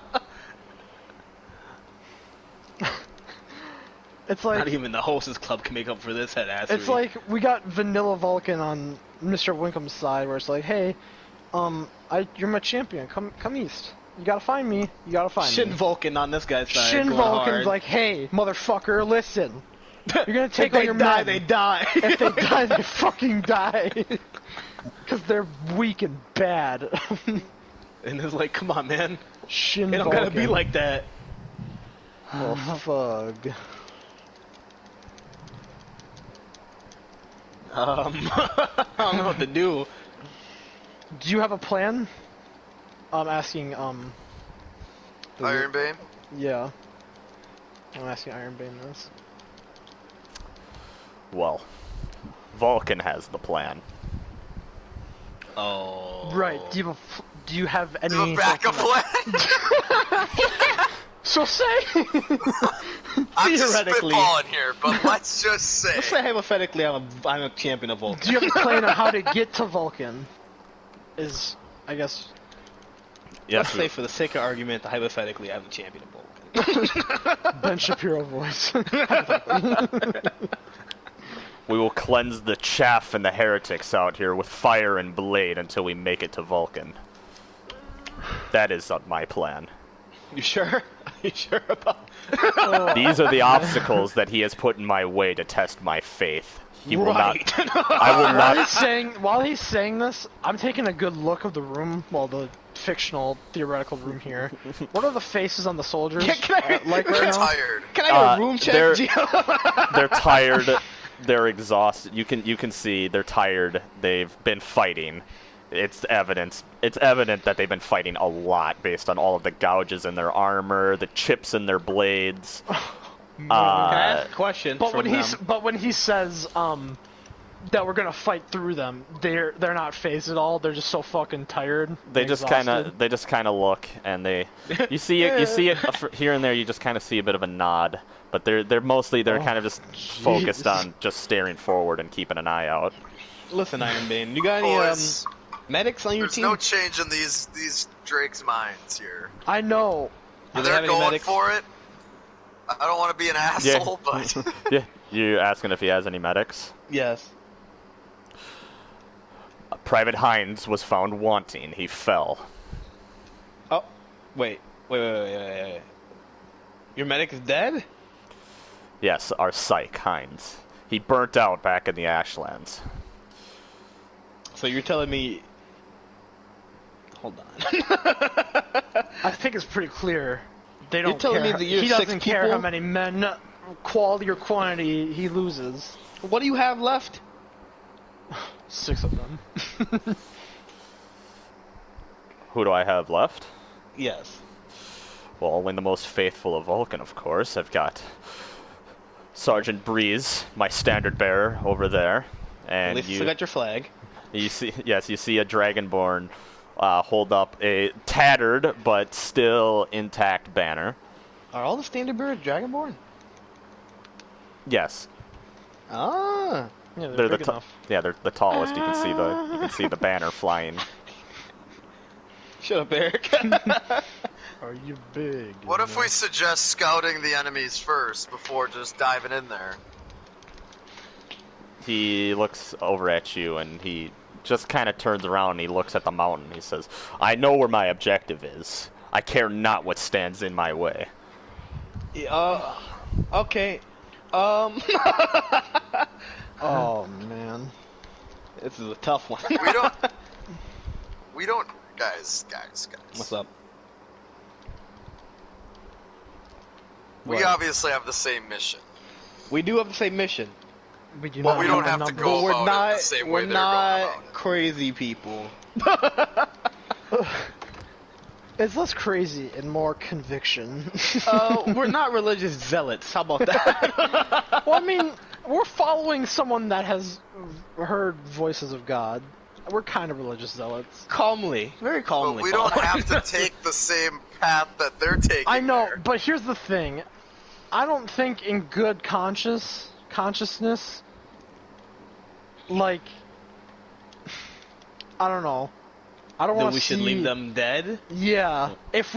It's like Not even the hostess club can make up for this head assery. it's like we got Vanilla Vulcan on Mr. Winkham's side, where it's like, hey, you're my champion. Come east. You gotta find me. You gotta find Shin me. Vulcan on this guy's side. Shin going Vulcan's hard. like, hey, motherfucker, listen. You're gonna take if all they your die, men. they die. If they die, they fucking die. Because they're weak and bad. And it's like, come on, man. Shin It don't Vulcan. gotta be like that. Oh, fuck. I don't know what to do. Do you have a plan? I'm asking, the- Ironbane? Yeah. I'm asking Ironbane this. Well, Vulcan has the plan. Oh. Right. Do you have any... Do a backup plan? So say! I'm just Theoretically. spitballing here, but let's just say. Let's say hypothetically I'm a champion of Vulcan. Do you have a plan on how to get to Vulcan? Is, I guess... Yes, Let's say for the sake of argument, hypothetically I'm a champion of Vulcan. Ben Shapiro voice. we will cleanse the chaff and the heretics out here with fire and blade until we make it to Vulcan. That is my plan. You sure? Are you sure about? These are the obstacles that he has put in my way to test my faith. He will not. I will not. While he's saying this, I'm taking a good look of the room, well, the fictional, theoretical room here. What are the faces on the soldiers Can I- like right They're now? tired. Can I get a room check, they're- Gio? They're tired. They're exhausted. You can see they're tired. They've been fighting. It's evident that they've been fighting a lot based on all of the gouges in their armor, the chips in their blades. Can I ask a question But from when he says that we're gonna fight through them, they're not phased at all. They're just so fucking tired. They and just exhausted. kind of look, and you see it here and there. You just kind of see a bit of a nod, but they're mostly kind of just focused on just staring forward and keeping an eye out. Listen, Ironbane, you got any Boys, medics on your there's team? no change in these Drake's minds here. I know. Do they have They're any going medics? for it. I don't want to be an asshole, but Yeah, you asking if he has any medics? Yes. Private Hines was found wanting. He fell. Oh, wait. Your medic is dead? Yes, our psych, Hines. He burnt out back in the Ashlands. So you're telling me... Hold on. I think it's pretty clear. They don't telling care. me that you're he 6 doesn't care people? how many men, quality or quantity, he loses. What do you have left? 6 of them. Who do I have left? Yes. Well, only the most faithful of Vulcan, of course. I've got Sergeant Breeze, my standard bearer, over there. At And least you got your flag. you see, yes, you see a Dragonborn hold up a tattered but still intact banner. Are all the standard bearers Dragonborn? Yes, Ah. Yeah, they're they're the big ta- enough. yeah they're the tallest. You can see the banner flying. Shut up, Eric. Are you big? What if we suggest scouting the enemies first before just diving in there? He looks over at you and he just kind of turns around and he looks at the mountain. He says, "I know where my objective is. I care not what stands in my way." Okay. Oh man. This is a tough one. We don't, guys. What's up? We What? obviously have the same mission, We do have the same mission, We do but not we don't have have to numbers. go but we're about it not. the same way We're they're going not about it. crazy people. It's less crazy and more conviction. We're not religious zealots. How about that? Well, I mean, we're following someone that has heard voices of God. We're kind of religious zealots. Calmly, very calmly. But we don't following. have to take the same path that they're taking. I know, there. but here's the thing. I don't think in good consciousness, like, I don't know. I don't Then want to we should leave them dead. Yeah, it's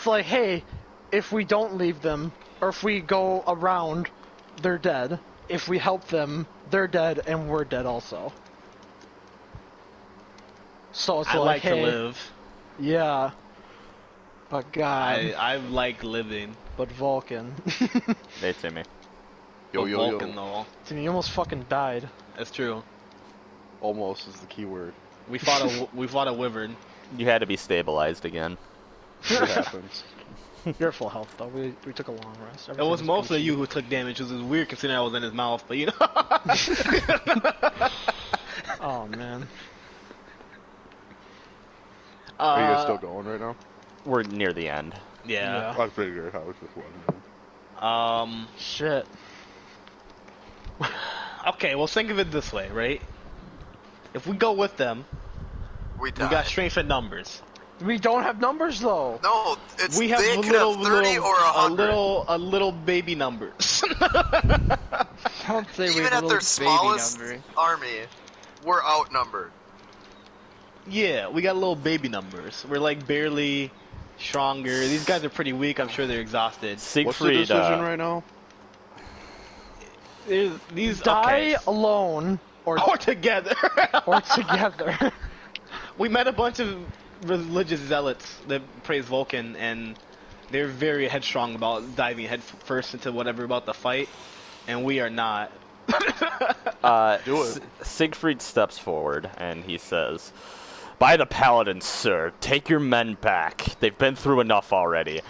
like, hey, if we don't leave them, or if we go around, they're dead. If we help them, they're dead, and we're dead also. So it's I like hey, to live. Yeah. But God. I like living. But Vulcan. Hey, Timmy. But Vulcan, though. Timmy, you almost fucking died. That's true. Almost is the key word. We fought a wyvern. You had to be stabilized again. It happens. You're full health, though. We took a long rest. It was mostly you who took damage, which was weird considering I was in his mouth, but you know. Oh, man. Are you guys still going right now? We're near the end. Yeah. I figured I was just wondering. Shit. Okay, well think of it this way, right? If we go with them, We we die. got strength in numbers. We don't have numbers, though. No, it's We have they a could little, have 30 or 100. a little baby numbers. Don't say we Even have a at their little smallest baby number. army, we're outnumbered. Yeah, we got little baby numbers. We're like barely stronger. These guys are pretty weak. I'm sure they're exhausted. What's the Siegfried, decision right now? These Die okay. alone or or together. or together. We met a bunch of religious zealots that praise Vulcan, and they're very headstrong about diving head first into whatever about the fight, and we are not. Do it. Siegfried steps forward and he says, "By the paladins, sir, take your men back. They've been through enough already."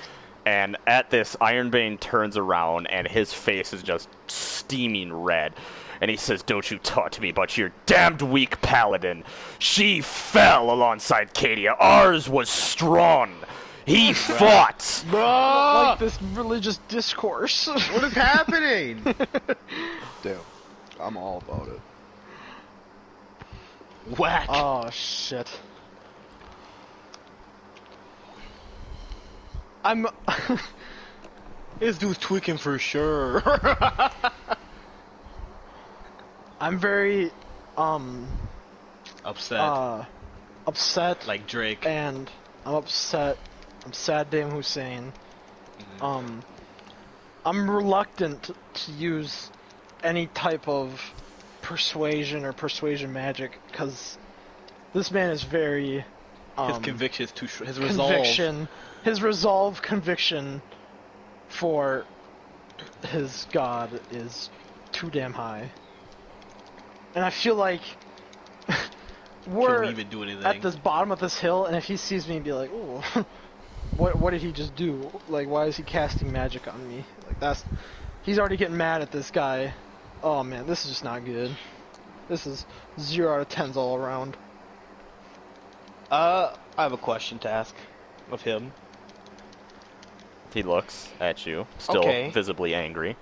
And at this, Ironbane turns around and his face is just steaming red. And he says, "Don't you taunt me about your damned weak paladin. She fell alongside Cadia. Ours was strong. He fought." Like this religious discourse. What is happening? Damn. I'm all about it. Whack. Oh shit. I'm This dude's tweaking for sure. I'm very Upset. upset Like Drake. and I'm upset. I'm sad Dame Hussein. I'm reluctant to use any type of persuasion or persuasion magic because this man is very His conviction is too his resolve. conviction for his god is too damn high. And I feel like we're Can we even do anything? at this bottom of this hill, and if he sees me and be like, "Ooh, what did he just do? Like, why is he casting magic on me?" Like he's already getting mad at this guy. Oh man, this is just not good. This is 0 out of 10s all around. I have a question to ask of him. He looks at you, still Okay. visibly angry.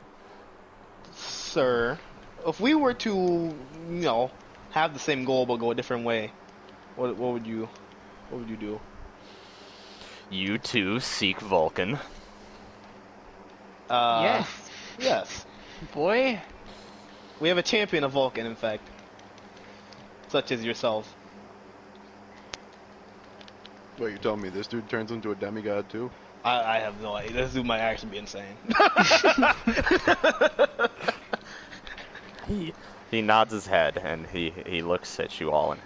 Sir, if we were to, have the same goal but go a different way, what would you do? You two seek Vulcan. Yes, Yes. boy. We have a champion of Vulcan, in fact. Such as yourself. Wait, you telling me this dude turns into a demigod too? I have no idea. This dude might actually be insane. He nods his head and he looks at you all and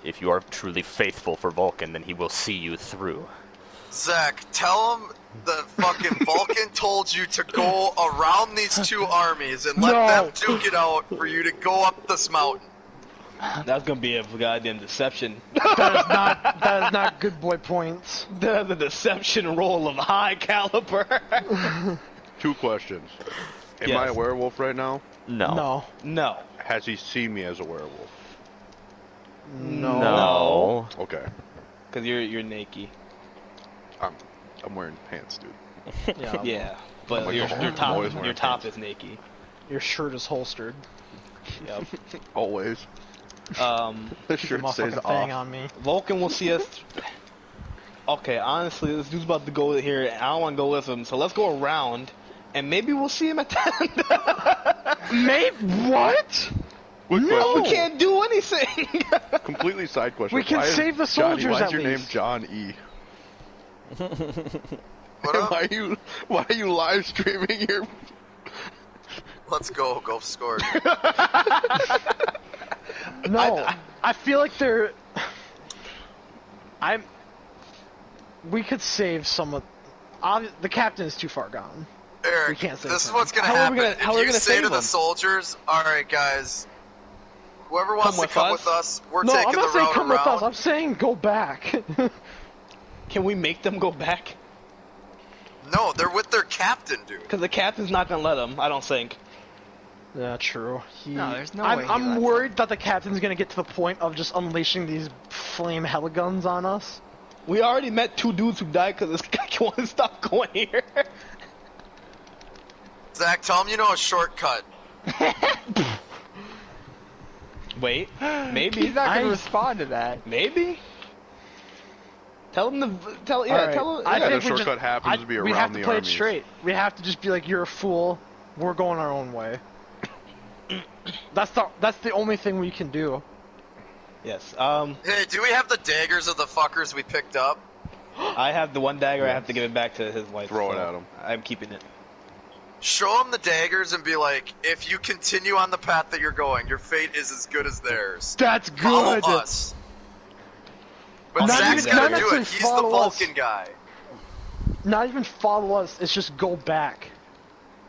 if you are truly faithful for Vulcan, then he will see you through. Zach, tell him the fucking Vulcan told you to go around these two armies and let them duke it out for you to go up this mountain. That's gonna be a goddamn deception. That is not good boy points. The deception roll of high caliber. 2 questions. Am Yes. I a werewolf right now? No. No. Has he seen me as a werewolf? No. Okay. Because you're naked. I'm wearing pants, dude. Yeah. Yeah. But like your a whole top boys wearing your top pants. is naked. Your shirt is holstered. Yep. Always. This shirt says Motherfucking thing off. on me. Vulcan will see us. Okay, honestly, this dude's about to go here, and I don't want to go with him. So let's go around, and maybe we'll see him at the end. Mate, what? Quick No, we question. can't do anything. Completely side question. We can Why is- save the Johnny, soldiers why is at your name least. John E? What up? Why are you live streaming here? Let's go. Go score. No, I feel like they're. We could save some of. The captain is too far gone. Eric, We can't save this is him. what's gonna How are happen. we gonna- how are we if you gonna say save to the him? soldiers, "Alright, guys, whoever wants to with come us? with us, we're No, taking I'm not the saying route come around." with us. I'm saying go back. Can we make them go back? No, they're with their captain, dude. Because the captain's not gonna let them. I don't think. Yeah, true. No, there's no I'm, way he I'm lets worried that the captain's gonna get to the point of just unleashing these flame heliguns on us. We already met 2 dudes who died because this guy won't stop going here. Zach, tell him you know a shortcut. Wait, maybe. He's not gonna respond to that. Maybe. Tell him to tell. Yeah, Alright, tell him. I yeah. think the we shortcut happens to be we around have to the play armies. it straight. We have to just be like, you're a fool. We're going our own way. That's the only thing we can do. Yes. Hey, do we have the daggers of the fuckers we picked up? I have the one dagger. I have to give it back to his wife. Throw it so at him. I'm keeping it. Show them the daggers and be like, if you continue on the path that you're going, your fate is as good as theirs. That's Follow good. us. But Not Zach's even- gonna not do actually it. He's the follow us. Vulcan guy. Not even follow us. It's just go back.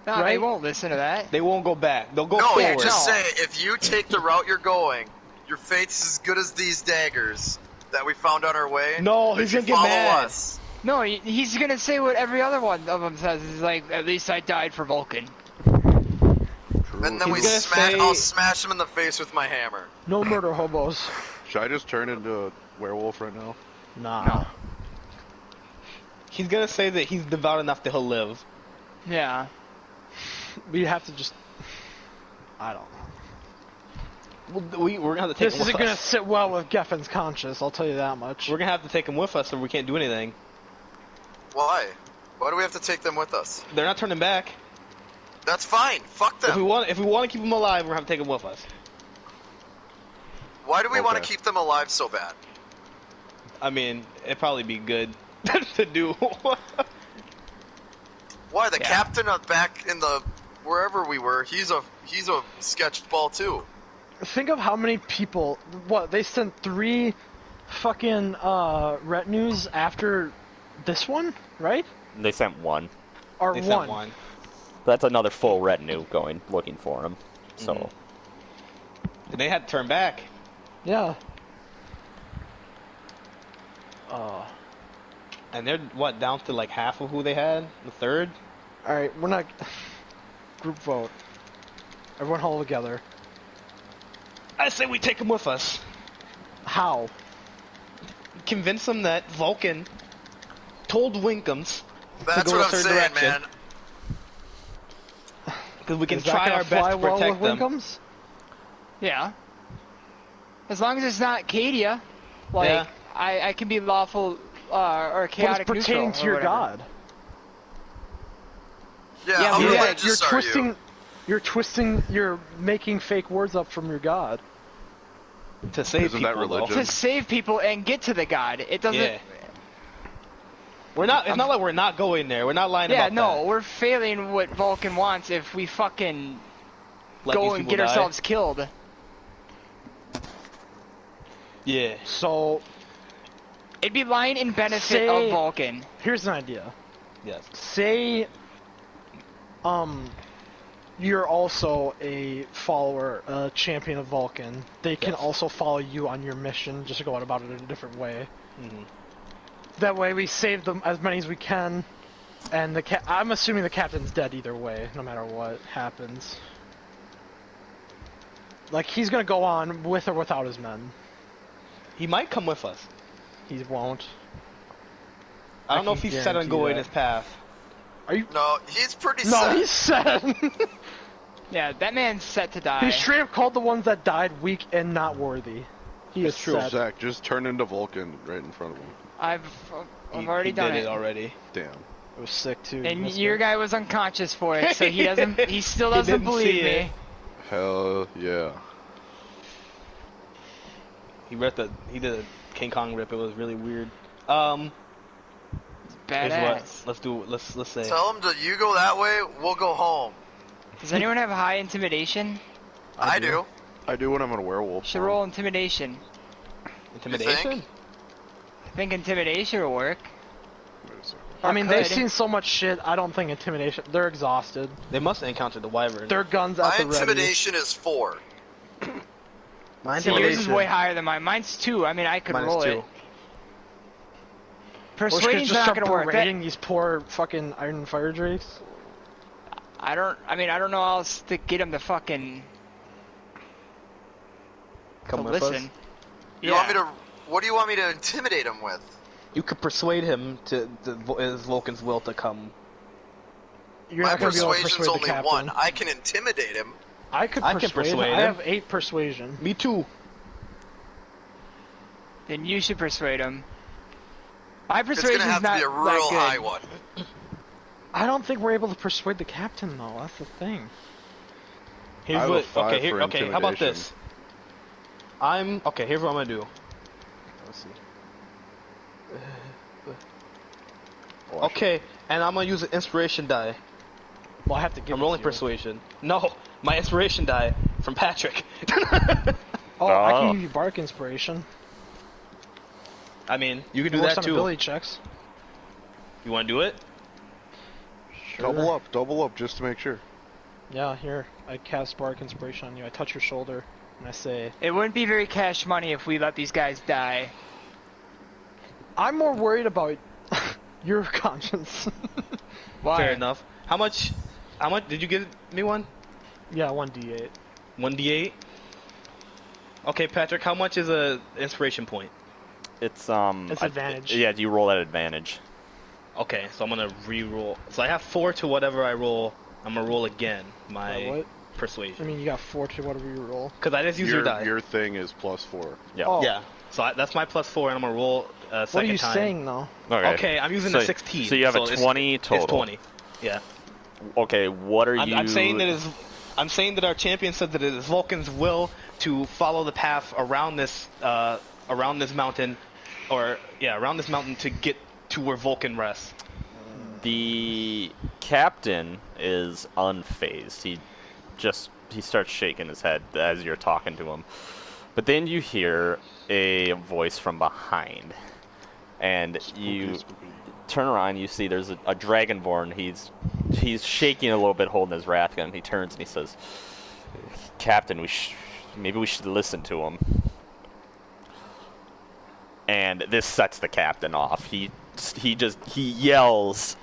No, they Right? won't listen to that. They won't go back. They'll go No, forward. you just No. say, if you take the route you're going, your fate's as good as these daggers that we found on our way. No, But he's if gonna you get follow mad. us. No, he's gonna say what every other one of them says. He's like, at least I died for Vulcan. And then He's we gonna say- I'll smash him in the face with my hammer. No murder hobos. Should I just turn into a werewolf right now? Nah. No. He's gonna say that he's devout enough that he'll live. Yeah. We have to just. I don't know. We're gonna have to take This him isn't with gonna us. sit well with Geffen's conscience. I'll tell you that much. We're gonna have to take him with us, or we can't do anything. Why? Why do we have to take them with us? They're not turning back. That's fine. Fuck If we them. want to keep him alive, we're gonna have to take him with us. Why do we want to Okay. keep them alive so bad? I mean, it'd probably be good to do. Why? The Yeah. captain back in the wherever we were, he's a sketchball too. Think of how many people. What they sent 3 fucking retinues after this one, right? They sent one. Or They one. sent one. That's another full retinue going looking for him. So Mm-hmm. They had to turn back. Yeah. And they're what down to like half of who they had, the third. All right, we're not. Group vote. Everyone huddle together. I say we take him with us. How? Convince him that Vulcan told Winkums to That's go what a I'm certain saying, direction. man. Because we can Is that try gonna our fly best to well protect with them. Winkums? Yeah. As long as it's not Cadia, like Yeah. I can be lawful or But chaotic it's pertaining neutral to your or whatever. god. Yeah, Yeah, how but You're, religious you're are twisting. you? You're twisting. You're making fake words up from your god. To save Isn't that people, though. religion? To save people and get to the god. It doesn't. Yeah. We're not. It's not like we're not going there. We're not lying Yeah, about no, that. we're failing what Vulcan wants if we fucking Let go these and people get die. ourselves killed. Yeah. So It'd be lying in benefit Say- of Vulcan. here's an idea. Yes. Say, you're also a follower, a champion of Vulcan. They can Yes. also follow you on your mission, just going about it in a different way. Mhm. That way we save them as many as we can, and I'm assuming the captain's dead either way, no matter what happens. Like, he's gonna go on with or without his men. He might come with us. He won't. I don't know if can he's set on guarantee going that. his path. Are you? No, he's pretty No, set. he's set. Yeah, that man's set to die. He straight up called the ones that died weak and not worthy. He is true. set. Zach, just turn into Vulcan right in front of him. I've already he done did it. already. Damn. It was sick too. And missed your it. guy was unconscious for it, so he doesn't. He still He doesn't didn't believe see me. it. Hell yeah. He did a King Kong rip. It was really weird. Here's Badass. what. Let's say. Tell him to you go that way, we'll go home. Does anyone have high intimidation? I do. I do when I'm in a werewolf. Should roll intimidation. Intimidation. I think intimidation will work. Wait a second. I mean, Could. they've seen so much shit. I don't think intimidation. They're exhausted. They must have encountered the wyvern. Their guns My at the ready. intimidation is 4. My See, yours is way higher than mine. Mine's 2. I mean, I could Mine is roll 2. it. Or Persuading's just not start gonna work. berating these poor fucking Iron Fire Drakes. I don't know how else to get him to fucking Come to with listen. us. You want me to? What do you want me to intimidate him with? You could persuade him to his Vulcan's will to come. You're My not gonna be able to persuasion's persuade the only captain. 1. I can intimidate him. I can I can persuade. persuade I him. have 8 persuasion. Me too. Then you should persuade him. My It's gonna persuasion's have to not be a that real good. high one. I don't think we're able to persuade the captain though. That's the thing. Here's I have a what. 5 Okay, for okay. How about intimidation. this? Here's what I'm gonna do. Let's see. Okay, and I'm gonna use an inspiration die. Well, I have to give. I'm it rolling to you. persuasion. No, my inspiration die from Patrick. Oh, I Oh. can give you bark inspiration. I mean, you can do Works that on too. ability checks. You want to do it? Sure. Double up, just to make sure. Yeah, here. I cast bark inspiration on you. I touch your shoulder and I say, It wouldn't be very cash money if we let these guys die. I'm more worried about your conscience. Why? Fair enough. How much? Did you give me one? Yeah, 1d8. 1d8. Okay, Patrick. How much is a inspiration point? It's It's advantage. Yeah, you roll at advantage. Okay, so I'm gonna re-roll. So I have 4 to whatever I roll. I'm gonna roll again my What? I persuasion. mean, you got 4 to whatever you roll. Because I just use your die. Your thing is +4. Yeah. Oh. Yeah. So that's my +4, and I'm gonna roll a second What are you time. saying though? Okay, I'm using so, a 16. So you have a it's- 20 total. It's 20. Yeah. Okay, what are you? I'm saying that our champion said that it is Vulcan's will to follow the path around this mountain, around this mountain to get to where Vulcan rests. The captain is unfazed. He starts shaking his head as you're talking to him. But then you hear a voice from behind. And you turn around, you see there's a dragonborn. He's shaking a little bit, holding his wrath gun. He turns and he says, "Captain, maybe we should listen to him." And this sets the captain off. He yells,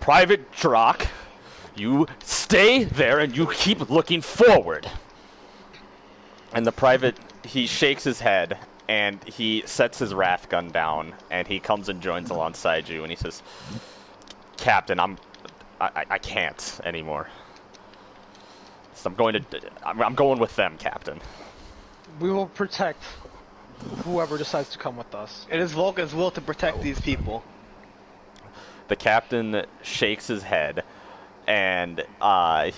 "Private Drock, you stay there and you keep looking forward. And the private, he shakes his head, and he sets his wrath gun down, and he comes and joins alongside you, and he says, Captain, I can't anymore. So I'm going with them, Captain. We will protect whoever decides to come with us. It is Vulcan's will to protect these people. The captain shakes his head, and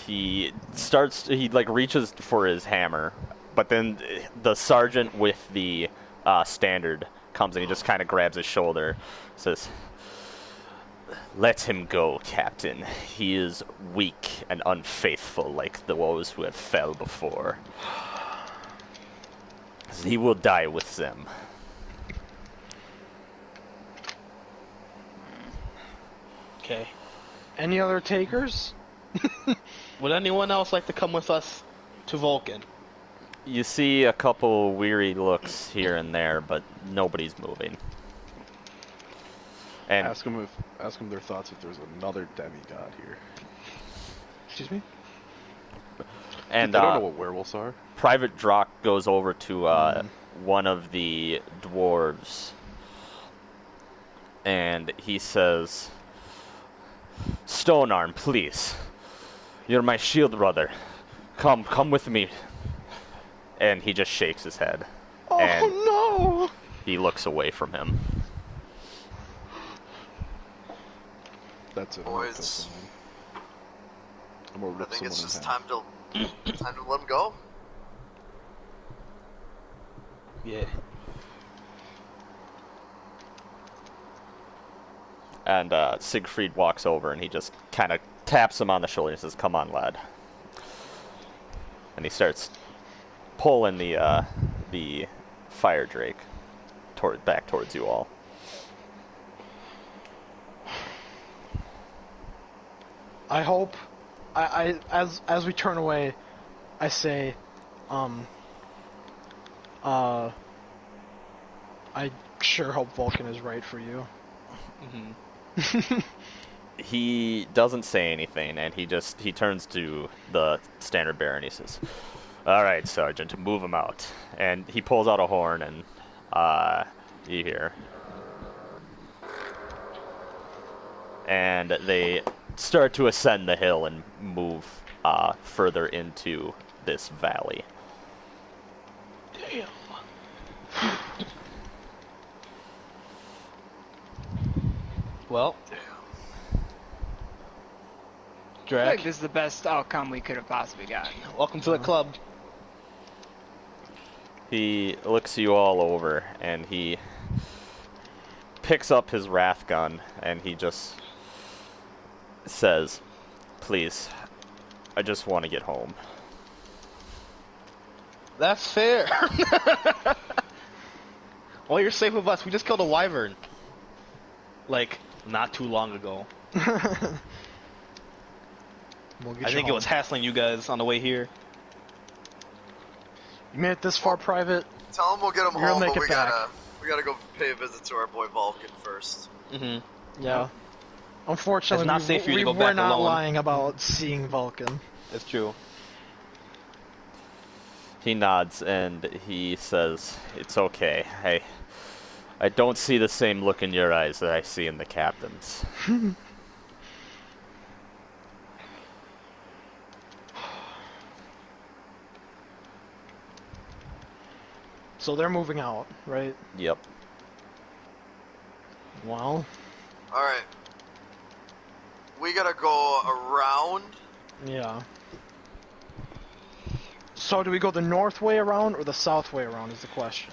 he reaches for his hammer, but then the sergeant with the standard comes and he just kind of grabs his shoulder, says, "Let him go, Captain. He is weak and unfaithful like those who have fell before. He will die with them." Okay. Any other takers? Would anyone else like to come with us to Vulcan? You see a couple weary looks here and there, but nobody's moving. And Ask them their thoughts if there's another demigod here. Excuse me? and I don't know what werewolves are. Private Drock goes over to one of the dwarves, and he says, "Stonearm, please. You're my shield brother. Come with me." And he just shakes his head. Oh and no! he looks away from him. That's it. Boys. I'm gonna I rip think someone it's in just half. time to let him go. Yeah. And Siegfried walks over and he just kind of taps him on the shoulder and says, "Come on, lad." And he starts pulling the fire drake back towards you all. I hope, as we turn away, I say, I sure hope Vulcan is right for you. Mm-hmm. He doesn't say anything, and he turns to the standard bearer and he says, "All right, Sergeant, move him out." And he pulls out a horn, and you hear. And they start to ascend the hill and move further into this valley. Damn. Well, I feel like Drac, this is the best outcome we could have possibly gotten. welcome to the club. He looks you all over, and he picks up his wrath gun, and he just says, "Please, I just want to get home." That's fair. Well, you're safe with us. We just killed a wyvern. Like, not too long ago. We'll get I you think it home. was hassling you guys on the way here. You made it this far, Private. Tell him we'll get him You're gonna home, make but it we back. gotta go pay a visit to our boy Vulcan first. Mm-hmm. Yeah. Unfortunately, It's not safe for you to go we're back not alone. lying about seeing Vulcan. That's true. He nods, and he says, "It's okay. I don't see the same look in your eyes that I see in the captain's." So they're moving out, right? Yep. Well, Alright. We gotta go around. yeah. So do we go the north way around or the south way around is the question.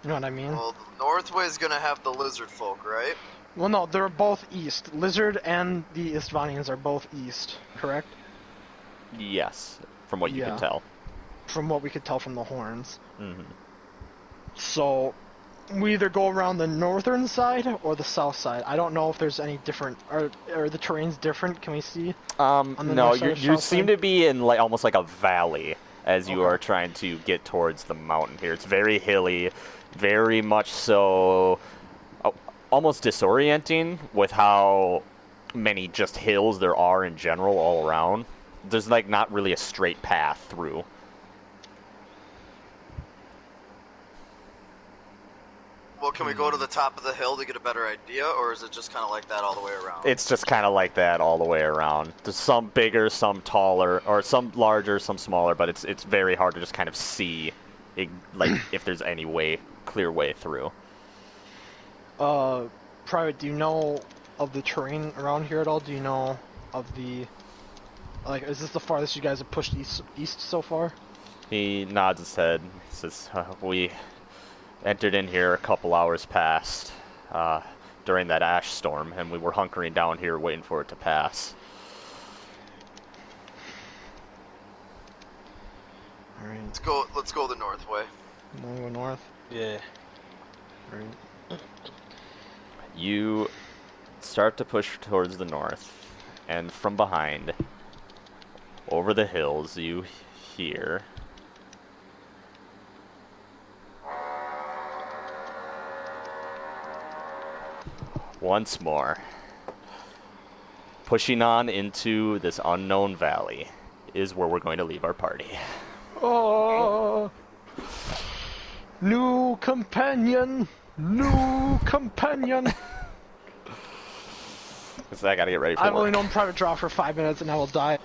You know what I mean? Well, the north way is gonna have the lizard folk, right? Well, no, they're both east. Lizard and the Istvanians are both east, correct? Yes, from what you Yeah. can tell. From what we could tell from the horns. Hmm. So, we either go around the northern side or the south side. I don't know if there's any different. Are the terrains different? Can we see? On the No, north side or you south seem side? to be in almost like a valley as you Okay. are trying to get towards the mountain here. It's very hilly, very much so, almost disorienting with how many just hills there are in general all around. There's like not really a straight path through. Well, can we go to the top of the hill to get a better idea, or is it just kind of like that all the way around? It's just kind of like that all the way around. There's some bigger, some taller, or some larger, some smaller, but it's very hard to just kind of see, like, if there's any clear way through. Private, do you know of the terrain around here at all? Do you know of the, like, is this the farthest you guys have pushed east so far? He nods his head. Says, "We entered in here a couple hours past during that ash storm, and we were hunkering down here waiting for it to pass." All right. Let's go the north way. Want to go north? Yeah. All right. You start to push towards the north, and from behind, over the hills, you hear once more. Pushing on into this unknown valley is where we're going to leave our party. Oh, new companion, new companion. So I gotta get ready for I've work. only known Private Draw for 5 minutes and I will die.